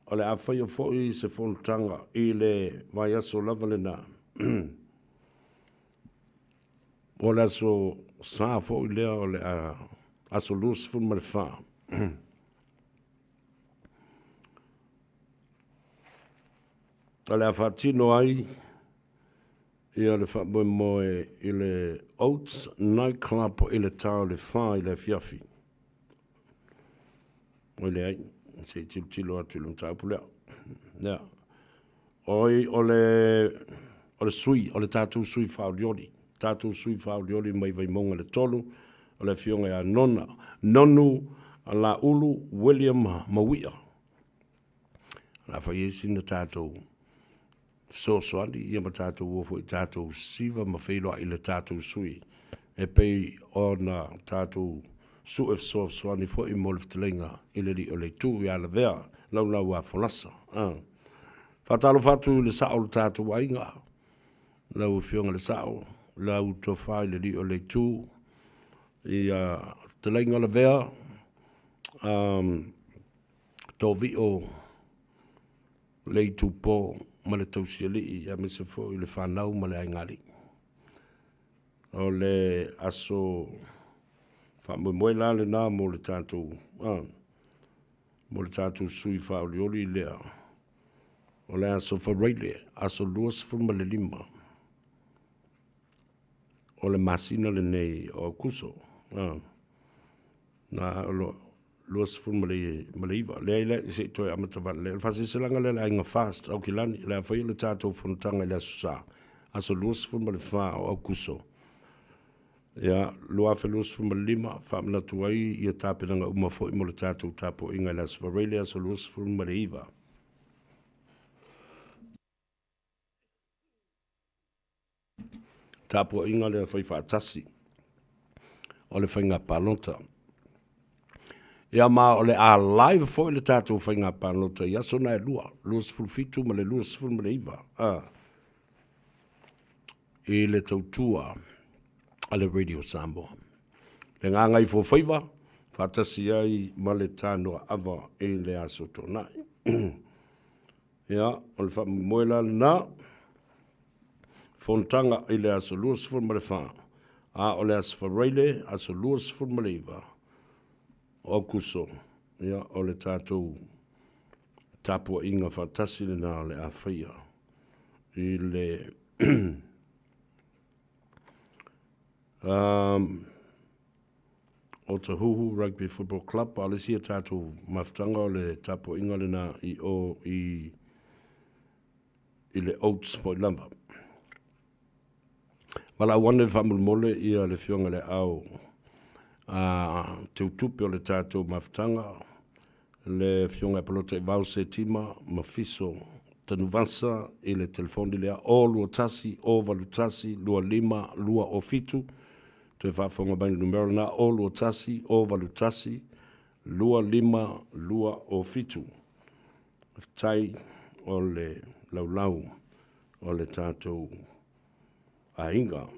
O le a whai o fo I se whonutanga I le vai aso lava le nā. O le aso sā fo I lea o le aso lus fun ma le wha. O le a whatino ai ia le wha moe moe I le Oats nightclub o I le tau le wha I le fiafi. O le ai, se tilo atu lung tau pulea. Nea. Oi, o le sui, o le tātou sui whauriori. Tātou sui whauriori mai vai monga le tolu, o le fionga a nona. Nonu a la ulu William Mawia. La whai sina tātou so soani, ia ma tātou ofo I tātou siva ma whailoa I le tātou sui. E pei o na tātou su e so soani fo I molf telenga I le li o le tū I ala vea, lau lau a fonasa. Whatalo whatu le sao le tātou ainga. Lau fionga le sao, lau to whai le li o le tū. I telenga la vea, to vi o le tūpō, ma le tausiali I me se fo I le whanau ma le aingari. O le aso whamoe la le nā mo le tātou sui whaolioli lea. O le aso whareile, aso luas fuma le lima. O le masina le nei o kuso. Na luas fuma le iwa. Le aile se toi amatawale. Le whasi selanga le ainga fast au kilani. Le awhai le tātou whanutanga le aso sa. Aso luas fuma le wha o kuso. Ia, lua wheluas fuma le lima. Whamana tuai ia tāpenanga umafo I mo le tātou tāpo inga le aso whareile aso luas fuma le iwa. Tāpo inga le whai whaatasi. O le whainga palonta. Ia ma o le a live fo le tātou whainga palonta. Ia sona e lua. Luas fulfitu ma le luas ful ma le iwa. I le tautua a le Radio Samoa. Le ngā ngai fo whaiva. Whaatasi ai ma le Tanoa Ava e le aso tonai. Ia, o le wha moela na. Fontanga I le aso luas ful ma le wha. A o le aso whareile aso luas ful ma le iwa. O kuso. Ia, o le tātou tapua inga whatasi le nā le a whaia. I le o te Huhu Rugby Football Club. A le sia tātou mawhtanga o le tapua inga le nā I le Oats po I lamba. Wala wane whamul mole ia le fionga le au te utupe o le tātou mawhtanga le fionga pelota I vau se tima mafiso tanuvasa I le telefoni lea o lua tasi o valu tasi lua lima lua o fitu te whafonga bani numero na o lua tasi o valu tasi lua lima lua o fitu tai o le laulau o le tātou a inga.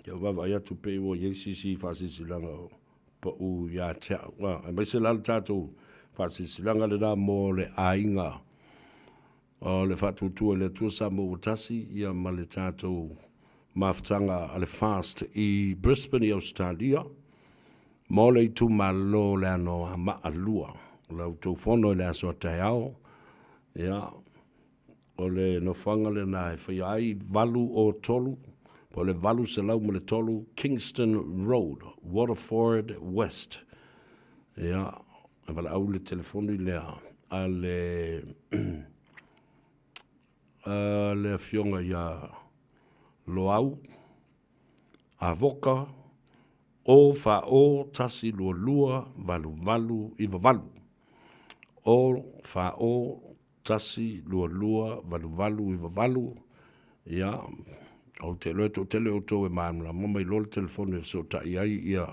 Ia wawa ia tupe o Yesisi whasisilanga o pa u ia tea. E mai se lal tātou whasisilanga le nā mō le a inga. O le whatutua le tua Samoa utasi ia ma le tātou mawhtanga a le fast I Brisbane I Australia. Mō le I tu malo le ano a maa lua. Lau tau whono le aso te ao. Ia. O le nofanga le nai whai ai valu o tolu, po le valu se lau mo le tolu, Kingston Road, Waterford West. Ia, a wala au le telefoni lea, a le fionga ia loau, a voka, o fa o tasi lua lua, valu valu, iwa valu. o fa o tasi lua lua valu i valu ia o te loe to tele o tō e maamla mamai lo le telefone so ta ai ia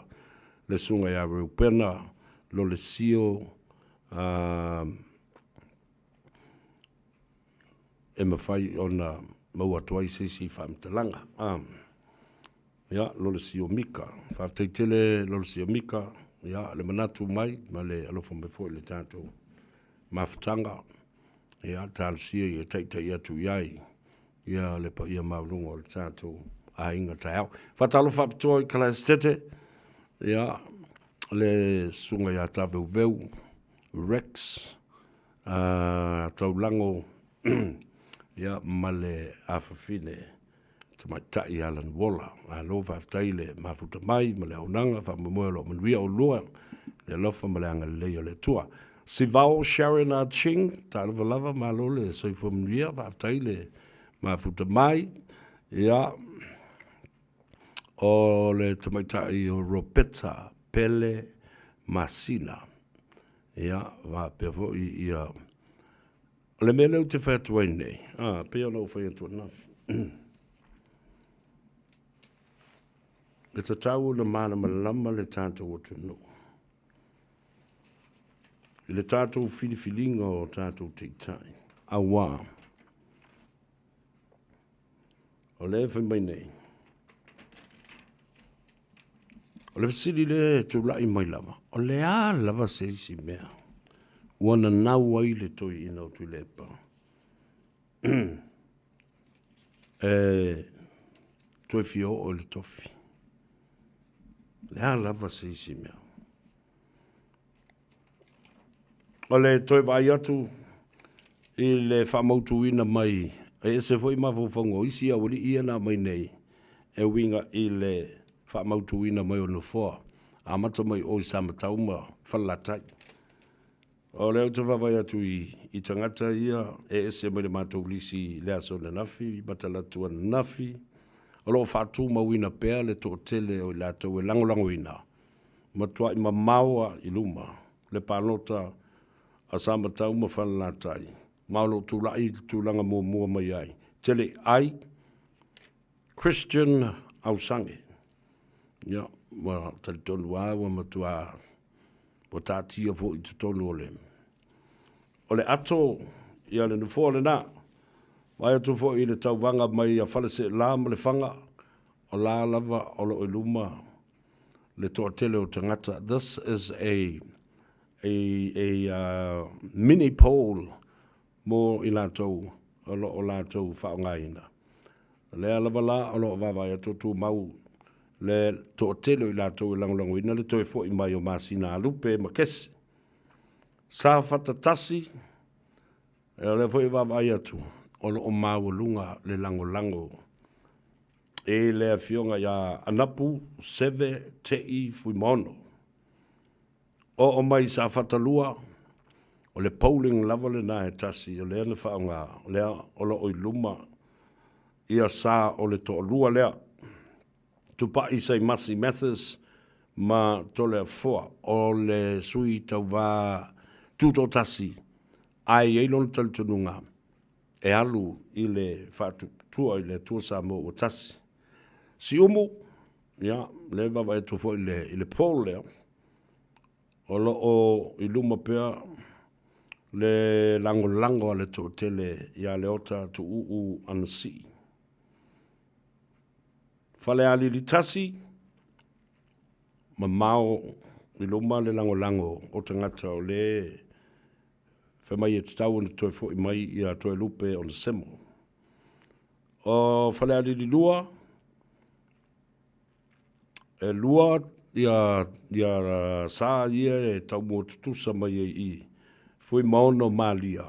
le sunga ia reupena lo le sio e mawhai ona maua tuai sisi whamtalanga ia lo le sio mika whateitele lo le sio mika ia le manatu mai ma le alofa me foi le tātou mawhatanga ia tālusia ia teitai atu iai ia le pa ia maurunga o le tātou a inga tai au. Whatalo whapitoa i Kalaestete, ia le sunga ia tā veu Rex, taulango, ia male awhawhine, te mai tai Alan Waller, a lo whaftai le mafuta mai, ma le aunanga, whamumoe lo manuia o lua, le lofa ma le anga leia le tua. Sivao Sharon Ching, tā lava ma lo le soifo manuia, whaftai le mafuta mai, ia o le tamaitai o Ropeta Pele Masina, ia va pevo ia le mele o te whatuai nei, pia no whai atu anafi. Le tatau le mana malama le tātou o tunu. Le tātou filifilinga o tātou teitai, awa. O le whai mai nei. O le fasili le tūlai mai lava. O le a lava se isi mea. Wana nau ai le toi ina o tui lepa. Toi fio o le tofi. Le a lava se isi mea. O le toi vai atu i le whamautu ina mai. E se foi mawhawhango isi a wali ia na mai nei. E winga i le whamautu ina mai o nufoa. A mata mai o i samatauma whalatai. O leo te wawai atu i tangata ia. E ese mai le mātou lisi lea so na nafi. Matalatua na nafi. O loo whātu mawina pēr le tō tele o i lātou e langolango ina. Matua i mamaua i luma. Le pānota a samatauma whalatai. Maulo tūlai tūlanga mua mai ai. Tele ai. Christian Ausange. Ia, wa tali tonu awa matua o tātia fo i tutonu ole. O le ato, ia le nufo le nā. Mai atu fo i le tauwanga mai a whalase la ma le whanga. O la lava o lo iluma. Le toa tele o tangata. This is a mini poll mo i lātou, o lātou whaongaina. Le alava la, o lo vavai atu tu mau, le tō telo i lātou i langolango ina, le toi fo i mai o masina alupe ma kesi. Sa whatatasi, le fo i vavai atu, o lo o mau lunga le langolango. E le fionga ia anapu, seve, tei, fui mono. O mai sa whatalua, o le polling lava le nā e tasi, o le ane whaonga, lea o lo oi luma, ia sa o le toa lua lea. Tupa i sei Masi Mathers, ma tole a fua, o le sui tau wā tuto tasi, ai eilon talitununga, e alu i le whātu tua i le tua Samoa o tasi. Si umu, ia, le wawa e tufo i le pole lea, o lo o i luma pēr, le lango le tō tele ia le ota tu uu anasi. Whale ali li tasi, ma mao i luma le lango o tangata o le whamai e tau na toi fo i mai ia toi lupe o na semo. O whale ali li lua, e lua ia sa ia e tau mo tutusa mai e i. Fui maono malia,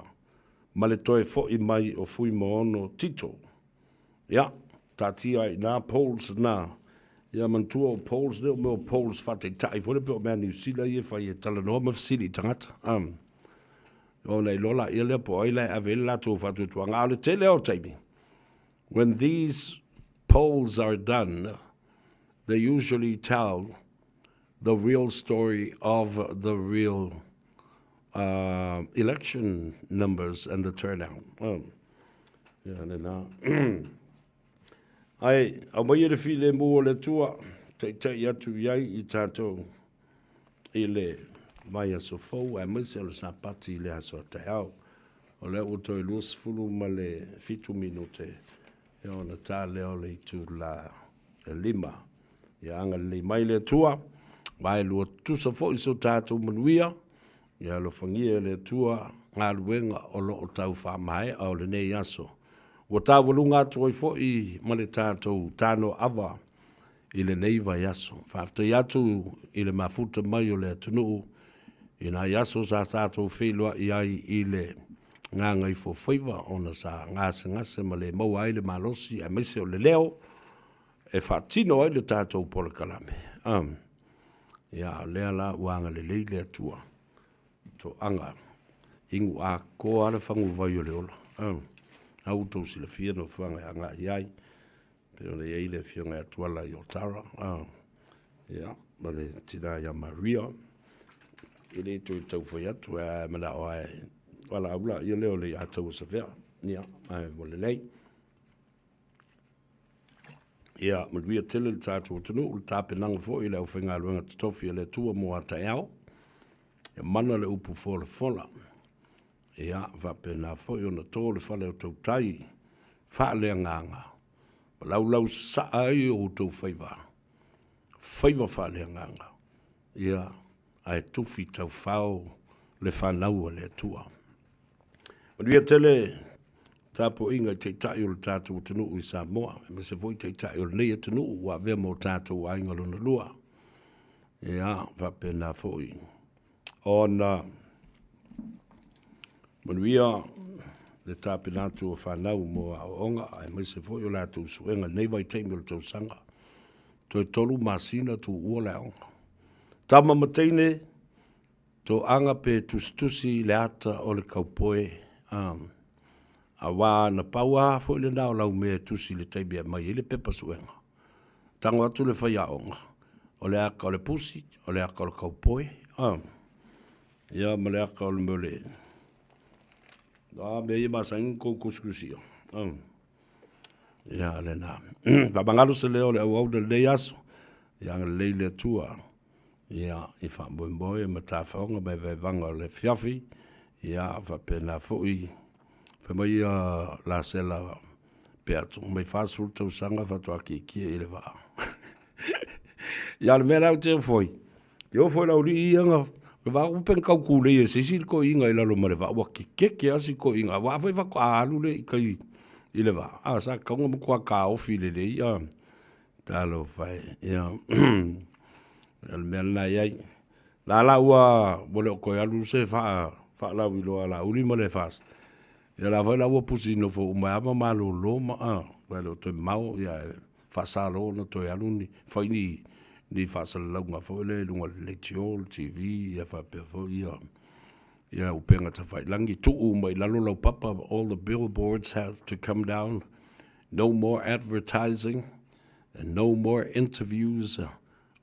ma le toe fo i mai o fui maono tito. Ia, tātia i nā polls nā. Ia mantua o polls, leo meo polls whate tai. Fore pe o mea New Zealand i e whai e talanoa mawhisiri tangata. O nei lola ia lea po aile ave la tō whatu tua. Ngā le te leo taimi. When these polls are done, they usually tell the real story of the real election numbers and the turnout. Ai, au mai le file mo le tua, te atu iai I tātou I le mai a sofou, ai mai se le sapati le aso te au. O le o toi luas fulu ma le fitu minute. E ona tā leo le tu la lima. Ia anga le mai le tua, mai lua tusa fo I so tātou manuia, ia lo fangia le tua, ngā luenga o lo o tau wha mai au le nei aso. Wa tā walunga atu fo I ma le tātou Tanoa Ava I le nei vai aso. Whaftai atu I le mafuta mai o le atunuu, I nā aso sa tātou whelua I ai I le ngā ngai fo whaiva o na sa ngase ma le mau ai le malosi a mese o le leo e whaatino ai le tātou polakalame. Ia lea la uanga le leile atua. To anga ingu a koa le whangu vai o le ola. Au tau sila fia no whanga anga iai. Pero le eile fionga atuala I Otara. Ia, ma le tina ia Maria. Ile tu tau whai atu mana o ai. Wala aula, ia leo le atau sa vea. Ia, ai mo le lei. Ia, ma luia tele le tātou tunu, le tāpenanga fo I le au whenga luenga tatofi le tua mo ata eau. Ia mana le upu fo le fola. Ia, whapena fo I ona tō le whale o tau tai. Wha le nganga. Lau sa ai o tau whaiva. Whaiva wha le nganga. Ia, ai tufi tau whao le whanau le tua. Maria tele tapo inga te tai o le tātou tunu I Samoa. Me se voi te tai o le nei tunu wa vea mo tātou ainga luna lua. Ia, whapena foi. Ona, manuia le tāpenatu o whanau mo a onga, ai me se foi o lātou suenga nei vai teimi o le tau sanga. Toi tolu masina tu ua le onga. Tama mateine, to anga pe tustusi le ata o le kaupoe. A wā na paua fo le nao lau mea tusi le teibia mai le pepa suenga. Tango atu le whaia onga. O le aka o le pusi, o le aka o le kaupoe. Ia ma le aka o le mole. Me ia masa inko kuskusio. Ia le na. Wabangalo se leo le au le lei aso. Ia le lei le tua. Ia I whamboimboe ma tā whaonga mai vai vanga le fiafi. Ia whapena fui. Whamai la sela peatu. Mai whāsul tau sanga whatua ki kia I le wā. Ia le mea rau te foi. Yo foi lau li ianga. Me wā upen kau kule I sisi ko inga I lalo ma le wā. Wa ki keke asi ko inga. Wā whai wako alu le I kai I le wā. Sa kaunga mo kua ka ofi le le. Ia. Talo whai. Ia. Ia le mea na iai. La ua wale o koe alu se wha lau I loa la uli ma le fast. Ia la whai la ua pusi no fo umai ama malo lo ma. Wale o toi mau. Ia wha sa lo na toi alu ni. Whai ni whaasala launga whaile, lunga le tio, TV, ia whapea whau, ia upenga ta whai langi. Tuu mai lalo lau papa, all the billboards have to come down. No more advertising and no more interviews.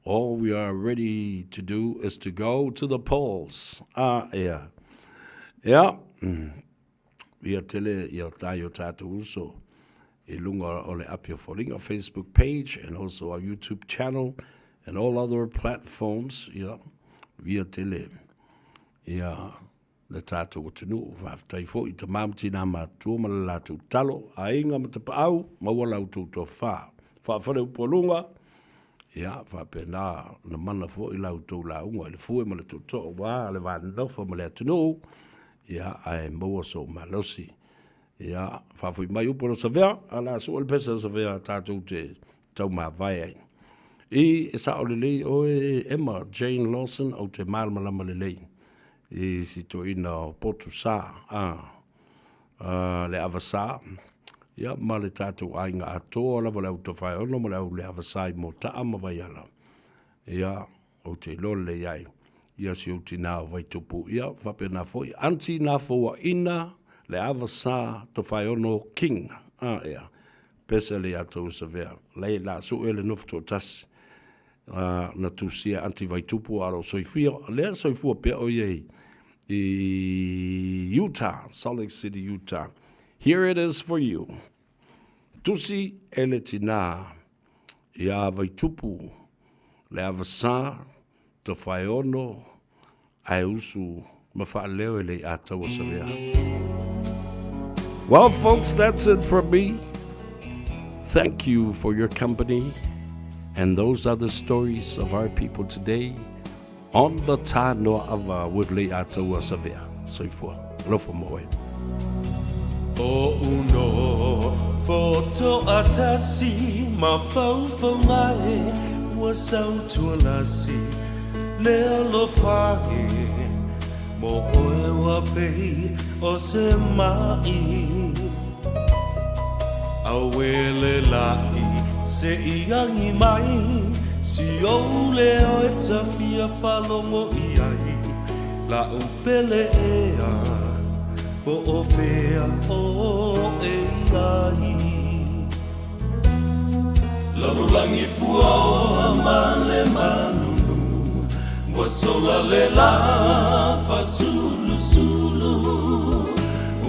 All we are ready to do is to go to the polls. Yeah. Yeah. Ia tele, ia tayo tātou uso. I lunga o le apia whalinga Facebook page and also our YouTube channel. And all other platforms, yeah, via tele, yeah, le tātou o tunu, whaftai fo I ta mamtina ma tuoma le lātou talo, a inga ma te paau, maua lau tūtou wha. Whawhare upolunga, yeah, whapena, na mana fo I lau tō launga, le fue ma le tūtou, wā, le wāndofa ma le atunu, yeah, ai maua so malosi, yeah, whawhui mai upolo sa vea, ala so el pesa sa vea tātou te tau ma vai ai. I sa o le lei o Emma Jane Lawson o te malmalama le lei. I si to ina o potu sa, le avasa. Ia ma le tātou ainga atoa lava le auto whai ono ma le au le avasa I mo ta ama vai ala. Ia o te lole le iai. Ia si o ti nao vai tupu. Ia whapena foi. Anti na fua ina le avasa to whai ono king. Ia. Pesa le atou sa vea. Lei la su ele nufto tasi. Na tusia anti vai tupu aro soifia lea soifua pe o ye Utah, Salt Lake City, Utah. Here it is for you. Tusi ele tina, ia vai tupu, le avasa, te whaeono, ai usu, mawhaaleo ele atawa savea. Well, folks, that's it for me. Thank you for your company. And those are the stories of our people today on the Tanoa Ava with le atawa savea. Soifua, lofo moe. O uno foto atasi ma fau ngai wa sau tualasi le alo fahi mo oe wa pei o se mai awele lai se iangi mai si o le o e tafia falongo iai la upele ea o ofea o e ai lalulangi pua o amale manunu wa sola le la fa sulu sulu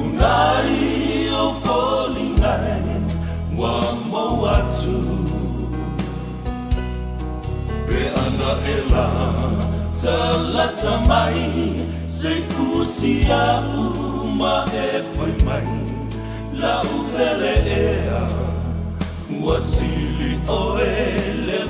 unai o folingai wa moatu be ana ela talata mai se fusia ma e foi mai la upele ea wasili o ele